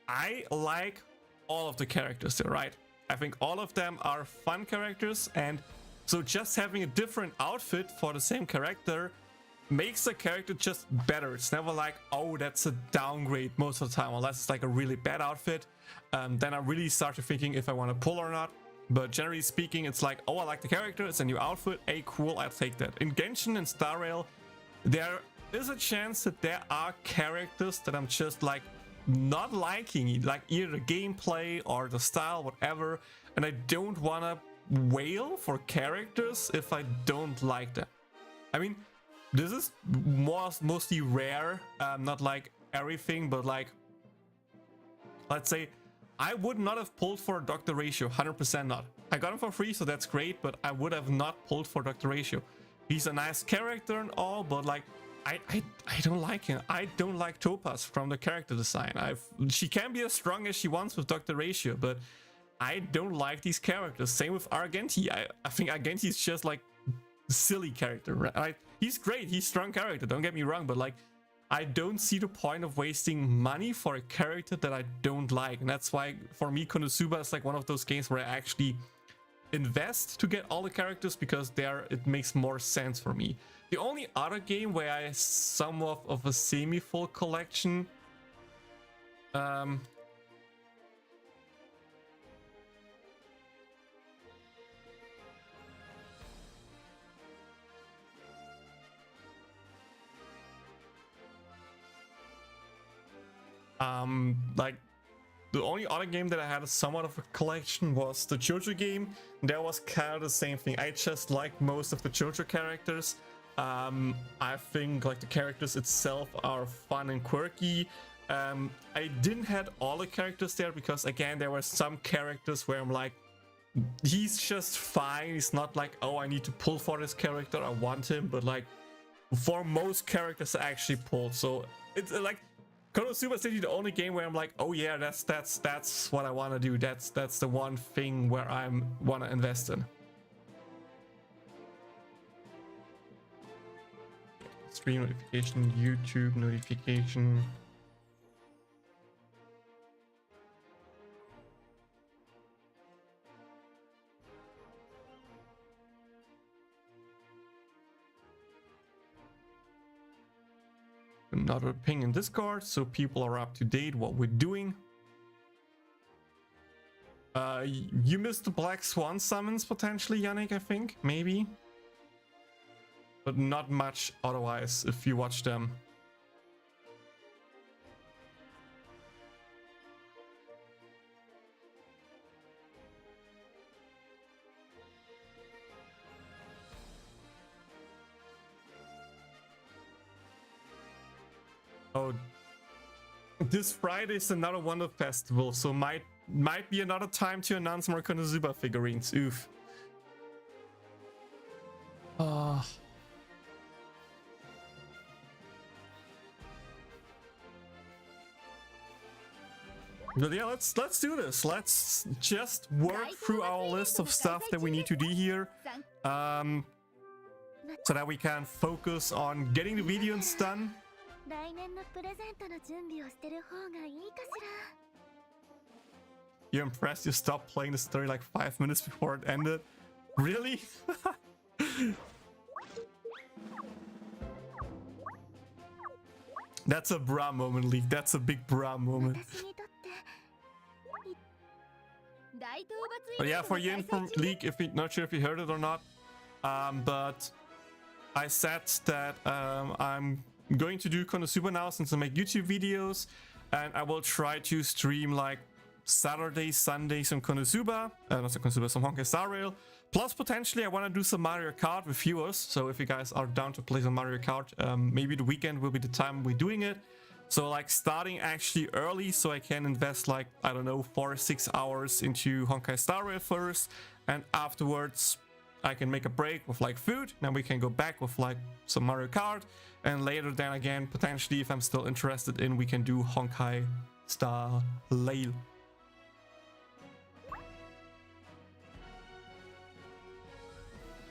I like all of the characters there, right? I think all of them are fun characters, and so just having a different outfit for the same character makes the character just better. It's never like, oh, that's a downgrade most of the time, unless it's like a really bad outfit. Then I really start to thinking if I want to pull or not. But generally speaking, it's like, oh, I like the character, it's a new outfit, hey, cool, I'll take that. In Genshin and Star Rail, there is a chance that there are characters that I'm just like not liking, like either the gameplay or the style, whatever, and I don't want to wail for characters if I don't like them. I mean, this is mostly rare, not like everything, but like, let's say, I would not have pulled for Dr. Ratio, 100% not. I got him for free, so that's great, but I would have not pulled for Dr. Ratio. He's a nice character and all, but like, I don't like him. I don't like Topaz from the character design. She can be as strong as she wants with Dr. Ratio, but I don't like these characters. Same with Argenti. I think Argenti is just like a silly character, right? He's great, he's a strong character, don't get me wrong, but like, I don't see the point of wasting money for a character that I don't like. And that's why, for me, Konosuba is like one of those games where I actually invest to get all the characters, because there it makes more sense for me. The only other game where I somewhat of a semi-full collection, like the only other game that I had somewhat of a collection was the JoJo game. That was kind of the same thing. I just like most of the JoJo characters. I think like the characters itself are fun and quirky. I didn't have all the characters there because again there were some characters where I'm like, he's just fine. He's not like, oh, I need to pull for this character, I want him, but like for most characters I actually pulled. So it's like Konosuba is the only game where I'm like, oh yeah, that's what I want to do. That's the one thing where I want to invest in. Stream notification, YouTube notification. another ping in Discord so people are up to date what we're doing. You missed the Black Swan summons potentially, Yannick, I think, maybe. But not much otherwise if you watch them. Oh, this Friday is another Wonder Festival, so might be another time to announce more Konosuba figurines. Oof. But yeah, let's do this. Let's just work through our list of stuff that we need to do here, so that we can focus on getting the videos done. You're impressed you stopped playing the story like 5 minutes before it ended? Really? That's a bra moment, League. That's a big bra moment. But yeah, for you info, League, if you not sure if you heard it or not, but I said that I'm going to do Konosuba now since I make YouTube videos, and I will try to stream like Saturdays, Sundays on Konosuba, not some Konosuba, some Honkai Star Rail. Plus, potentially, I want to do some Mario Kart with viewers. So if you guys are down to play some Mario Kart, maybe the weekend will be the time we're doing it. So like starting actually early, so I can invest like, I don't know, 4 or 6 hours into Honkai Star Rail first, and afterwards I can make a break with like food. Then we can go back with like some Mario Kart, and later then again, potentially if I'm still interested in, we can do Honkai Star Rail.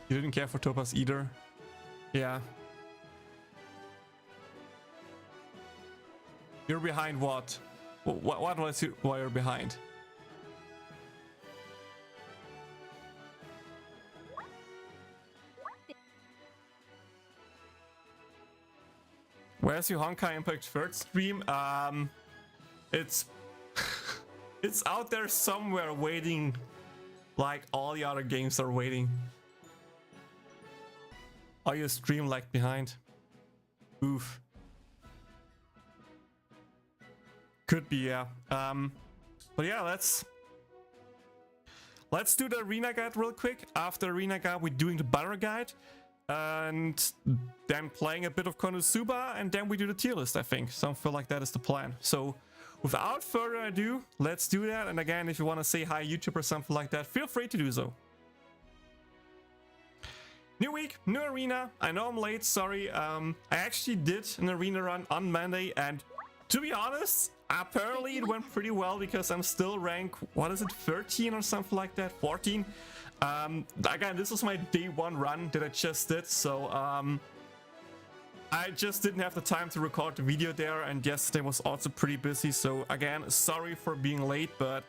You didn't care for Topaz either? Yeah. You're behind what? What was you, why you're behind? Where's your Honkai Impact third stream? It's it's out there somewhere waiting, like all the other games are waiting. Are you stream like behind? Oof. Could be, yeah. But yeah, let's do the arena guide real quick. After arena guide, we're doing the banner guide, and then playing a bit of Konosuba, and then we do the tier list, I think. Something like that is the plan. So without further ado, let's do that. And again, if you want to say hi YouTube or something like that, feel free to do so. New week, new arena. I know I'm late, sorry. I actually did an arena run on Monday, and to be honest, apparently it went pretty well because I'm still rank, what is it, 13 or something like that, 14. Again, this was my day 1 run that I just did, so I just didn't have the time to record the video there, and yesterday was also pretty busy, so again, sorry for being late, but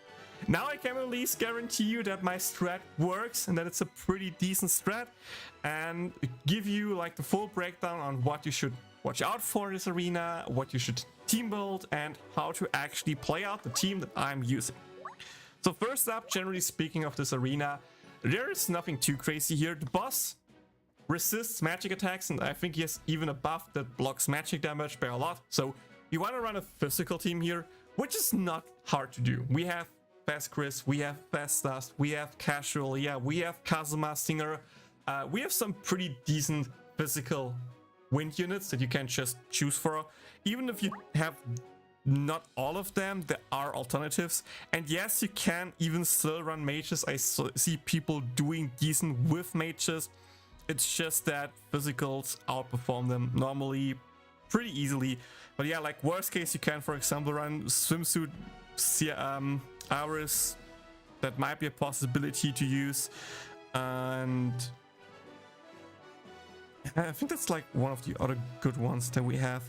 now I can at least guarantee you that my strat works and that it's a pretty decent strat, and give you like the full breakdown on what you should watch out for this arena, what you should team build, and how to actually play out the team that I'm using. So first up, generally speaking of this arena, there is nothing too crazy here. The boss resists magic attacks, and I think he has even a buff that blocks magic damage by a lot. So you want to run a physical team here, which is not hard to do. We have Fast Chris, we have Fast Dust, we have Casual, yeah, we have Kazuma Singer. We have some pretty decent physical wind units that you can just choose for. Even if you have not all of them, there are alternatives. And yes, you can even still run mages. I see people doing decent with mages. It's just that physicals outperform them normally pretty easily. But yeah, like worst case, you can, for example, run swimsuit Iris. That might be a possibility to use. And I think that's like one of the other good ones that we have.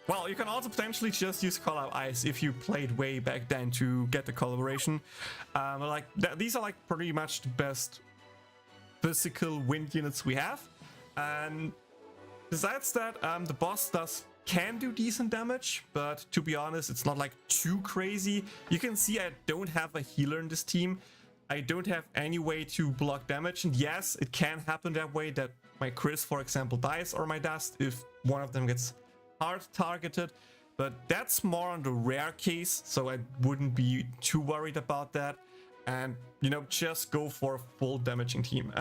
Well, you can also potentially just use Call Out Ice if you played way back then to get the collaboration. Like these are like pretty much the best physical wind units we have. And Besides that, the boss can do decent damage, but to be honest, it's not like too crazy. You can see I don't have a healer in this team. I don't have any way to block damage, and yes, it can happen that way, that my Chris, for example, dies, or my Dust if one of them gets hard targeted, but that's more on the rare case, so I wouldn't be too worried about that. And, you know, just go for a full damaging team.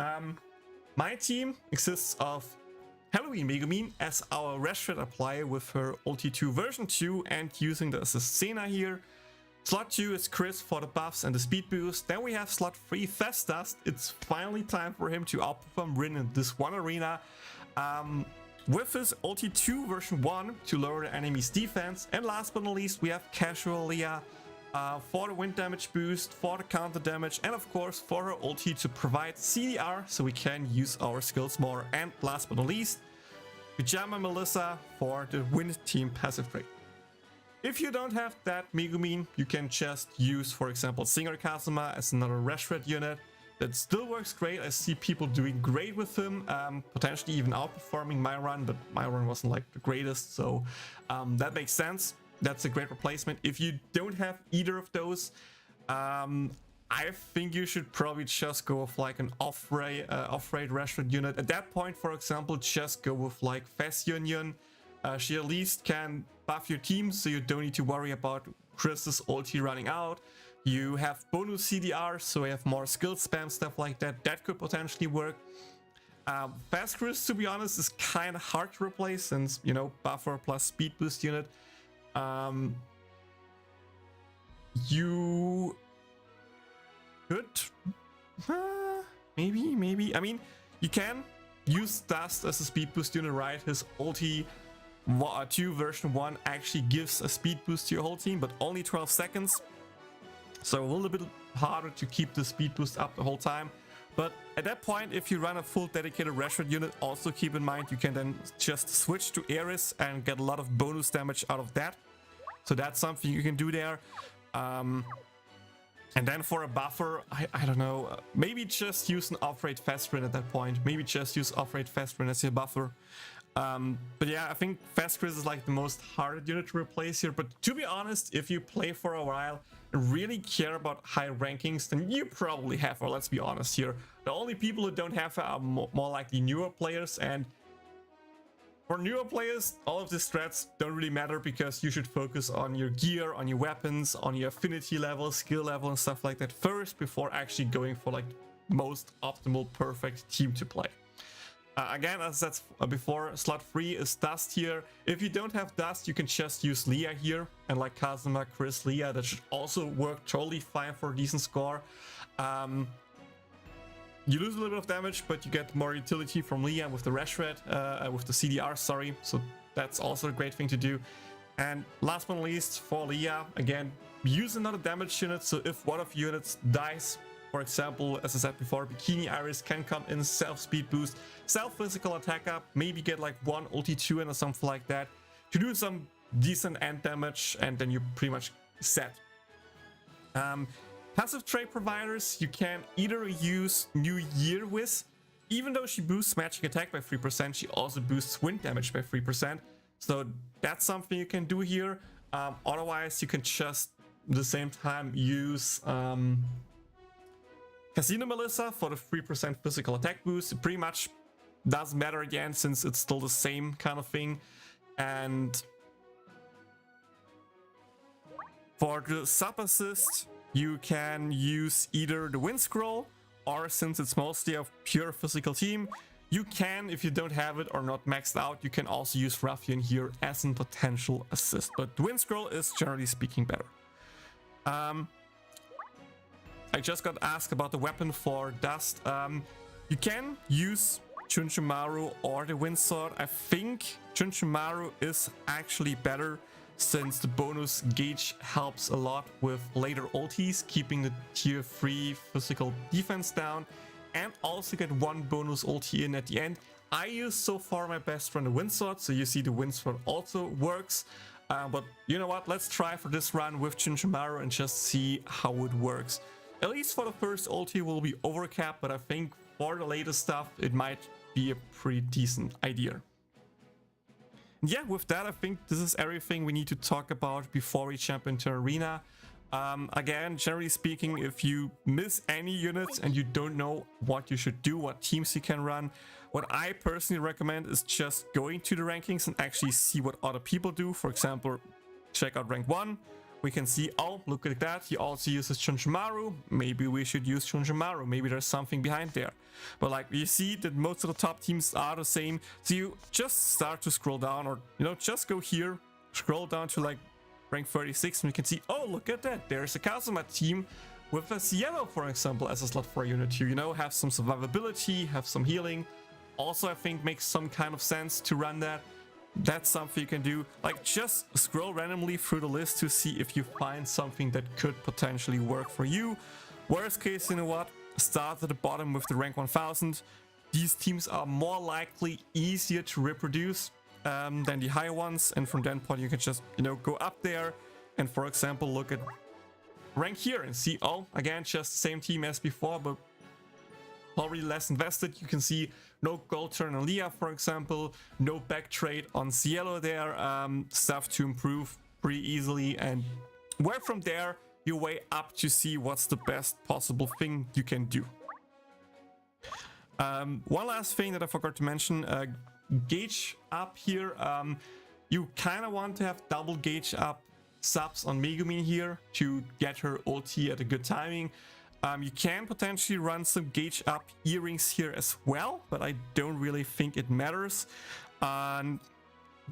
My team consists of Halloween Megumin as our reshred applier with her ulti 2 version 2 and using the assist Sena here. Slot 2 is Chris for the buffs and the speed boost. Then we have slot 3 Festdust. It's finally time for him to outperform Rin in this one arena. With his ulti 2 version 1 to lower the enemy's defense. And last but not least, we have Casual Leah for the wind damage boost, for the counter damage, and of course for her ulti to provide CDR so we can use our skills more. And last but not least, Pajama Melissa for the wind team passive trait. If you don't have that Megumin, you can just use, for example, Singer Kazuma as another reshred unit. That still works great. I see people doing great with him, potentially even outperforming my run, but my run wasn't like the greatest, so that makes sense. That's a great replacement. If you don't have either of those, I think you should probably just go with like an off-rate reshred unit. At that point, for example, just go with like Fast Union. She at least can buff your team, so you don't need to worry about Chris's ulti running out. You have bonus CDR, so you have more skill spam, stuff like that. That could potentially work. Fast Chris, to be honest, is kind of hard to replace since, you know, buffer plus speed boost unit. You could maybe. I mean, you can use Dust as a speed boost unit, right? His ulti 2 version 1 actually gives a speed boost to your whole team, but only 12 seconds. So a little bit harder to keep the speed boost up the whole time. But at that point, if you run a full dedicated reshred unit, also keep in mind you can then just switch to Ares and get a lot of bonus damage out of that. So that's something you can do there. And then for a buffer, I don't know, maybe just use an off-rate fast sprint at that point. Maybe just use off-rate fast sprint as your buffer. But yeah, I think Fast Chris is like the most hard unit to replace here. But to be honest, if you play for a while and really care about high rankings, then you probably have, or let's be honest here, the only people who don't have are more likely newer players. And for newer players, all of these strats don't really matter because you should focus on your gear, on your weapons, on your affinity level, skill level, and stuff like that first before actually going for like most optimal, perfect team to play. Again, as I said before, slot 3 is Dust here. If you don't have Dust, you can just use Leah here. And like Kazuma, Chris, Leah, that should also work totally fine for a decent score. You lose a little bit of damage, but you get more utility from Leah with the reshred, with the CDR, sorry. So that's also a great thing to do. And last but not least, for Leah, again, use another damage unit. So if one of your units dies, for example, as I said before, Bikini Iris can come in, self-speed boost, self-physical attack up, maybe get like one ulti 2 in or something like that to do some decent end damage, and then you're pretty much set. Passive trait providers, you can either use New Year with, even though she boosts magic attack by 3%, she also boosts wind damage by 3%. So that's something you can do here. Otherwise, you can just at the same time use Casino Melissa for the 3% physical attack boost. It pretty much doesn't matter again since it's still the same kind of thing. And for the sub assist, you can use either the Wind Scroll, or since it's mostly a pure physical team, you can, if you don't have it or not maxed out, you can also use Ruffian here as a potential assist. But the Wind Scroll is generally speaking better. I just got asked about the weapon for Dust. You can use Chunchumaru or the Wind Sword. I think Chunchumaru is actually better since the bonus gauge helps a lot with later ultis, keeping the tier 3 physical defense down, and also get one bonus ulti in at the end. I use so far my best run the Wind Sword, so you see the Wind Sword also works. But you know what, let's try for this run with Chunchumaru and just see how it works. At least for the first ulti will be overcapped, but I think for the later stuff it might be a pretty decent idea. yeah, with that, I think this is everything we need to talk about before we jump into arena. Again, generally speaking, if you miss any units and you don't know what you should do, what teams you can run, what I personally recommend is just going to the rankings and actually see what other people do. For example, check out rank 1. We can see, oh, look at that, he also uses Chunjimaru. Maybe we should use Chunjimaru. Maybe there's something behind there. But like, you see that most of the top teams are the same. So you just start to scroll down, or, you know, just go here, scroll down to like rank 36, and you can see, oh, look at that. There's a Kazuma team with a Cielo, for example, as a slot for a unit to, you know, have some survivability, have some healing. Also, I think makes some kind of sense to run that. That's something you can do. Like, just scroll randomly through the list to see if you find something that could potentially work for you. Worst case, you know what? Start at the bottom with the rank 1000. These teams are more likely easier to reproduce than the higher ones. And from that point, you can just, you know, go up there and, for example, look at rank here and see, oh, again, just the same team as before, but probably less invested. You can see no gold turn on Leah, for example, no back trade on Cielo there, stuff to improve pretty easily, and work from there your way up to see what's the best possible thing you can do. One last thing that I forgot to mention, gauge up here. You kind of want to have double gauge up subs on Megumin here to get her ulti at a good timing. You can potentially run some gauge up earrings here as well, but I don't really think it matters.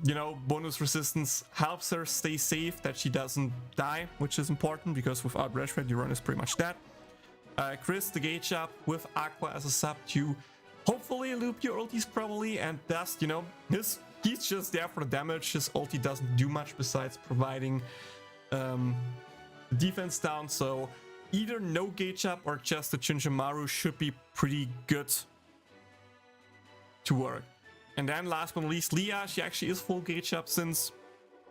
You know, bonus resistance helps her stay safe, that she doesn't die, which is important because without Reshred, your run is pretty much dead. Chris, the gauge up with Aqua as a sub to hopefully loop your ultis probably, and Dust, you know, he's just there for the damage. His ulti doesn't do much besides providing defense down, so either no gauge up or just the Chunjimaru should be pretty good to work. And then last but not least, Leah, she actually is full gauge up since,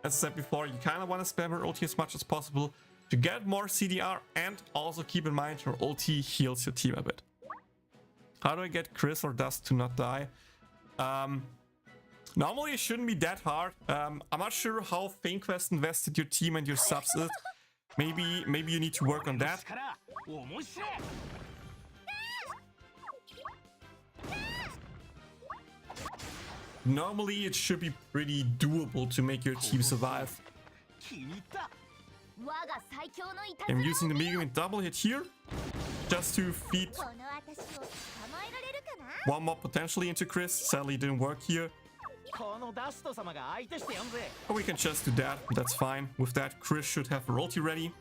as I said before, you kind of want to spam her ulti as much as possible to get more CDR, and also keep in mind her ulti heals your team a bit. How do I get Chris or Dust to not die? Normally it shouldn't be that hard. I'm not sure how Fame Quest invested your team and your subs is. Maybe you need to work on that. Normally it should be pretty doable to make your team survive. I'm using the Megumin double hit here just to feed one more potentially into Chris. Sadly it didn't work here. But we can just do that, that's fine. With that, Chris should have her ulti ready.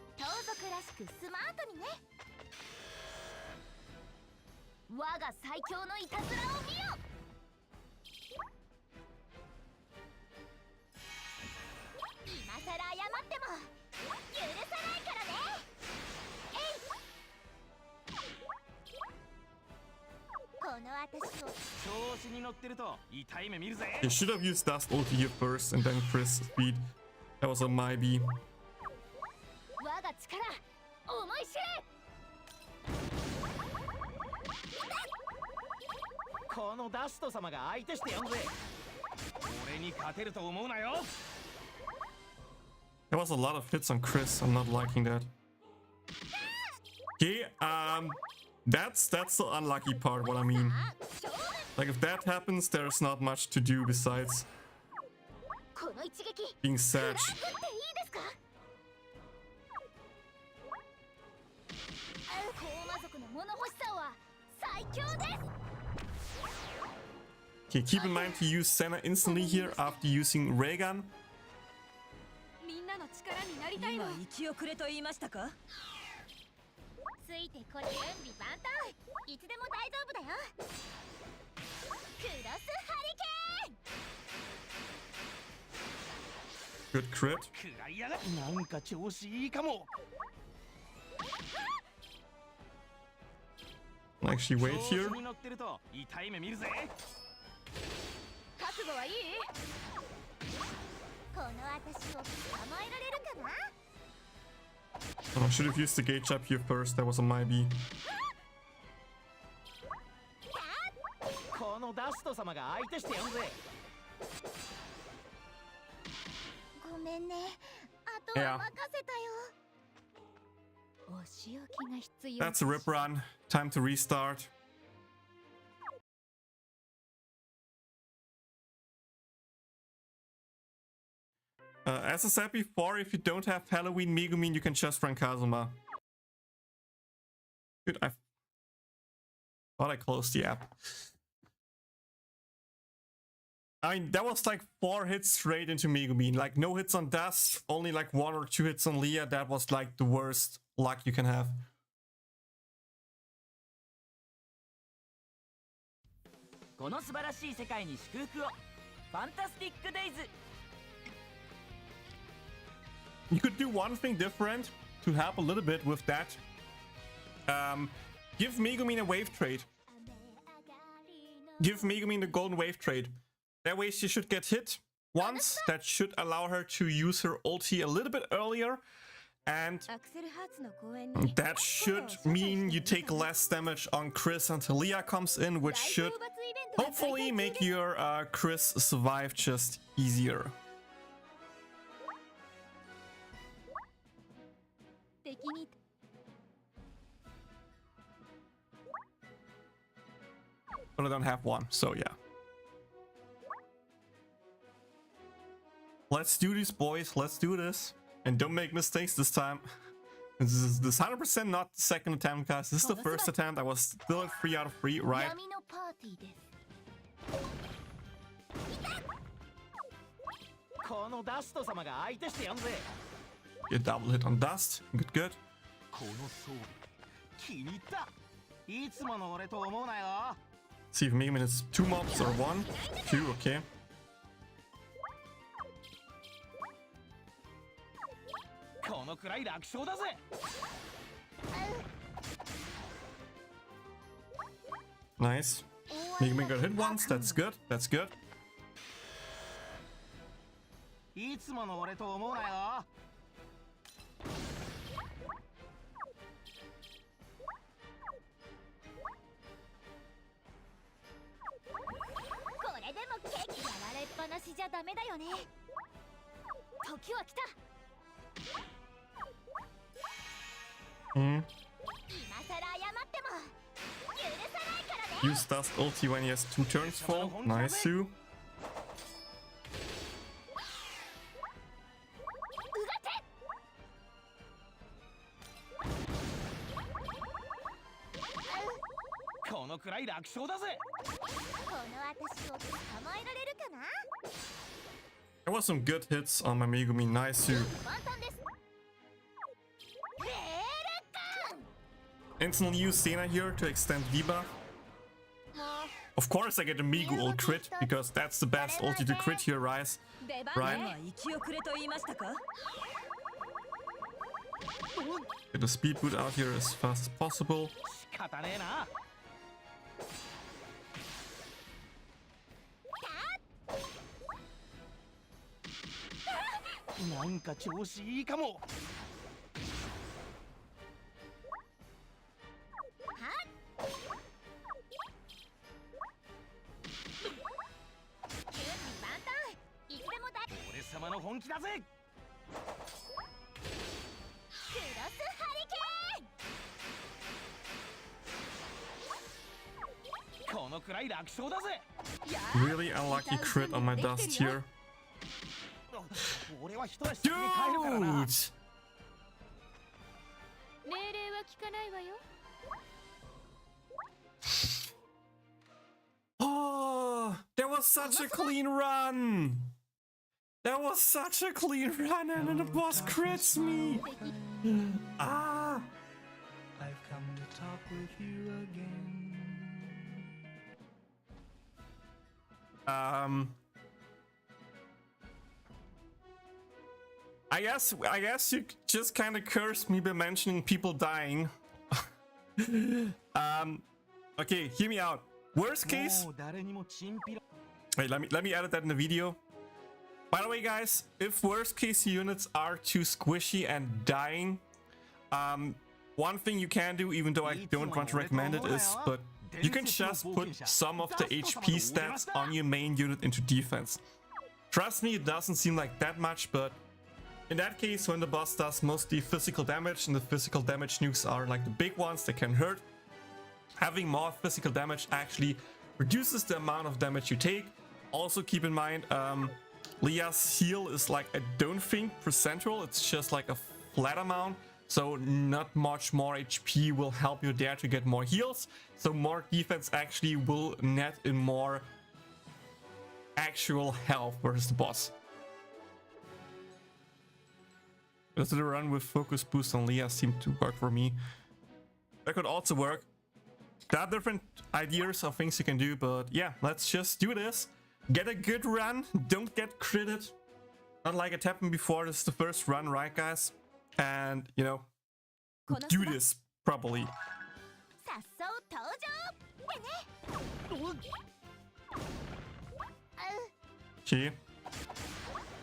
You should have used Dust ulti here first and then Chris speed. That was a maybe. There was a lot of hits on Chris. I'm not liking that. Okay, that's the unlucky part, what I mean. Like, if that happens, there's not much to do besides being sad. Okay, keep in mind to use Senna instantly here after using ray gun. Good crit. I'll actually wait here. Oh, I should have used the gauge up here first. That was a maybe. ごめんね。あとは任せたよ。お仕置きが必要。 That's a rip run. Time to restart. As I said before, if you don't have Halloween Megumin, you can just run Kazuma. Dude, I thought I closed the app. I mean, that was like 4 hits straight into Megumin. Like, no hits on Dust, only like 1 or 2 hits on Leah. That was like the worst luck you can have. You could do one thing different to help a little bit with that. Give Megumin a wave trade. Give Megumin the golden wave trade. That way she should get hit once. That should allow her to use her ulti a little bit earlier. And that should mean you take less damage on Chris until Leah comes in, which should hopefully make your Chris survive just easier. But I don't have one, so yeah. Let's do this, boys. Let's do this. And don't make mistakes this time. This is 100% not the second attempt, guys. This is the first attempt. I was still at 3 out of 3, right? Get double hit on Dust. Good, good. See if Megumin is 2 mobs or 1. 2, okay. Nice. Megumin got hit once. That's good. That's good. Use Dust ulti when he has 2 turns full. Nice, Sue. There was some good hits on my Megumin. Nice, Sue. Instantly use Sena here to extend debuff. Of course I get a Megu ult crit, because that's the best ulti to crit here, Rise. Right? Get a speed boot out here as fast as possible. Really unlucky crit on my Dust here. Dude! Oh, that was such a clean run! That was such a clean run, and then the boss crits me! Ah! I've come to talk with you again. I guess you just kind of cursed me by mentioning people dying. Okay, hear me out. Worst case. Wait, let me edit that in the video. By the way, guys, if worst case units are too squishy and dying, one thing you can do, even though I don't want to recommend it, is but you can just put some of the HP stats on your main unit into defense. Trust me, it doesn't seem like that much, but in that case, when the boss does mostly physical damage, and the physical damage nukes are like the big ones that can hurt, having more physical damage actually reduces the amount of damage you take. Also keep in mind, Leah's heal is like, I don't think percentual, it's just like a flat amount. So not much more HP will help you there to get more heals. So more defense actually will net in more actual health versus the boss. Does the run with focus boost on Leah seem to work for me? That could also work. There are different ideas of things you can do, but yeah, let's just do this. Get a good run, don't get critted. Not like it happened before, this is the first run, right guys? And, you know, do this properly. Okay.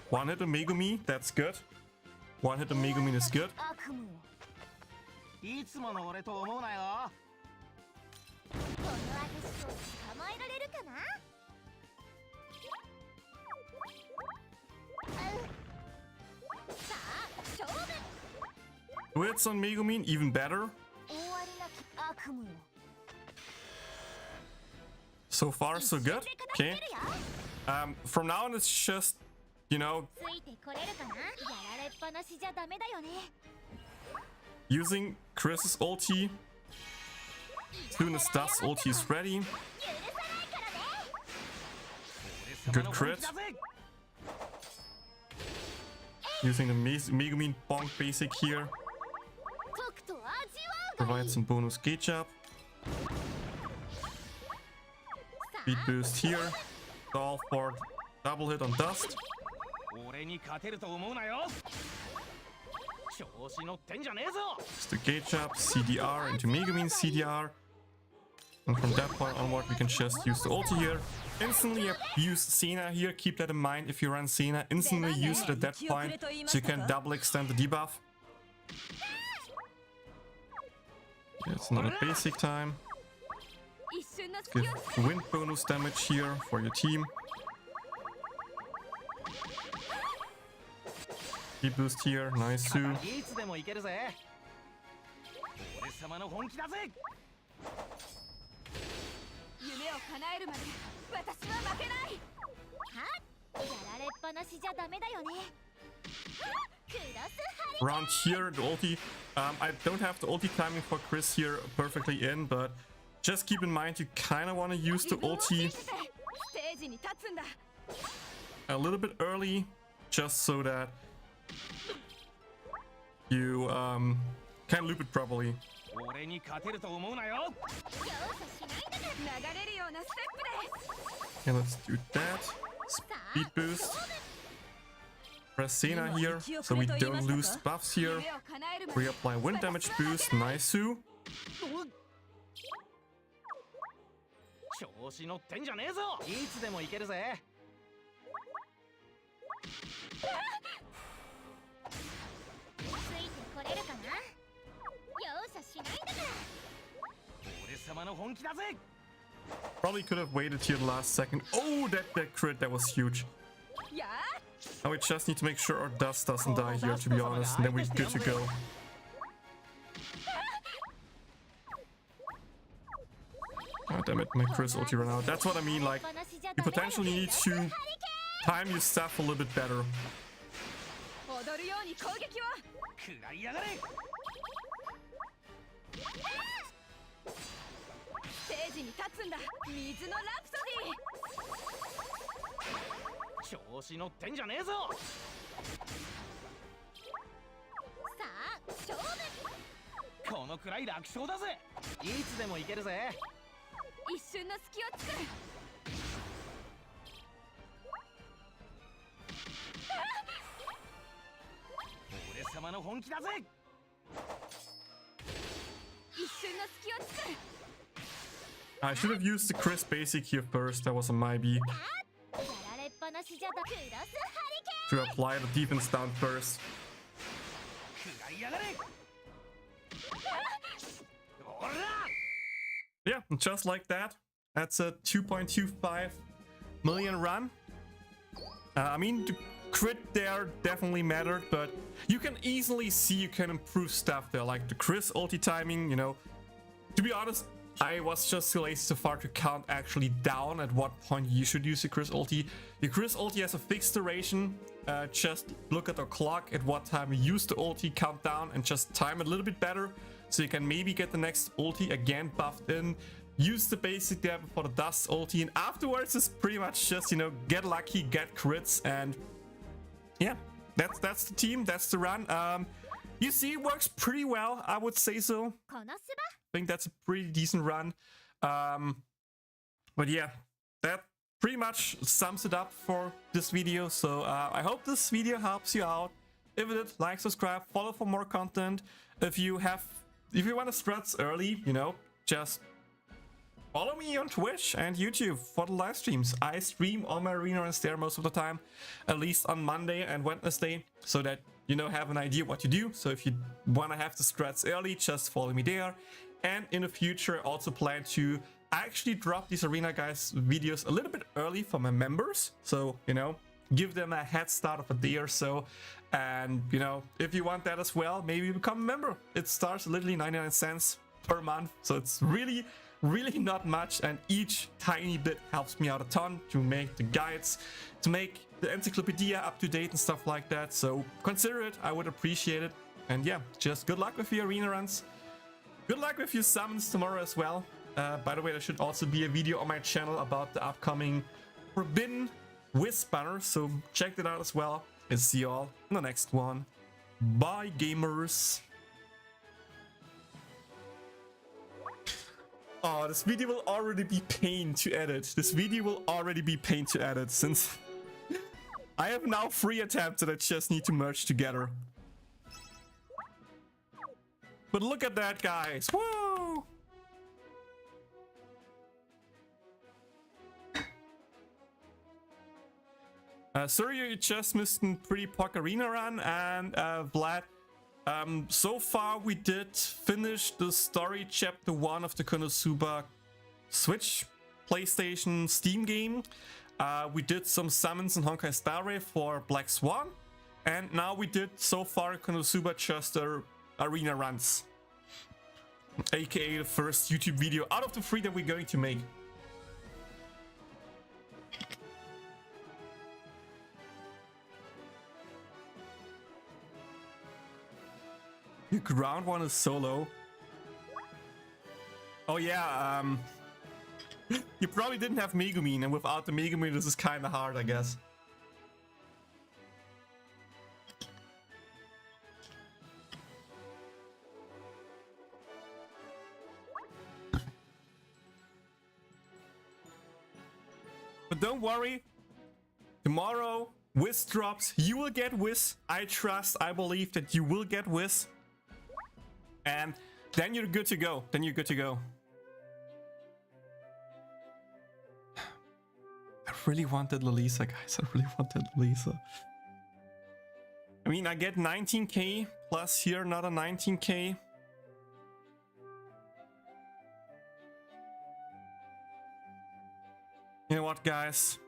One hit a Megumi, that's good. One hit a Megumin is good. Two hits on Megumin, even better. So far, so good. Okay. From now on, it's just, you know, using Chris's ulti. As soon as Dust's ulti is ready. Good crit. Using the Megumin bonk basic here. Provide some bonus gauge up. Speed boost here. Stall for double hit on Dust. Just the gauge up, CDR into Megumin CDR. And from that point onward, we can just use the ulti here. Instantly use Senna here. Keep that in mind if you run Senna. Instantly use it at that point so you can double extend the debuff. It's not a basic time. Give wind bonus damage here for your team. Speed boost here, nice too. Around here, the ulti. I don't have the ulti timing for Chris here perfectly in, but just keep in mind you kind of want to use the ulti a little bit early, just so that you can loop it properly. Okay, let's do that. Speed boost. Press Senna here, so we don't lose buffs here. Reapply wind damage boost, nice. Probably could have waited here the last second. Oh, that crit, that was huge. Now we just need to make sure our Dust doesn't die here, to be honest, and then we're good to go. Oh, damn it, my Chris ulti ran out. That's what I mean, like, you potentially need to time your stuff a little bit better. I should have used the Chris basic here first, that was a maybe. To apply the defense down first. Yeah, just like that. That's a 2.25 million run. I mean, the crit there definitely mattered, but you can easily see you can improve stuff there, like the Chris ulti timing, you know. To be honest, I was just too lazy so far to count actually down at what point you should use the Chris ulti. The Chris ulti has a fixed duration. Just look at the clock at what time you use the ulti, count down, and just time it a little bit better. So you can maybe get the next ulti again buffed in. Use the basic there before the dust ulti, and afterwards it's pretty much just, you know, get lucky, get crits, and yeah, that's the team, that's the run. You see, it works pretty well, I would say so. Konosuba? I think that's a pretty decent run. But yeah, that pretty much sums it up for this video. So I hope this video helps you out. If it did, like, subscribe, follow for more content. If you want to strats early, you know, just follow me on Twitch and YouTube for the live streams. I stream on my arena runs there most of the time, at least on Monday and Wednesday, so that you know, have an idea what to do. So if you want to have the strats early, just follow me there. And in the future, I also plan to actually drop these arena guys videos a little bit early for my members. So, you know, give them a head start of a day or so. And, you know, if you want that as well, maybe become a member. It starts literally 99 cents per month. So it's really not much. And each tiny bit helps me out a ton to make the guides, to make the encyclopedia up to date and stuff like that. So consider it. I would appreciate it. And yeah, just good luck with your arena runs. Good luck with your summons tomorrow as well. By the way, there should also be a video on my channel about the upcoming Forbidden Wiz banner, so check that out as well. And see you all in the next one. Bye, gamers. Oh, this video will already be pain to edit. This video will already be pain to edit since I have now 3 attempts that I just need to merge together. But look at that, guys. Woo! Sorry, you just missed a pretty POC arena run, and Vlad, so far we did finish the story chapter 1 of the Konosuba Switch, PlayStation, Steam game. We did some summons in Honkai Star Rail for Black Swan, and now we did so far Konosuba Chester arena runs, aka the first YouTube video out of the 3 that we're going to make. Your ground one is so low. Oh yeah, you probably didn't have Megumin, and without the Megumin this is kinda hard, I guess. But don't worry, tomorrow Wiz drops, you will get Wiz. I trust, I believe that you will get Wiz. And then you're good to go. Then you're good to go. I really wanted Lelisa, guys. I really wanted Lelisa. I mean, I get 19k plus here another 19k. You know what, guys?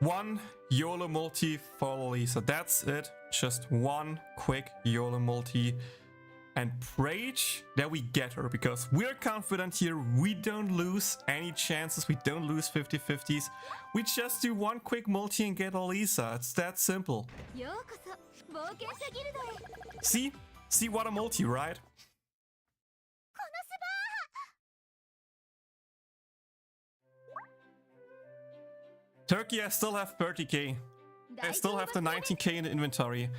One YOLO multi for Lelisa. That's it. Just one quick YOLO multi. And Prage that we get her, because we're confident here. We don't lose any chances. We don't lose 50-50s. We just do one quick multi and get Lelisa. It's that simple. See? See what a multi, right? Turkey, I still have 30k. I still have the 19k in the inventory.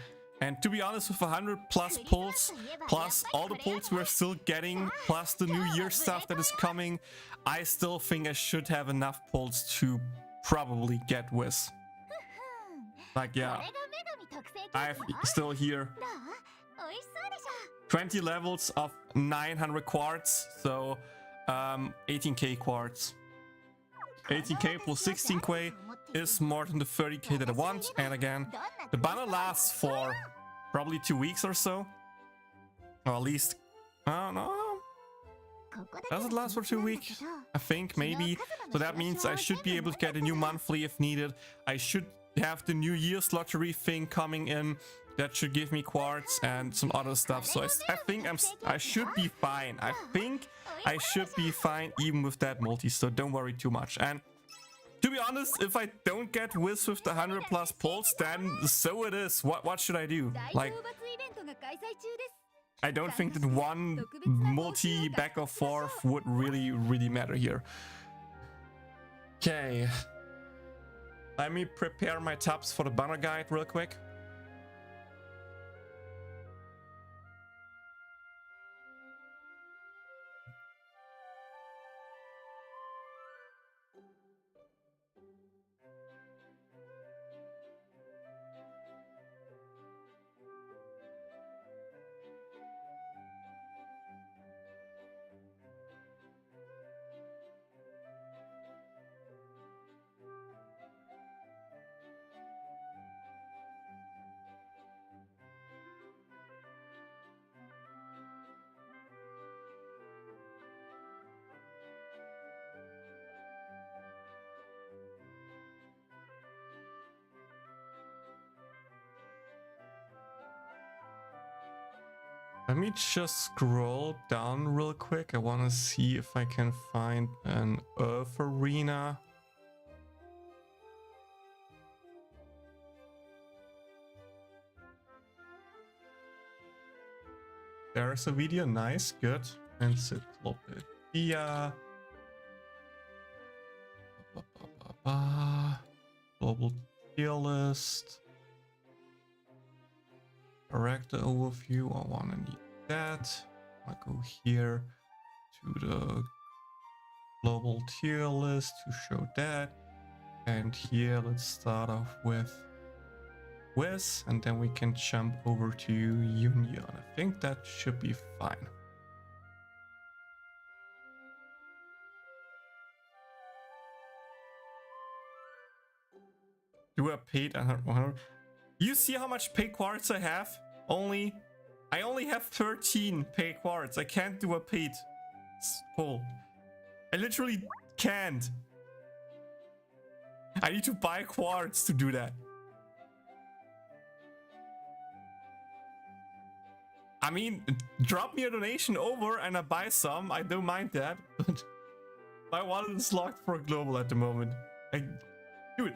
And to be honest, with 100 plus pulls, plus all the pulls we're still getting, plus the New Year stuff that is coming, I still think I should have enough pulls to probably get Wiz. Like, yeah. I'm still here. 20 levels of 900 quartz, so 18k quartz. 18k plus 16k is more than the 30k that I want. And again, the banner lasts for probably 2 weeks or so. Or at least, I don't know. Does it last for 2 weeks? I think, maybe. So that means I should be able to get a new monthly if needed. I should have the New Year's lottery thing coming in. That should give me quartz and some other stuff. So I think I should be fine. I think I should be fine even with that multi. So don't worry too much. And to be honest, if I don't get Wiz with the 100+ pulls, then so it is. What should I do? Like, I don't think that one multi back or forth would really matter here. Okay. Let me prepare my tabs for the banner guide real quick. Let me just scroll down real quick. I want to see if I can find an Earth Arena. There's a video. Nice, good. Encyclopedia. Global tier list. Character overview. I want to need that. I go here to the global tier list to show that. And here, let's start off with Wiz, and then we can jump over to Union. I think that should be fine. Do a paid 100? You see how much paid quartz I have? I only have 13 paid quartz. I can't do a paid pull. I literally can't. I need to buy quartz to do that. I mean, drop me a donation over and I buy some. I don't mind that. But my wallet is locked for global at the moment. Dude,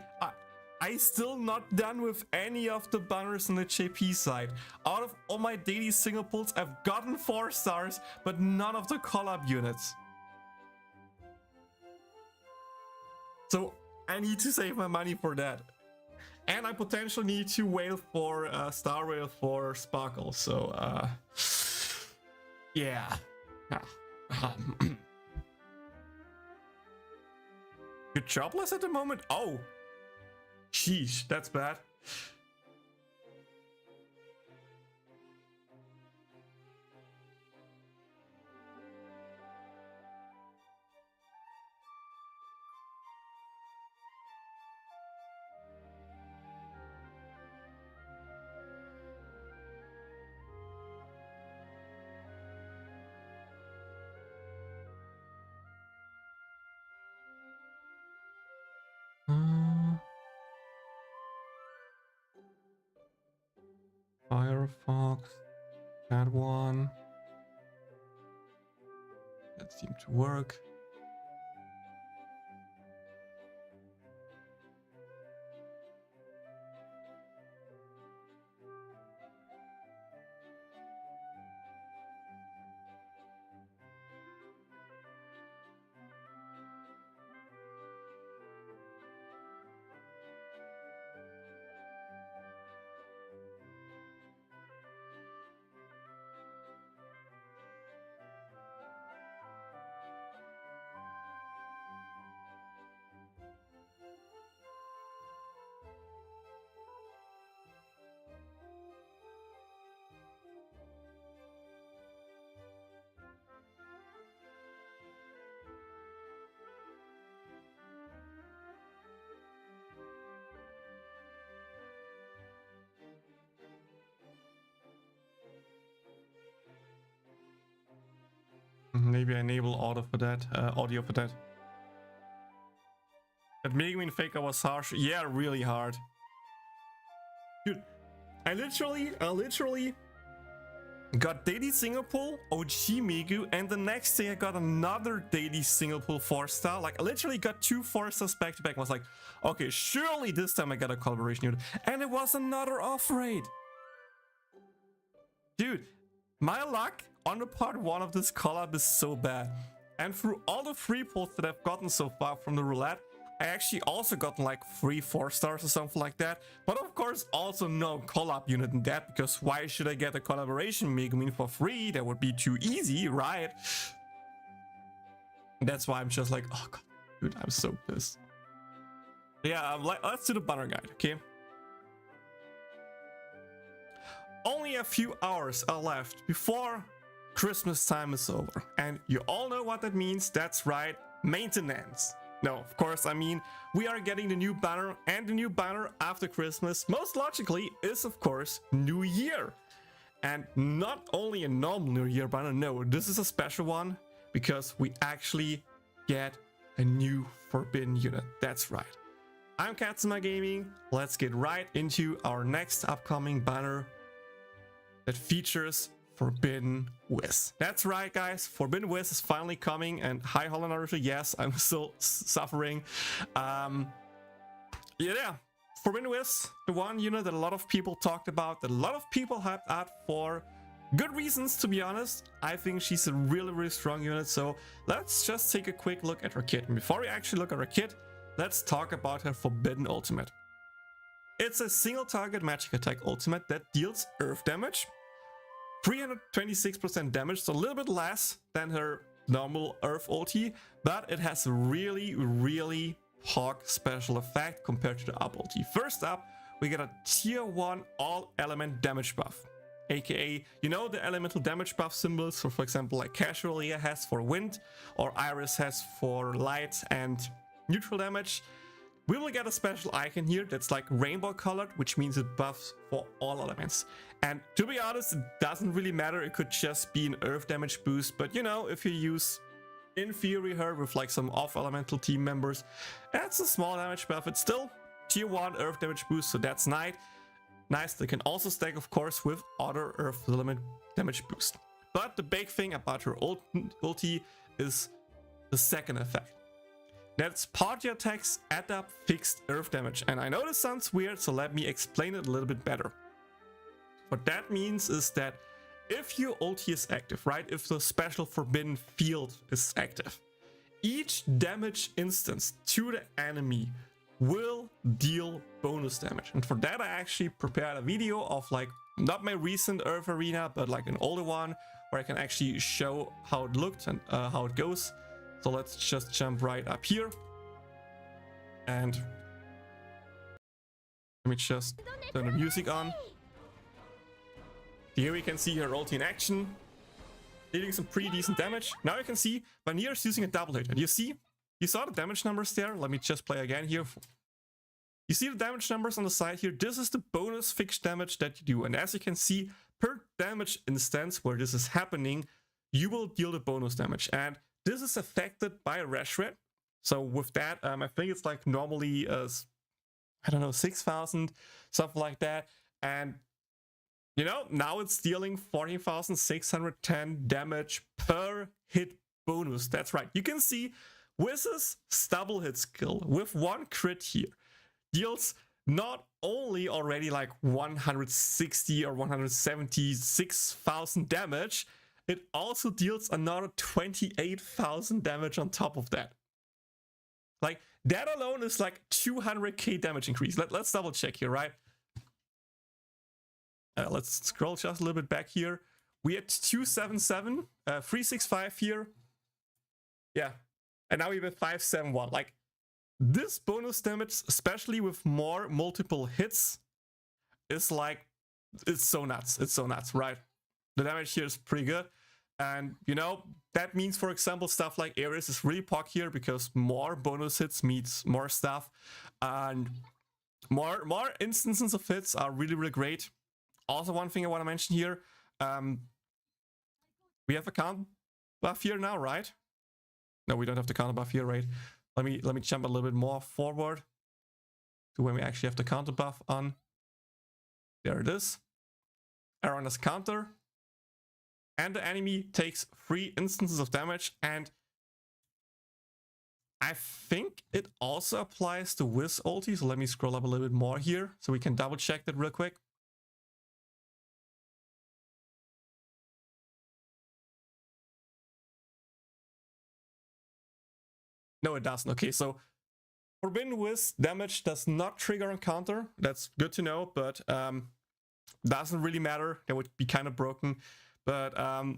I still not done with any of the banners on the JP side. Out of all my daily single pulls, I've gotten 4 stars, but none of the collab units. So I need to save my money for that. And I potentially need to wait for Star Rail for Sparkle. So, yeah. You're jobless at the moment? Oh. Sheesh, that's bad. Firefox, that one. That seemed to work. Maybe I enable audio for that. That Megumin faker was harsh. Yeah, really hard. Dude, I literally got daily single pull, OG Megu, and the next day I got another daily single pull 4-star. Like, I literally got 2 4-stars back to back. I was like, okay, surely this time I got a collaboration unit. And it was another off raid. Dude, my luck on the part 1 of this collab is so bad. And through all the free pulls that I've gotten so far from the roulette, I actually also gotten like 3 4-stars or something like that. But of course, also no collab unit in that, because why should I get a collaboration Megumin for free? That would be too easy, right? That's why I'm just like, oh god, dude, I'm so pissed. Yeah, let's do the banner guide, okay? Only a few hours are left before Christmas time is over. And you all know what that means. That's right, maintenance. No, of course, I mean, we are getting the new banner, and the new banner after Christmas, most logically, is of course New Year. And not only a normal New Year banner, no, this is a special one, because we actually get a new Forbidden unit. That's right. I'm Katsuma Gaming. Let's get right into our next upcoming banner that features Forbidden Wiz. That's right, guys. Forbidden Wiz is finally coming, and hi, Holland Naruto. Yes, I'm still suffering. Yeah, Forbidden Wiz, the one unit that a lot of people talked about, that a lot of people hyped out for good reasons, to be honest. I think she's a really, really strong unit. So let's just take a quick look at her kit. And before we actually look at her kit, let's talk about her Forbidden Ultimate. It's a single target magic attack ultimate that deals earth damage. 326% damage, so a little bit less than her normal Earth ulti, but it has a really, really hog special effect compared to the up ulti. First up, we get a tier 1 all element damage buff, aka, you know, the elemental damage buff symbols, so for example, like Casualia has for wind, or Iris has for light and neutral damage. We will get a special icon here that's like rainbow colored, which means it buffs for all elements. And to be honest, it doesn't really matter. It could just be an earth damage boost. But you know, if you use in theory her with like some off elemental team members, that's a small damage buff. It's still tier 1 earth damage boost, so that's nice. They can also stack, of course, with other earth element damage boost. But the big thing about her ulti is the second effect. That's party attacks add up fixed earth damage. And I know this sounds weird, so let me explain it a little bit better. What that means is that if your ulti is active, right? If the special forbidden field is active, each damage instance to the enemy will deal bonus damage. And for that, I actually prepared a video of like, not my recent Earth Arena, but like an older one where I can actually show how it looked and how it goes. So let's just jump right up here. And let me just turn the music on. Here we can see her ulti in action, dealing some pretty decent damage. Now you can see Vanir's using a double hit. And you saw the damage numbers there. Let me just play again here. You see the damage numbers on the side here. This is the bonus fixed damage that you do. And as you can see, per damage instance where this is happening, you will deal the bonus damage. And this is affected by a rash rate. So with that, I think it's like normally, I don't know, 6,000, something like that. And you know, now it's dealing 14,610 damage per hit bonus. That's right. You can see Wiz's double hit skill with 1 crit here deals not only already like 160 or 176,000 damage, it also deals another 28,000 damage on top of that. Like, that alone is like 200k damage increase. Let's double check here, right? Let's scroll just a little bit back here. We had 277, 365 here. Yeah, and now we have 571. Like, this bonus damage, especially with more multiple hits, is like, it's so nuts. It's so nuts, right? The damage here is pretty good. And, you know, that means, for example, stuff like Ares is really POC here because more bonus hits means more stuff. And more instances of hits are really, really great. Also, one thing I want to mention here, we have a count buff here now, right? No, we don't have the counter buff here, right? Let me jump a little bit more forward to when we actually have the counter buff on. There it is. Aaron has counter. And the enemy takes 3 instances of damage, and I think it also applies to Wiz ulti, so let me scroll up a little bit more here so we can double check that real quick. No, it doesn't. Okay, so Forbidden Wiz damage does not trigger on counter. That's good to know, but doesn't really matter. That would be kind of broken. But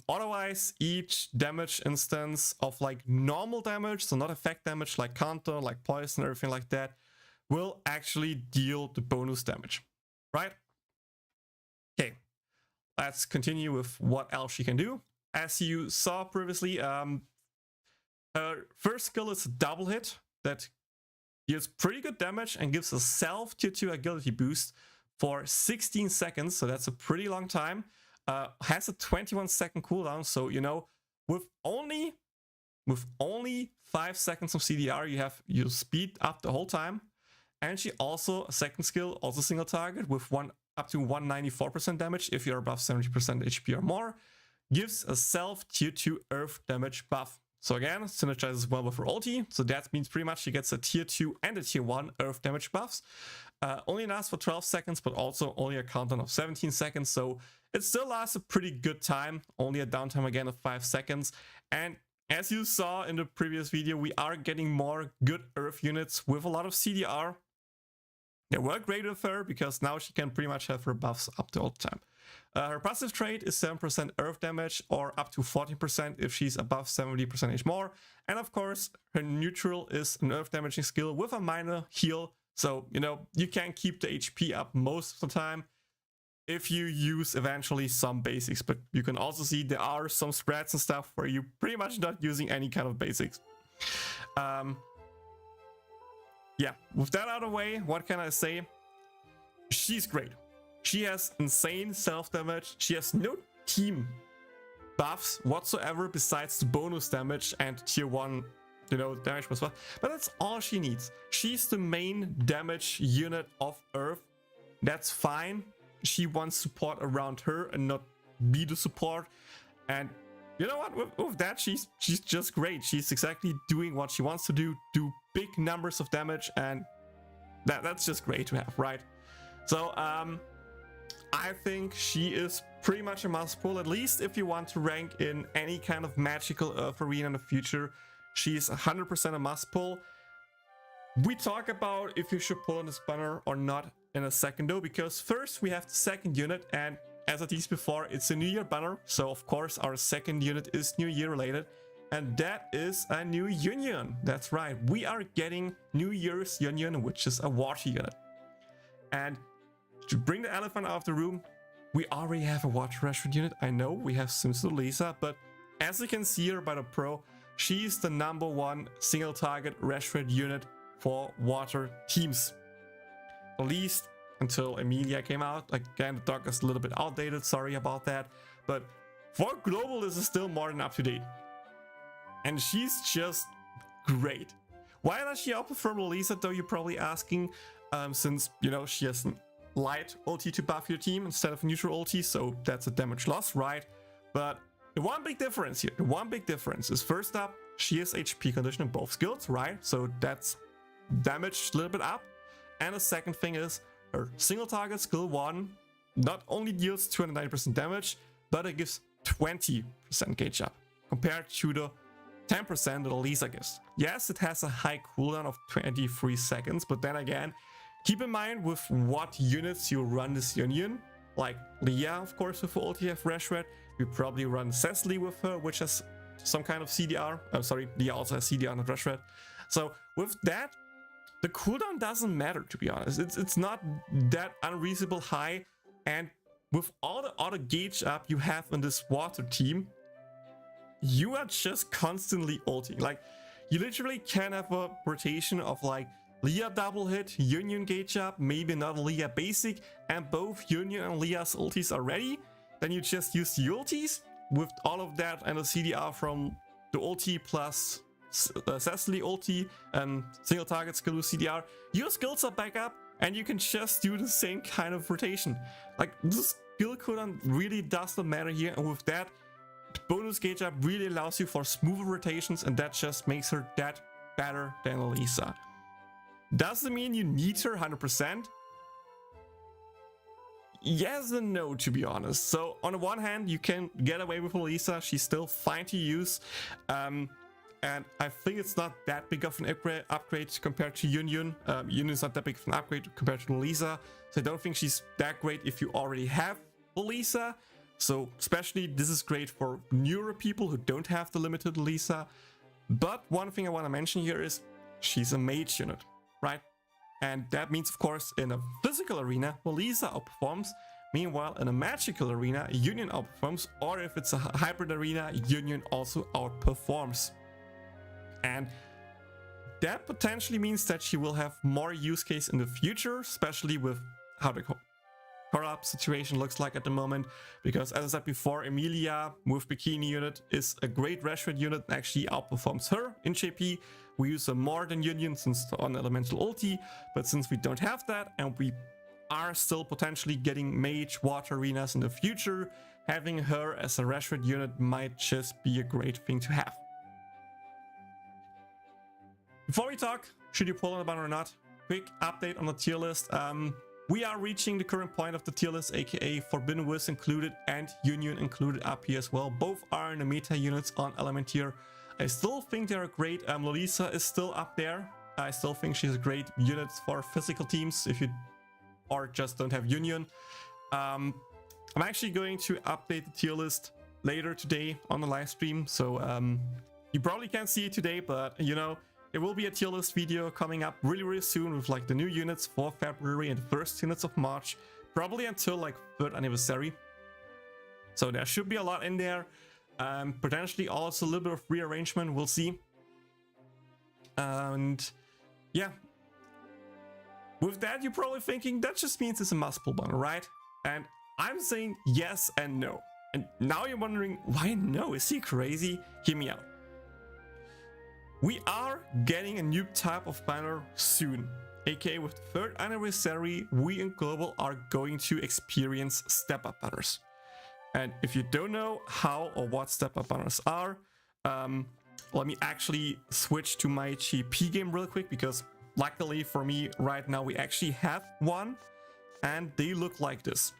otherwise, each damage instance of like normal damage, so not effect damage like counter, like poison, everything like that, will actually deal the bonus damage, right? Okay, let's continue with what else she can do. As you saw previously, her first skill is a double hit that deals pretty good damage and gives a self tier 2 agility boost for 16 seconds, so that's a pretty long time. Has a 21-second cooldown, so you know, with only 5 seconds of CDR, you have your speed up the whole time. And she also, a second skill, also single target with up to 194% damage if you're above 70% HP or more, gives a self tier 2 earth damage buff. So again, synergizes well with her ulti, so that means pretty much she gets a tier 2 and a tier 1 earth damage buffs. Only lasts for 12 seconds, but also only a cooldown of 17 seconds, so it still lasts a pretty good time, only a downtime again of 5 seconds. And as you saw in the previous video, we are getting more good earth units with a lot of CDR. They work great with her because now she can pretty much have her buffs up the whole time. Her passive trait is 7% earth damage or up to 14% if she's above 70% more. And of course, her neutral is an earth damaging skill with a minor heal. So, you know, you can keep the HP up most of the time if you use eventually some basics. But you can also see there are some spreads and stuff where you're pretty much not using any kind of basics. Yeah, with that out of the way, what can I say? She's great. She has insane self-damage. She has no team buffs whatsoever besides the bonus damage and tier 1, you know, damage plus buff. But that's all she needs. She's the main damage unit of Earth. That's fine. She wants support around her and not be the support. And you know what? With that, she's just great. She's exactly doing what she wants to do big numbers of damage, and that's just great to have, right? So I think she is pretty much a must pull, at least if you want to rank in any kind of magical Earth arena in the future. She's 100% a must pull. We talk about if you should pull on this banner or not in a second though, because first we have the second unit, and as I teased before, it's a New Year banner, so of course our second unit is New Year related, and that is a new union. That's right, we are getting New Year's union, which is a water unit. And to bring the elephant out of the room, we already have a water restaurant unit. I know we have Simpson Lisa, but as you can see here by the pro, she's the #1 single target restaurant unit for water teams. At least until Emilia came out. Again, the doc is a little bit outdated, sorry about that. But for global, this is still more than up to date. And she's just great. Why does she outperform Lisa though, you're probably asking? Since, you know, she has light ulti to buff your team instead of neutral ulti, so that's a damage loss, right? But the one big difference here, is first up, she has HP condition in both skills, right? So that's damage a little bit up. And the second thing is her single target skill 1 not only deals 290% damage, but it gives 20% gauge up compared to the 10% that Lisa gives. Yes, it has a high cooldown of 23 seconds, but then again, keep in mind with what units you run this union. Like Leah, of course, with ulti have Reshred. We probably run Cecily with her, which has some kind of CDR. I'm sorry, Leah also has CDR, not Reshred. So with that, the cooldown doesn't matter, to be honest. It's not that unreasonable high. And with all the auto gauge up you have in this water team, you are just constantly ulting. Like, you literally can have a rotation of like Leah double hit, Union gauge up, maybe another Leah basic, and both Union and Leah's ultis are ready. Then you just use the ultis, with all of that and a CDR from the ulti plus Cecily ulti and single target skill CDR, your skills are back up and you can just do the same kind of rotation. Like, this skill cooldown really does not matter here, and with that, bonus gauge up really allows you for smoother rotations, and that just makes her that better than Elisa. Doesn't mean you need her 100%. Yes and no, to be honest. So on the one hand, you can get away with Elisa. She's still fine to use. And I think it's not that big of an upgrade compared to Yun. Yun is not that big of an upgrade compared to Elisa. So I don't think she's that great if you already have Elisa. So especially this is great for newer people who don't have the limited Elisa. But one thing I want to mention here is she's a mage unit, right? And that means, of course, in a physical arena, Elisa outperforms. Meanwhile, in a magical arena, Union outperforms. Or if it's a hybrid arena, Union also outperforms. And that potentially means that she will have more use case in the future, especially with how the corrupt situation looks like at the moment. Because as I said before, Emilia with Bikini unit is a great Rashford unit and actually outperforms her in JP. We use her more than Union since on elemental ulti, but since we don't have that and we are still potentially getting mage water arenas in the future, having her as a Rashford unit might just be a great thing to have. Before we talk, should you pull on a banner or not, quick update on the tier list. We are reaching the current point of the tier list, aka Forbidden West included and Union included up here as well. Both are in the meta units on element tier. I still think they're great. Lolisa is still up there. I still think she's a great unit for physical teams if you or just don't have Union. I'm actually going to update the tier list later today on the live stream, so you probably can't see it today, but you know, there will be a tier list video coming up really soon with like the new units for February and the first units of March, probably until like 3rd anniversary. So there should be a lot in there. Potentially also a little bit of rearrangement, we'll see. And yeah. With that, you're probably thinking that just means it's a must pull banner, right? And I'm saying yes and no. And now you're wondering, why no? Is he crazy? Hear me out. We are getting a new type of banner soon. aka with the 3rd anniversary, we in Global are going to experience step-up banners. And if you don't know how or what step-up banners are, let me actually switch to my GP game real quick, because luckily for me right now we actually have one and they look like this.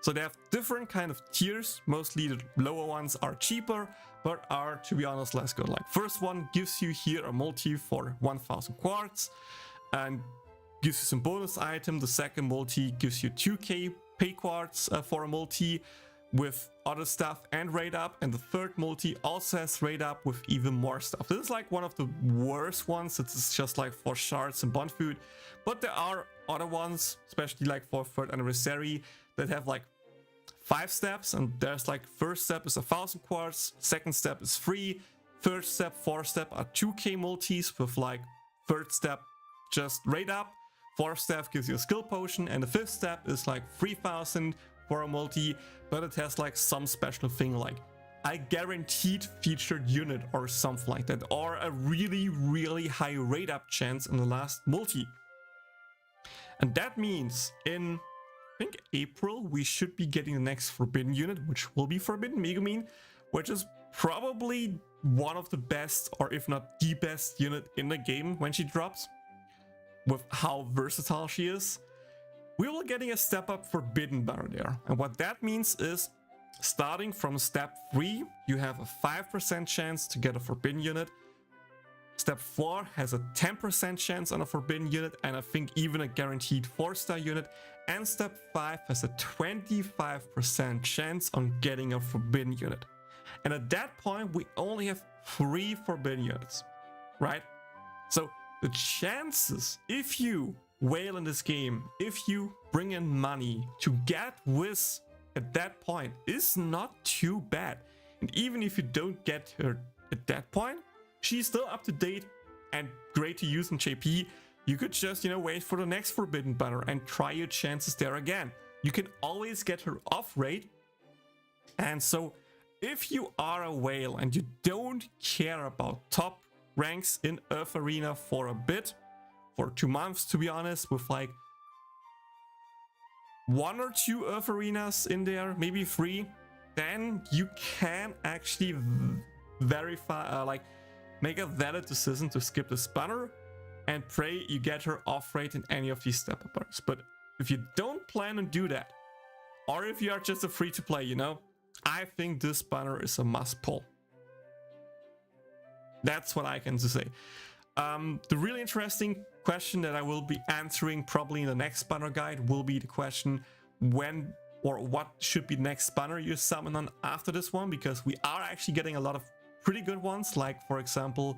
So they have different kind of tiers. Mostly the lower ones are cheaper, but are, to be honest, less good. Like first one gives you here a multi for 1000 quartz and gives you some bonus item. The second multi gives you 2k pay quartz for a multi with other stuff and raid up. And the third multi also has raid up with even more stuff. This is like one of the worst ones. It's just like for shards and bond food. But there are other ones, especially like for 3rd anniversary, that have like 5 steps, and there's like first step is 1000 quartz, second step is free, third step, fourth step are 2k multis with like third step just raid up, fourth step gives you a skill potion, and the fifth step is like 3000 for a multi, but it has like some special thing like a guaranteed featured unit or something like that, or a really high raid up chance in the last multi. And that means in I think April we should be getting the next forbidden unit, which will be Forbidden Megumin, which is probably one of the best, or if not the best unit in the game when she drops, with how versatile she is. We will getting a step up forbidden banner there, and what that means is starting from step 3 you have a 5% chance to get a forbidden unit. Step 4 has a 10% chance on a forbidden unit, and I think even a guaranteed 4-star unit. And step 5 has a 25% chance on getting a forbidden unit. And at that point, we only have 3 forbidden units, right? So the chances, if you whale in this game, if you bring in money to get Wiz at that point, is not too bad. And even if you don't get her at that point, she's still up to date and great to use in JP. You could just, wait for the next forbidden banner and try your chances there again. You can always get her off raid. And so if you are a whale and you don't care about top ranks in Earth Arena for a bit, for 2 months to be honest, with like 1 or 2 Earth Arenas in there, maybe 3, then you can actually verify, make a valid decision to skip the spanner and pray you get her off rate in any of these step-up bars. But if you don't plan to do that, or if you are just a free to play, you know, I think this banner is a must pull. That's what I can say. The really interesting question that I will be answering probably in the next banner guide will be the question when or what should be the next banner you summon on after this one, because we are actually getting a lot of pretty good ones. Like, for example,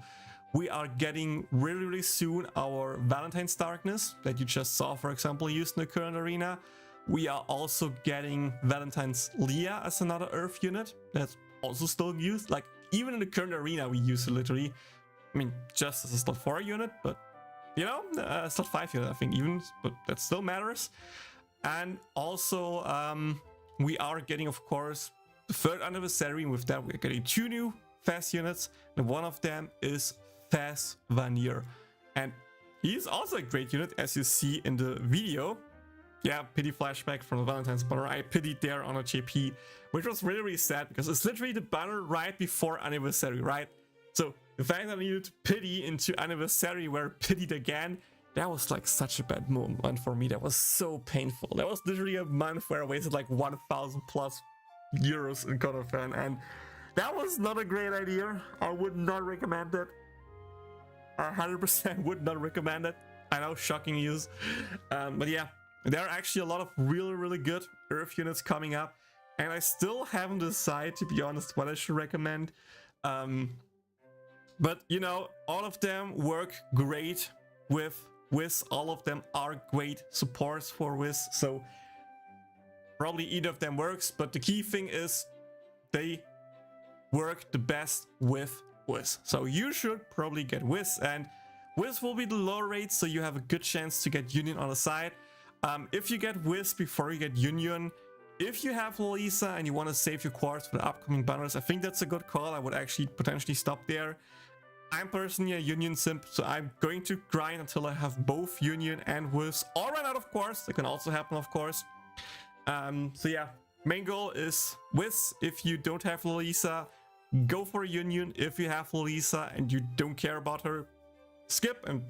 we are getting really soon our Valentine's Darkness that you just saw, for example, used in the current arena. We are also getting Valentine's Leah as another Earth unit that's also still used. Like, even in the current arena, we use it literally. I mean, just as a slot 4 unit, but you know, slot 5 unit, I think, even, but that still matters. And also, we are getting, of course, the 3rd anniversary, and with that, we're getting 2 new fast units, and one of them is Fast Vanir. And he's also a great unit, as you see in the video. Yeah, pity flashback from the Valentine's banner. I pitied there on a JP, which was really sad because it's literally the banner right before anniversary, right? So the fact that I needed to pity into anniversary where pitied again, that was like such a bad moment for me. That was so painful. That was literally a month where I wasted like 1,000 plus euros in Konosuba, and that was not a great idea. I would not recommend it. I 100% would not recommend it. I know, shocking news. But yeah. There are actually a lot of really good Earth units coming up, and I still haven't decided, to be honest, what I should recommend. But you know, all of them work great with Wiz. All of them are great supports for Wiz, so probably either of them works. But the key thing is they work the best with Wiz. So you should probably get Wiz, and Wiz will be the low rate, so you have a good chance to get Union on the side. If you get Wiz before you get Union, if you have Lisa and you want to save your quartz for the upcoming banners, I think that's a good call. I would actually potentially stop there. I'm personally a Union simp, so I'm going to grind until I have both Union and Wiz, or run out of quartz. That can also happen, of course. So yeah, main goal is Wiz. If you don't have Lisa, go for Union. If you have Lisa and you don't care about her, skip and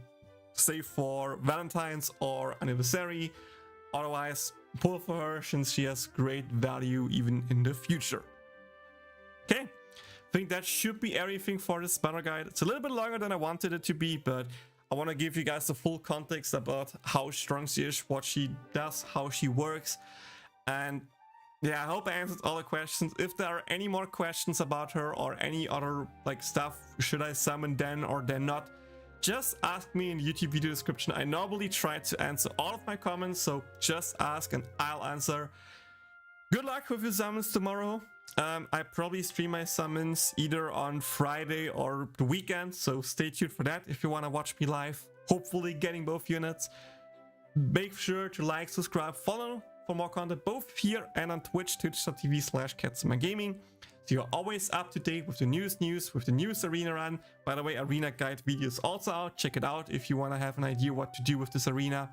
save for Valentine's or anniversary. Otherwise, pull for her since she has great value even in the future. Okay, I think that should be everything for this banner guide. It's a little bit longer than I wanted it to be, but I want to give you guys the full context about how strong she is, what she does, how she works. And yeah, I hope I answered all the questions. If there are any more questions about her or any other like stuff, should I summon then or then not, just ask me in the YouTube video description. I normally try to answer all of my comments, so just ask and I'll answer. Good luck with your summons tomorrow. I probably stream my summons either on Friday or the weekend, so stay tuned for that if you want to watch me live. Hopefully getting both units. Make sure to like, subscribe, follow for more content both here and on Twitch, twitch.tv/KatsumaGaming. So you're always up to date with the news, with the newest arena run. By the way, arena guide video is also out. Check it out if you want to have an idea what to do with this arena.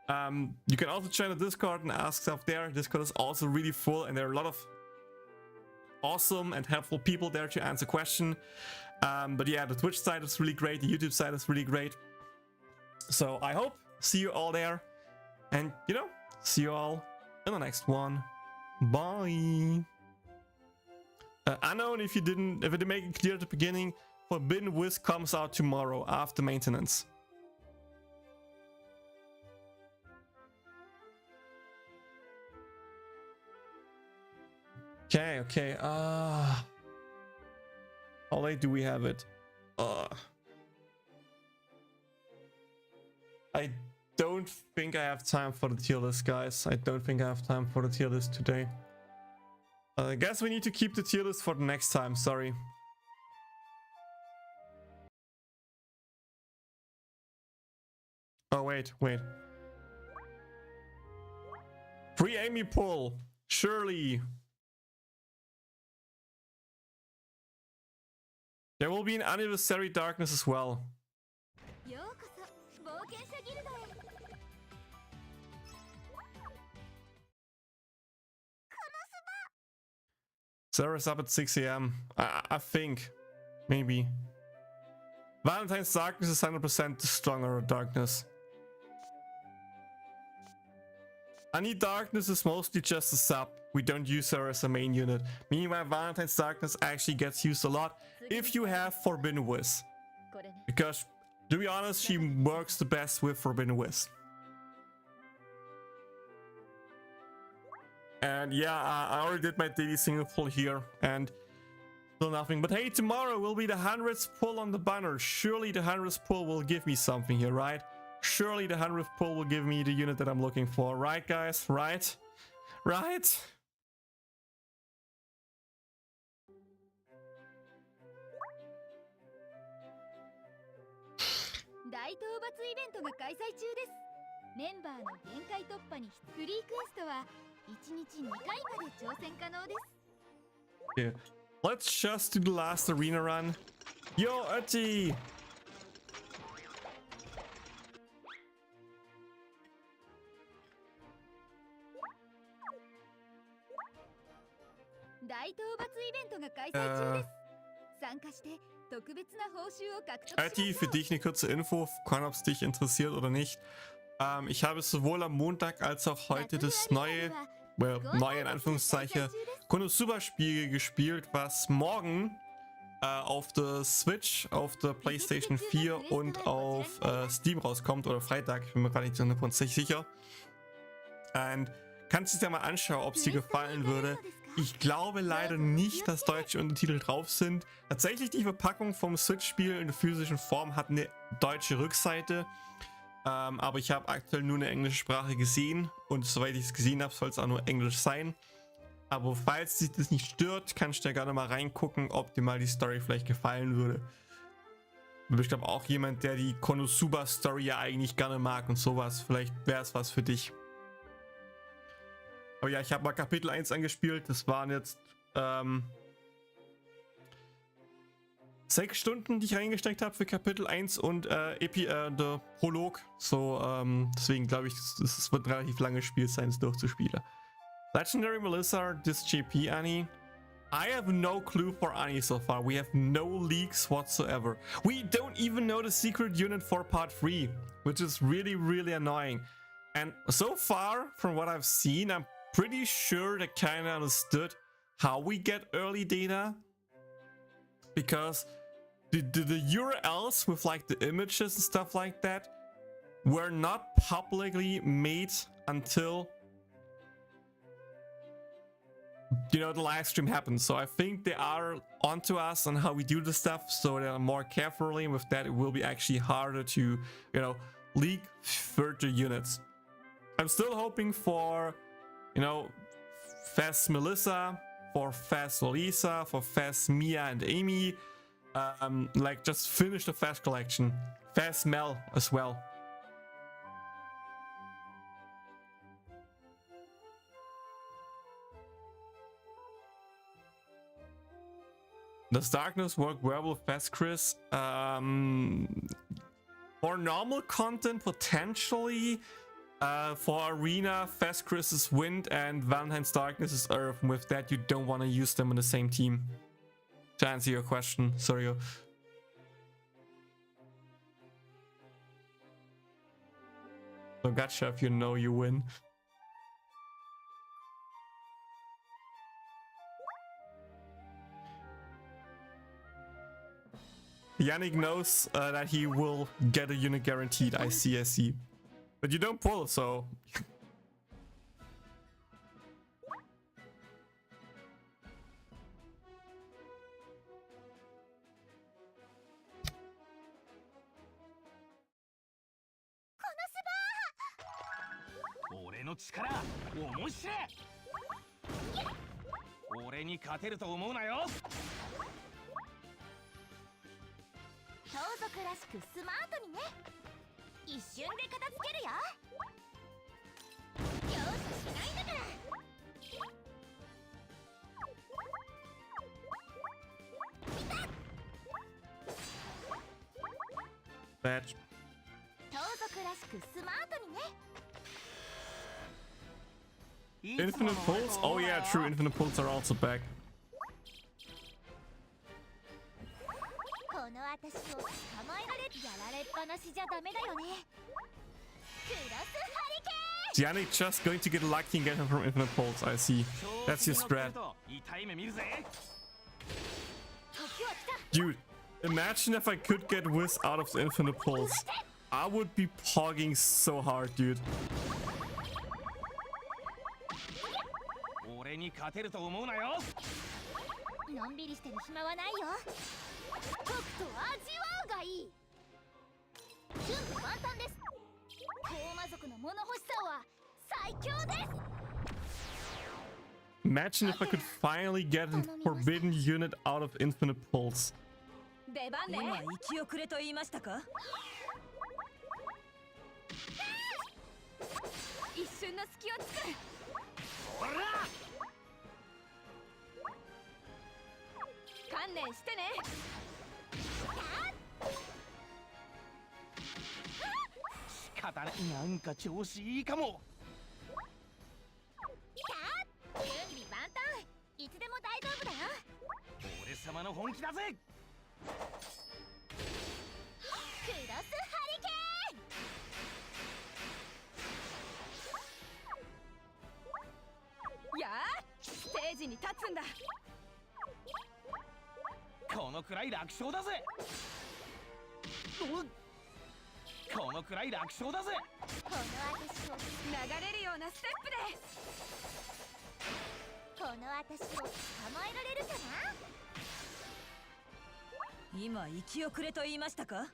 You can also join the Discord and ask stuff there. Discord is also really full, and there are a lot of awesome and helpful people there to answer questions. But yeah, the Twitch side is really great. The YouTube side is really great. So I hope see you all there, and you know, see you all in the next one. Bye. Unknown if it didn't make it clear at the beginning, Forbidden Wiz comes out tomorrow after maintenance. Okay. How late do we have it? I don't think I have time for the tier list, guys. I don't think I have time for the tier list today. I guess we need to keep the tier list for the next time, sorry. Oh, wait. Free Amy pull. Surely. There will be an anniversary darkness as well. ようこそ冒険者ギルドへ。 Sarah's up at 6 a.m. I think. Maybe. Valentine's Darkness is 100% the stronger darkness. Any Darkness is mostly just a sub. We don't use her as a main unit. Meanwhile, Valentine's Darkness actually gets used a lot if you have Forbidden Wiz. これね。 Because, to be honest, she works the best with Forbidden Wiz. And yeah, I already did my daily single pull here, and still nothing. But hey, tomorrow will be the 100th pull on the banner. Surely the 100th pull will give me something here, right? Surely the 100th pull will give me the unit that I'm looking for, right, guys? Right? Right? 大討伐イベントが開催中です。メンバーの限界突破にフリークエストは1日2回まで挑戦可能です。 Yeah. Let's just do the last arena run. Yo, Uchi! 大討伐イベントが開催中です。参加して特別な報酬を獲得しま Uchi, す für dich eine kurze Info, kann ob es dich interessiert oder nicht. Ich habe sowohl am Montag als auch heute das neue in Anführungszeichen Konosuba-Spiel gespielt, was morgen auf der Switch, auf der PlayStation 4 und auf Steam rauskommt, oder Freitag, ich bin mir gar nicht 100% sicher. Und kannst du dir mal anschauen, ob es dir gefallen würde. Ich glaube leider nicht, dass deutsche Untertitel drauf sind. Tatsächlich die Verpackung vom Switch-Spiel in der physischen Form hat eine deutsche Rückseite. Aber ich habe aktuell nur eine englische Sprache gesehen und soweit ich es gesehen habe, soll es auch nur Englisch sein. Aber falls dich das nicht stört, kannst du ja gerne mal reingucken, ob dir mal die Story vielleicht gefallen würde. Du bist, glaube ich, auch jemand, der die Konosuba-Story ja eigentlich gerne mag und sowas. Vielleicht wäre es was für dich. Aber ja, ich habe mal Kapitel 1 angespielt. Das waren jetzt 6 Stunden, die ich reingesteckt habe für Kapitel 1 und der Prolog. So, deswegen glaube ich, es wird ein relativ langes Spiel sein, es durchzuspielen. Legendary Melissa, this GP, Annie. I have no clue for Annie so far. We have no leaks whatsoever. We don't even know the secret unit for part 3, which is really, really annoying. And so far, from what I've seen, I'm pretty sure they kind of understood how we get early data. Because the URLs with like the images and stuff like that were not publicly made until, you know, the live stream happened. So I think they are onto us on how we do the stuff, so they're more carefully, and with that it will be actually harder to, you know, leak further units. I'm still hoping for, you know, Fast Melissa, for Fast Lisa, for Fast Mia and Amy. Like, just finish the Fast collection. Fast Mel as well. Does Darkness work well with Fast Chris? For normal content, potentially. For Arena, Fast Chris is Wind and Valentine's Darkness is Earth. And with that, you don't want to use them in the same team. To answer your question, sorry. So gotcha, if you know you win. Yannick knows that he will get a unit guaranteed. I see. But you don't pull, so... 俺の力思い知れ。俺に勝てると思うなよ。盗賊らしくスマートにね。一瞬で片付けるよ。容赦しないんだから。見た。Badge. 盗賊らしくスマートにね。 Infinite pulls? Oh yeah, true. Infinite pulls are also back. この私を捕まえられやられっぱなしじゃダメだよね。クロスハリケーン。 Gianni just going to get lucky and get him from Infinite pulls. I see. That's your strat. 痛い目見るぜ。 時は来た。 Dude, imagine if I could get Whiz out of the Infinite pulls. I would be pogging so hard, dude. 俺に勝てると思うなよ。のんびりしてる暇はないよ。とくと味わうがいい。準備万端です。高魔族の物欲しさは最強です。 Imagine if I could finally get a forbidden unit out of Infinite pulls. 出番ね。今生き遅れと言いましたか。一瞬の隙を作る。ほら。観念してね。仕方ない。なんか調子いいかも。準備万端。いつでも大丈夫だよ。俺様の本気だぜ。クロスハリケーン。やあ、ステージに立つんだ。このくらい楽勝だぜ。このくらい楽勝だぜ。この私を流れるようなステップで。この私を捕まえられるかな。今生き遅れと言いましたか。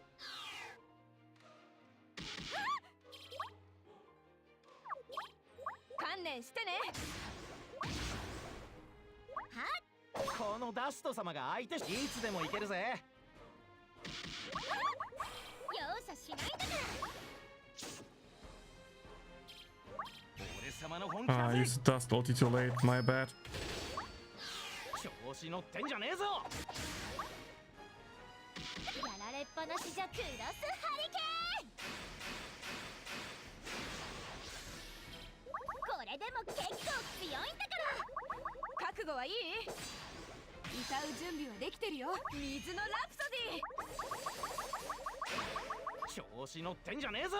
観念してね。このダスト様が相手し、いつでもいけるぜ。容赦しないんだから。俺様の本気 Ah, だ I ぜ。 used the dust ulti too late. My bad. 調子乗ってんじゃねえぞ。やられっぱなしじゃクロスハリケーン。これでも結構強いんだから。覚悟はいい？歌う準備はできてるよ。水のラプソディ。調子乗ってんじゃねえぞ。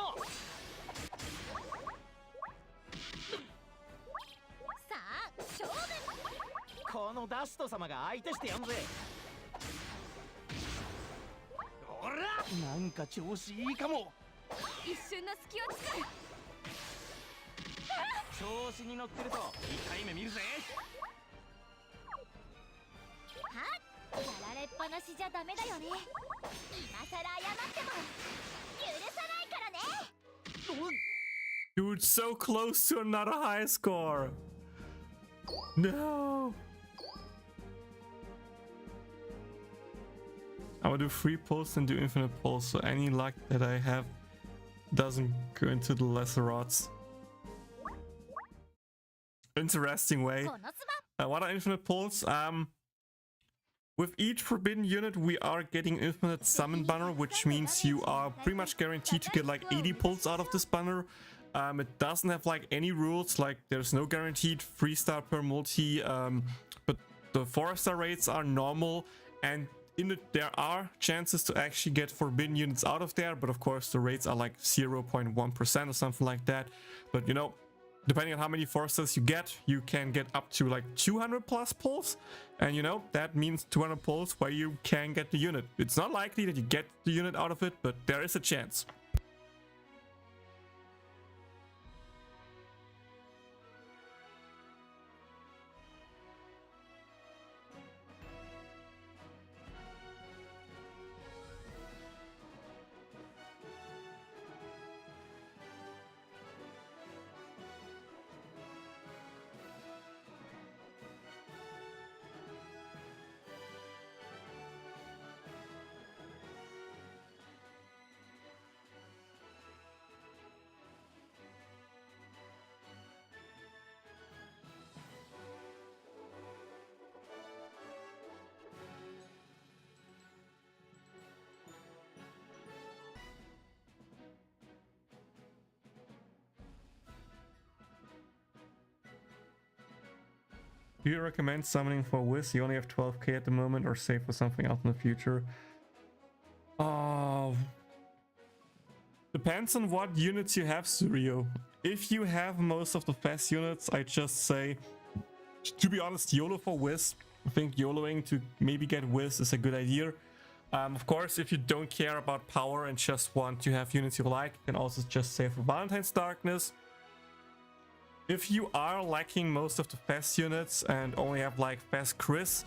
さあ勝負。このダスト様が相手してやんぜ。ほら、なんか調子いいかも。一瞬の隙を作る。調子に乗ってると痛い目見るぜ。やられっぱなしじゃダメだよね。今さら謝っても許さないからね。 Dude, so close to another high score. No. I'm gonna do 3 pulls and do infinite pulls, so any luck that I have doesn't go into the lesser odds. Interesting way. このスバ What are infinite pulls? With each forbidden unit, we are getting infinite summon banner, which means you are pretty much guaranteed to get like 80 pulls out of this banner. It doesn't have like any rules, like there's no guaranteed 3-star per multi, but the 4-star rates are normal, and in it there are chances to actually get forbidden units out of there, but of course the rates are like 0.1% or something like that. But you know, depending on how many 4-stars you can get up to like 200 plus pulls, and you know, that means 200 pulls where you can get the unit. It's not likely that you get the unit out of it, but there is a chance. Do you recommend summoning for Wiz? You only have 12k at the moment, or save for something else in the future? Depends on what units you have, Suryo. If you have most of the fast units, I just say, to be honest, YOLO for Wiz. I think YOLOing to maybe get Wiz is a good idea. Of course, if you don't care about power and just want to have units you like, you can also just save for Valentine's Darkness. If you are lacking most of the fast units and only have like fast Chris,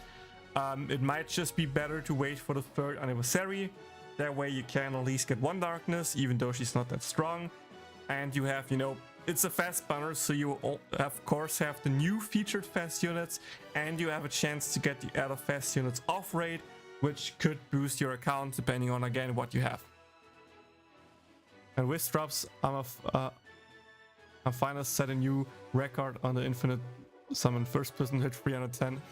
it might just be better to wait for the 3rd anniversary. That way you can at least get 1 darkness, even though she's not that strong. And you have, you know, it's a fast banner, so you of course have the new featured fast units, and you have a chance to get the other fast units off rate, which could boost your account depending on, again, what you have. And with drops, I'm finally set a new record on the infinite summon first person hit 310.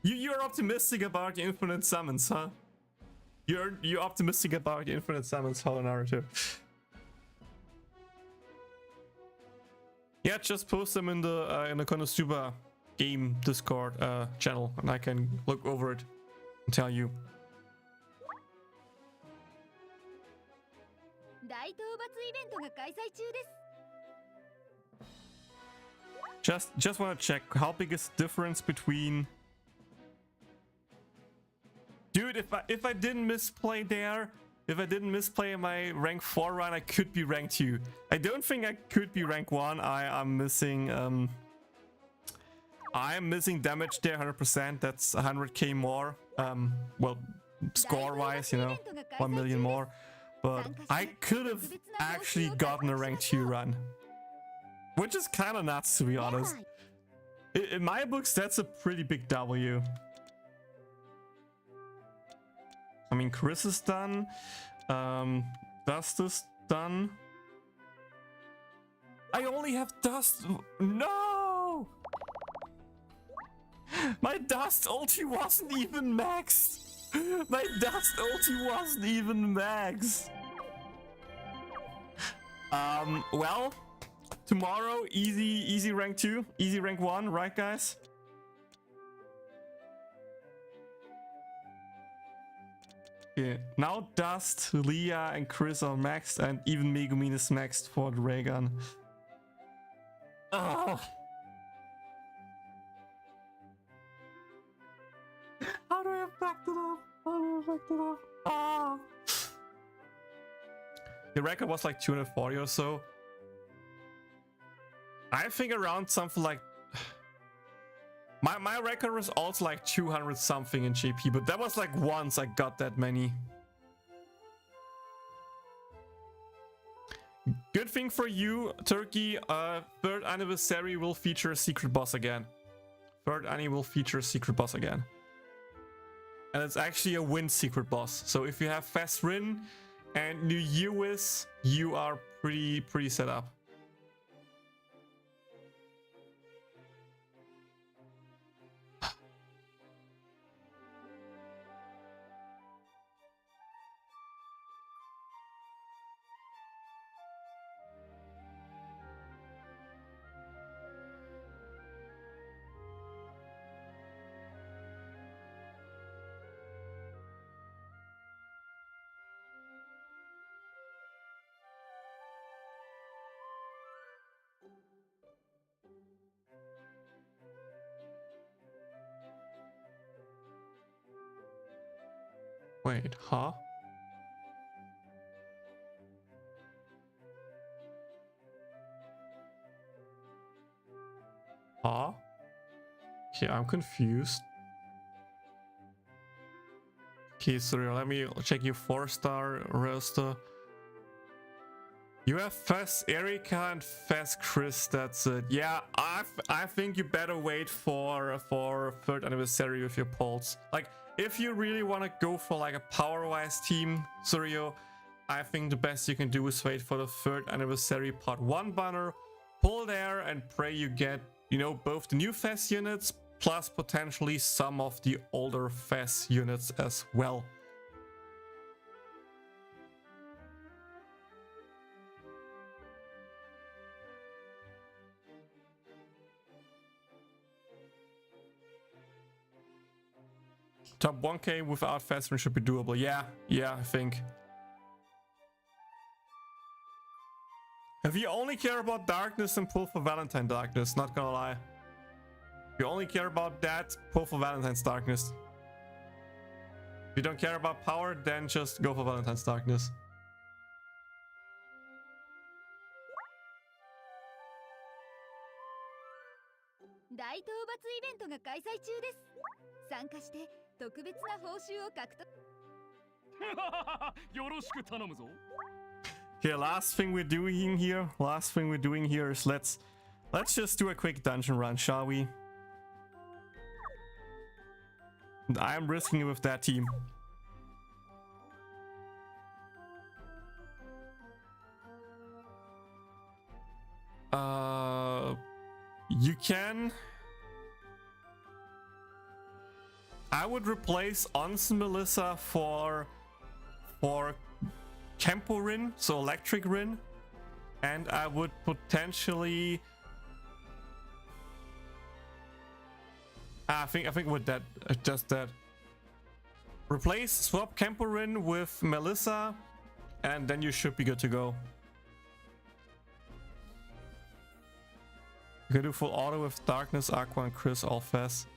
You're optimistic about the infinite summons, huh? You're optimistic about the infinite summons, Hollow Naruto. Yeah, just post them in the Konosuba game Discord channel, and I can look over it and tell you. Just want to check how big is the difference between. Dude, if I didn't misplay there, if I didn't misplay my rank 4 run, I could be rank 2. I don't think I could be rank 1. I'm missing damage there 100%. That's 100k more. Well, score wise, you know, 1 million more. But I could have actually gotten a rank 2 run, which is kind of nuts, to be honest. In my books, that's a pretty big W. I mean, Chris is done. Dust is done. I only have Dust. No! My Dust ulti wasn't even maxed. My Dust ulti wasn't even maxed. Well, tomorrow, easy rank 2, easy rank 1, right, guys? Okay, now Dust, Leah, and Chris are maxed, and even Megumin is maxed for the ray gun. Oh. How do I have backed it up? How do I have backed it up? Oh. The record was like 240 or so. I think around something like... My record was also like 200 something in JP, but that was like once I got that many. Good thing for you, Turkey. 3rd anniversary will feature a secret boss again. 3rd annie will feature a secret boss again. And it's actually a win secret boss. So if you have fast Rin and New Year Wiz, you are pretty set up. Wait, huh? Huh? Okay, I'm confused. Okay, sorry, let me check your 4-star roster. You have fast Erika and fast Chris, that's it. Yeah, I think you better wait for 3rd anniversary with your pulse. Like, if you really want to go for like a power-wise team, Suryo, I think the best you can do is wait for the 3rd anniversary part 1 banner, pull there and pray you get, you know, both the new fast units plus potentially some of the older fast units as well. Top 1k without fast run should be doable. Yeah, I think. If you only care about darkness, then pull for Valentine darkness, not gonna lie. If you only care about that, pull for Valentine's darkness. If you don't care about power, then just go for Valentine's darkness. Here, last thing we're doing here is let's just do a quick dungeon run, shall we? And I am risking it with that team. You can. I would replace Ons Melissa for Kempo Rin, so Electric Rin, and I would potentially. I think with that, just that. Swap Kempo Rin with Melissa, and then you should be good to go. You can do full auto with Darkness, Aqua, and Chris all fast.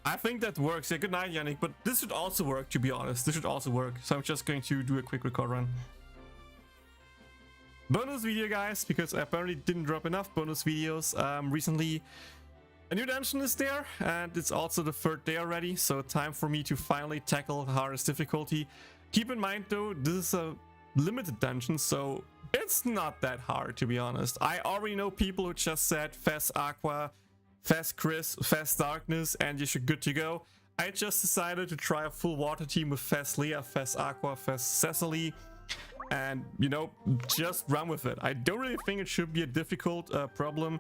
I think that works. Yeah, good night, Yannick. But this should also work, to be honest. This should also work. So I'm just going to do a quick record run. Bonus video, guys, because I apparently didn't drop enough bonus videos recently. A new dungeon is there, and it's also the 3rd day already. So time for me to finally tackle the hardest difficulty. Keep in mind, though, this is a limited dungeon, so it's not that hard, to be honest. I already know people who just said fast Aqua, fast Chris, fast Darkness, and you should good to go. I just decided to try a full water team with fast Leah, fast Aqua, fast Cecily, and, you know, just run with it. I don't really think it should be a difficult problem.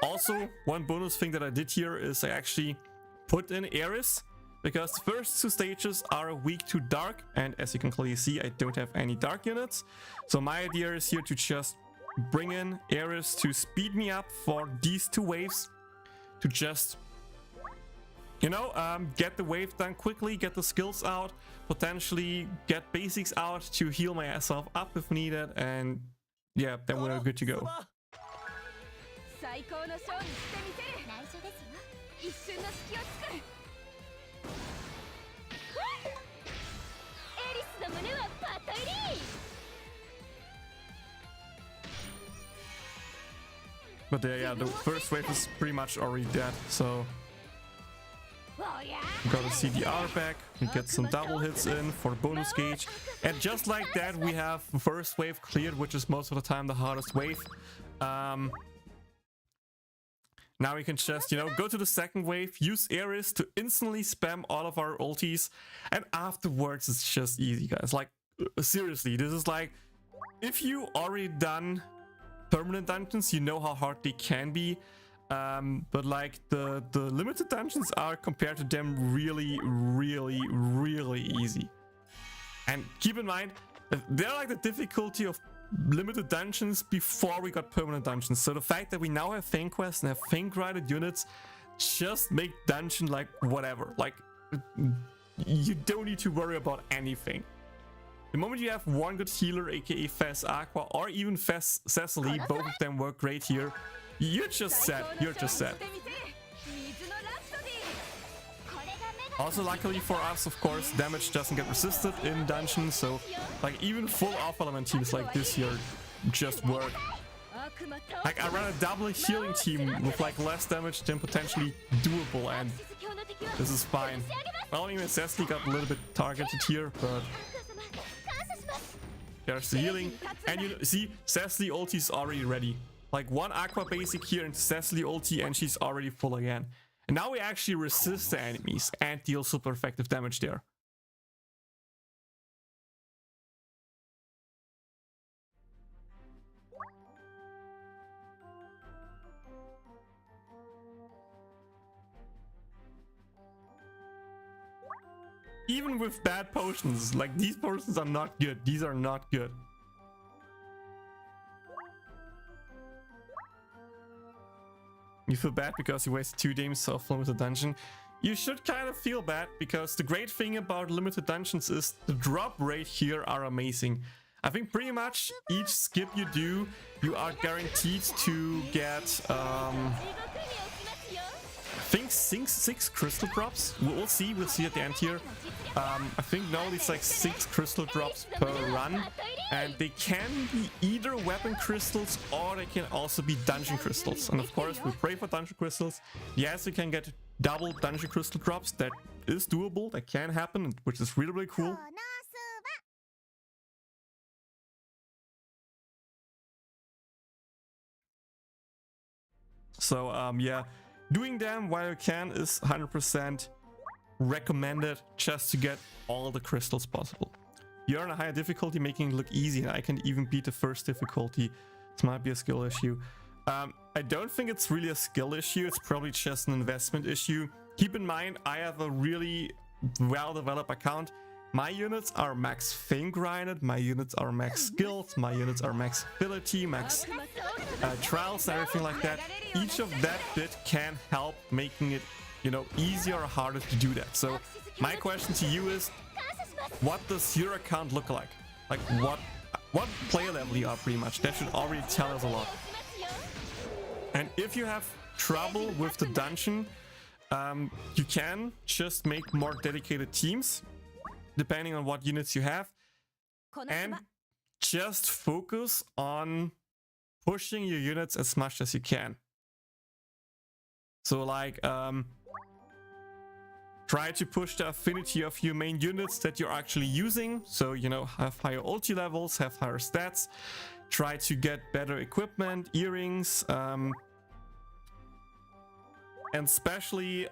Also, one bonus thing that I did here is I actually put in Ares, because the first 2 stages are weak to dark, and as you can clearly see, I don't have any dark units. So my idea is here to just bring in Ares to speed me up for these 2 waves, to just, you know, get the wave done quickly, get the skills out, potentially get basics out to heal myself up if needed, and yeah, then we're good to go. But yeah, the first wave is pretty much already dead, so we got a CDR back, we get some double hits in for bonus gauge, and just like that we have the first wave cleared, which is most of the time the hardest wave. Now we can just, you know, go to the second wave, use Ares to instantly spam all of our ultis, and afterwards it's just easy, guys. Like, seriously, this is like, if you already done permanent dungeons, you know how hard they can be, but like the limited dungeons are, compared to them, really easy. And keep in mind, they're like the difficulty of limited dungeons before we got permanent dungeons. So the fact that we now have Fang quests and have Fang graded units just make dungeon like whatever. Like, you don't need to worry about anything. The moment you have one good healer, aka fast Aqua, or even fast Cecily, both of them work great here, you're just set. You're just set. Also, luckily for us, of course, damage doesn't get resisted in dungeons, so like even full off element teams like this here just work. Like, I ran a double healing team with like less damage than potentially doable, and this is fine. Well, even Cecily got a little bit targeted here, but there's the healing. And you see, Cecily ulti is already ready. Like, one Aqua basic here into Cecily ulti and she's already full again. And now we actually resist the enemies and deal super effective damage there. Even with bad potions, like, these potions are not good. These are not good. You feel bad because you wasted 2 games of limited dungeon. you should kind of feel bad, because the great thing about limited dungeons is the drop rate here are amazing. I think pretty much each skip you do, you are guaranteed to get, I think six crystal drops. We'll see at the end here. I think normally it's like 6 crystal drops per run, and they can be either weapon crystals or they can also be dungeon crystals. And of course, we pray for dungeon crystals. Yes, you can get double dungeon crystal drops. That is doable. That can happen, which is really, really cool. So yeah, doing them while you can is 100% recommended, just to get all the crystals possible. You're on a higher difficulty, making it look easy, and I can even beat the first difficulty. This might be a skill issue. I don't think it's really a skill issue. It's probably just an investment issue. Keep in mind, I have a really well-developed account. My units are max fame grinded, my units are max skills, my units are max ability, max trials, and everything like that. Each of that bit can help making it, you know, easier or harder to do that. So my question to you is, what does your account look like? Like what player level you are, pretty much. That should already tell us a lot. And if you have trouble with the dungeon, you can just make more dedicated teams, depending on what units you have, and just focus on pushing your units as much as you can. So like, try to push the affinity of your main units that you're actually using. So, you know, have higher ulti levels, have higher stats, try to get better equipment, earrings, and especially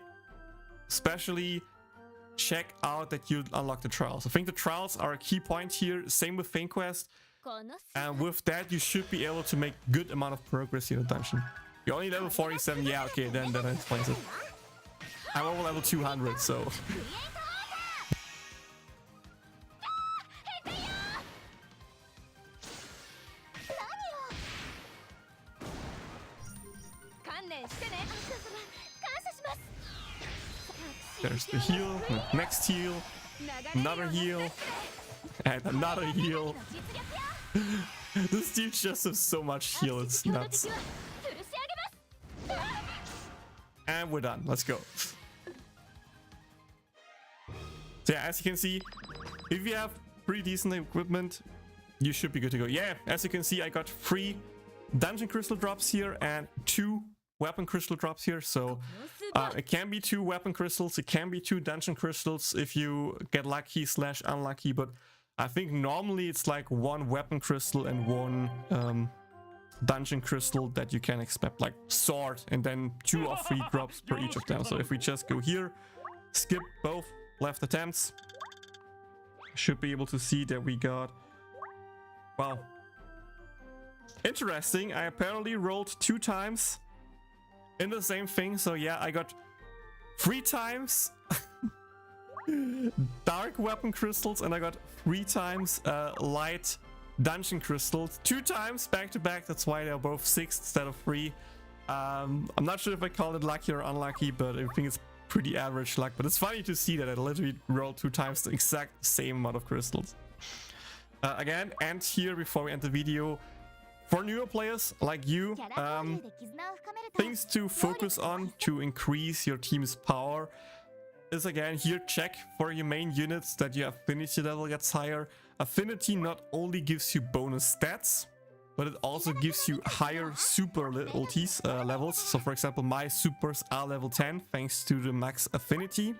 check out that you unlock the trials. I think the trials are a key point here. Same with Fame Quest. And with that, you should be able to make good amount of progress in the dungeon. You're only level 47. Yeah, okay, then that explains it. I'm over level 200, so... There's the heal, next heal, another heal, and another heal. This dude just has so much heal, it's nuts. And we're done, let's go. So yeah, as you can see, if you have pretty decent equipment, you should be good to go. Yeah, as you can see, I got 3 dungeon crystal drops here and 2 weapon crystal drops here. So it can be 2 weapon crystals, it can be 2 dungeon crystals if you get lucky / unlucky, but I think normally it's like 1 weapon crystal and 1 dungeon crystal that you can expect, like sword, and then 2 or 3 drops per each of them. So if we just go here, skip both left attempts, should be able to see that we got, wow, interesting. I apparently rolled 2 times in the same thing. So yeah, I got 3 times dark weapon crystals, and I got 3 times light dungeon crystals, 2 times back to back. That's why they're both 6 instead of 3. I'm not sure if I call it lucky or unlucky, but I think it's pretty average luck. But it's funny to see that I literally rolled 2 times the exact same amount of crystals. Again, and here before we end the video, for newer players like you, things to focus on to increase your team's power is, again, here, check for your main units that your affinity level gets higher. Affinity not only gives you bonus stats, but it also gives you higher super ultis levels. So for example, my supers are level 10 thanks to the max affinity.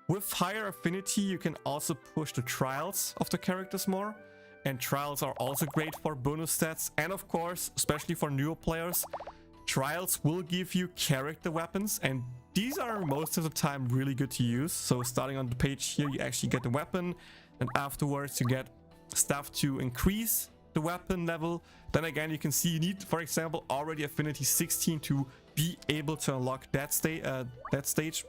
With higher affinity, you can also push the trials of the characters more. And trials are also great for bonus stats. And of course, especially for newer players, trials will give you character weapons, and these are most of the time really good to use. So starting on the page here, you actually get the weapon, and afterwards you get stuff to increase the weapon level. Then again, you can see you need, for example, already affinity 16 to be able to unlock that stage.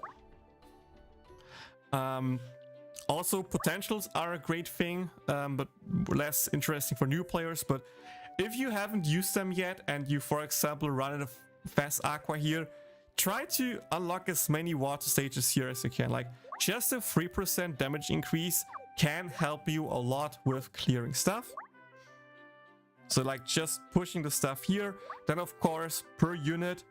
Also, potentials are a great thing, but less interesting for new players. But if you haven't used them yet and you, for example, run a fast Aqua here, try to unlock as many water stages here as you can. Like, just a 3% damage increase can help you a lot with clearing stuff. So like just pushing the stuff here. Then of course, per unit,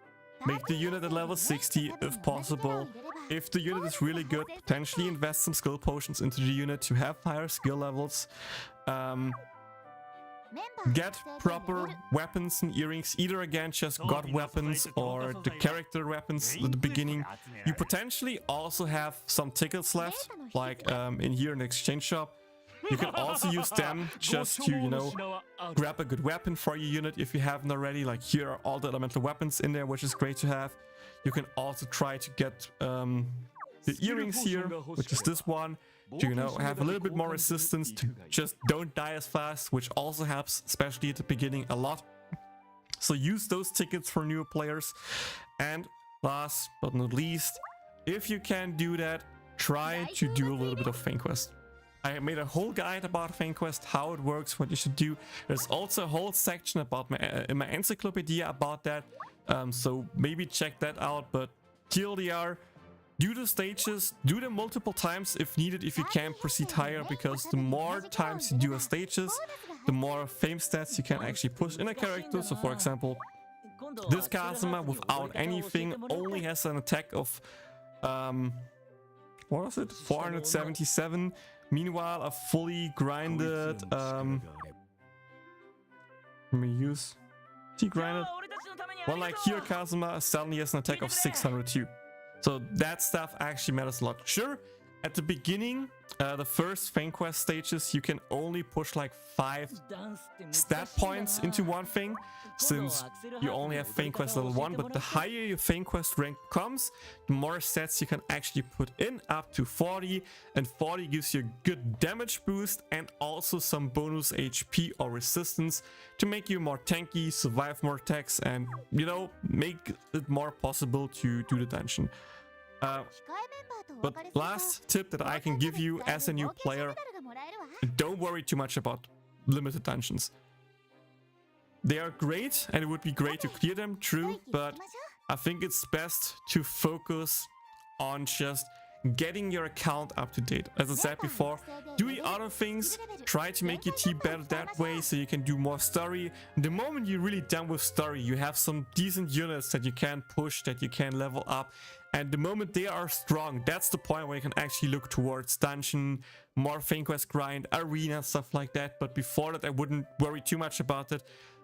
make the unit at level 60 if possible. If the unit is really good, potentially invest some skill potions into the unit to have higher skill levels. Get proper weapons and earrings, either again just god weapons or the character weapons at the beginning. You potentially also have some tickets left, like in here in the exchange shop. You can also use them just to, you know, grab a good weapon for your unit if you haven't already. Like, here are all the elemental weapons in there, which is great to have. You can also try to get the earrings here, which is this one, to, you know, have a little bit more resistance, to just don't die as fast, which also helps, especially at the beginning, a lot. So use those tickets for newer players. And last but not least, if you can do that, try to do a little bit of Fang Quest. I made a whole guide about Fang Quest, how it works, what you should do. There's also a whole section about in my encyclopedia about that, so maybe check that out. But TLDR, do the stages, do them multiple times if needed, if you can proceed higher, because the more times you do a stages, the more fame stats you can actually push in a character. So for example, this Kazuma without anything only has an attack of what was it, 477. Meanwhile, a fully grinded let me use grinded one like here Kazuma suddenly has an attack of 602. So that stuff actually matters a lot. Sure, at the beginning, the first Fang Quest stages, you can only push like 5 stat points into one thing, since you only have Fang Quest level 1, but the higher your Fang Quest rank comes, the more stats you can actually put in, up to 40, and 40 gives you a good damage boost and also some bonus HP or resistance to make you more tanky, survive more attacks, and, you know, make it more possible to do the dungeon. But last tip that I can give you as a new player, don't worry too much about limited dungeons. They are great and it would be great to clear them, true, but I think it's best to focus on just getting your account up to date. As I said before, do the other things, try to make your team better that way so you can do more story. The moment you're really done with story, you have some decent units that you can push, that you can level up, and the moment they are strong, that's the point where you can actually look towards dungeon, more Fang Quest grind, arena, stuff like that. But before that, I wouldn't worry too much about it.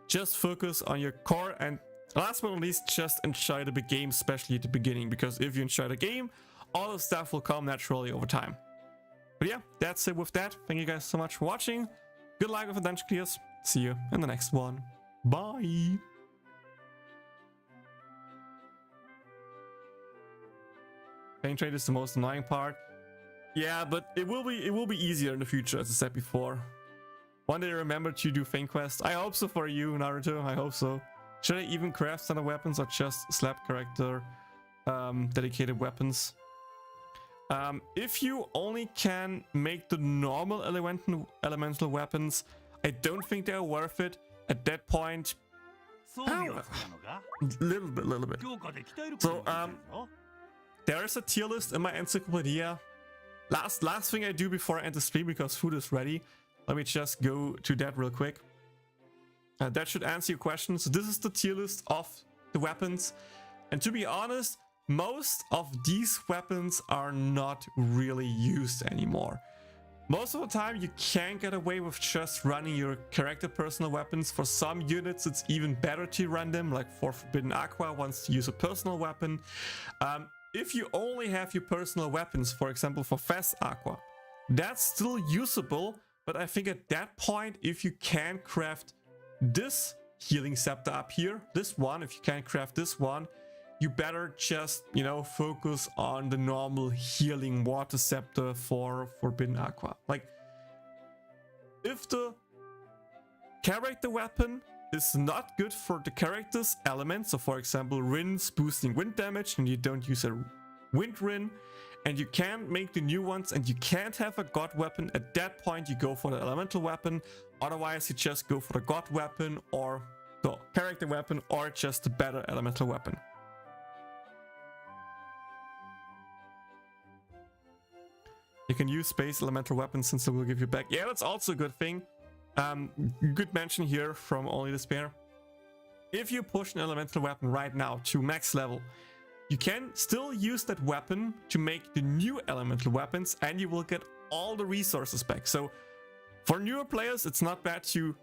Just focus on your core, and last but not least, just enjoy the game, especially at the beginning, because if you enjoy the game, all the stuff will come naturally over time. But yeah, that's it with that. Thank you guys so much for watching. Good luck with the dungeon clears. See you in the next one. Bye. Pain trade is the most annoying part. Yeah, but it will be easier in the future, as I said before. One day remember to do Fang Quest. I hope so for you, Naruto. I hope so. Should I even craft standard weapons or just slap character dedicated weapons? If you only can make the normal elemental weapons, I don't think they're worth it. At that point, little bit. So there is a tier list in my encyclopedia. Last thing I do before I end the stream, because food is ready. Let me just go to that real quick. That should answer your question. So this is the tier list of the weapons, and to be honest, most of these weapons are not really used anymore. Most of the time you can get away with just running your character personal weapons. For some units it's even better to run them, like for Forbidden Aqua wants to use a personal weapon. If you only have your personal weapons, for example for Fast Aqua, that's still usable, but I think at that point, if you can craft this healing scepter up here, this one, if you can craft this one, you better just, you know, focus on the normal healing water scepter for Forbidden Aqua. Like, if the character weapon is not good for the character's elements, so for example Rin's boosting wind damage and you don't use a wind Rin, and you can't make the new ones and you can't have a god weapon, at that point you go for the elemental weapon. Otherwise you just go for the god weapon or the character weapon or just the better elemental weapon. You can use space elemental weapons since they will give you back. Yeah, that's also a good thing. Good mention here from Only Despair. If you push an elemental weapon right now to max level, you can still use that weapon to make the new elemental weapons and you will get all the resources back. So for newer players, it's not bad to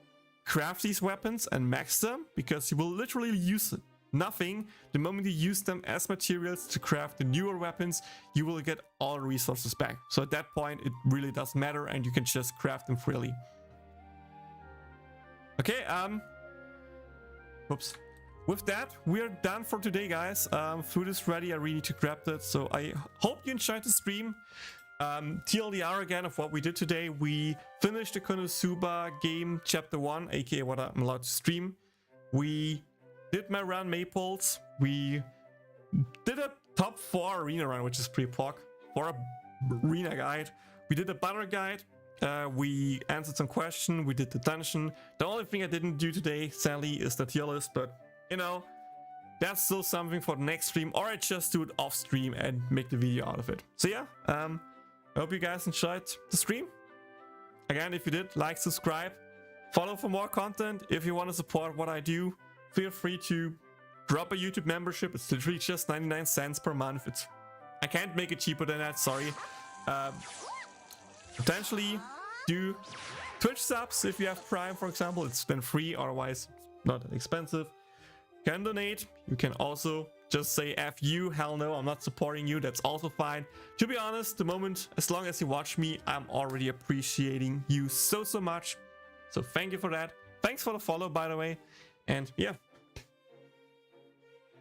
craft these weapons and max them because you will literally use nothing. The moment you use them as materials to craft the newer weapons, you will get all the resources back. So at that point, it really doesn't matter and you can just craft them freely. Okay, whoops. With that, we're done for today, guys. Food is ready. I really need to grab that. So I hope you enjoyed the stream. TLDR again of what we did today. We finished the Konosuba game chapter 1, aka what I'm allowed to stream. We did my run Maples. We did a top 4 arena run, which is pretty proc for a arena guide. We did a banner guide. We answered some questions. We did the dungeon. The only thing I didn't do today, sadly, is the tier list, but you know, that's still something for the next stream, or I just do it off stream and make the video out of it. So yeah, I hope you guys enjoyed the stream. Again, if you did, like, subscribe, follow for more content. If you want to support what I do, feel free to drop a YouTube membership. It's literally just 99 cents per month. I can't make it cheaper than that, sorry. Potentially do Twitch subs if you have Prime, for example. It's then free, otherwise not expensive. You can donate. You can also just say F you, hell no, I'm not supporting you. That's also fine. To be honest, the moment, as long as you watch me, I'm already appreciating you so much. So thank you for that. Thanks for the follow, by the way. And yeah,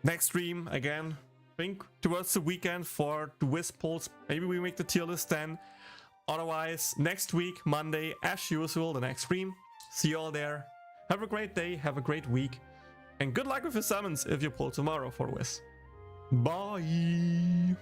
next stream again, think towards the weekend for the Wisp polls. Maybe we make the tier list then. Otherwise, next week, Monday, as usual, the next stream. See you all there. Have a great day, have a great week, and good luck with your summons if you pull tomorrow for Wisp. Bye!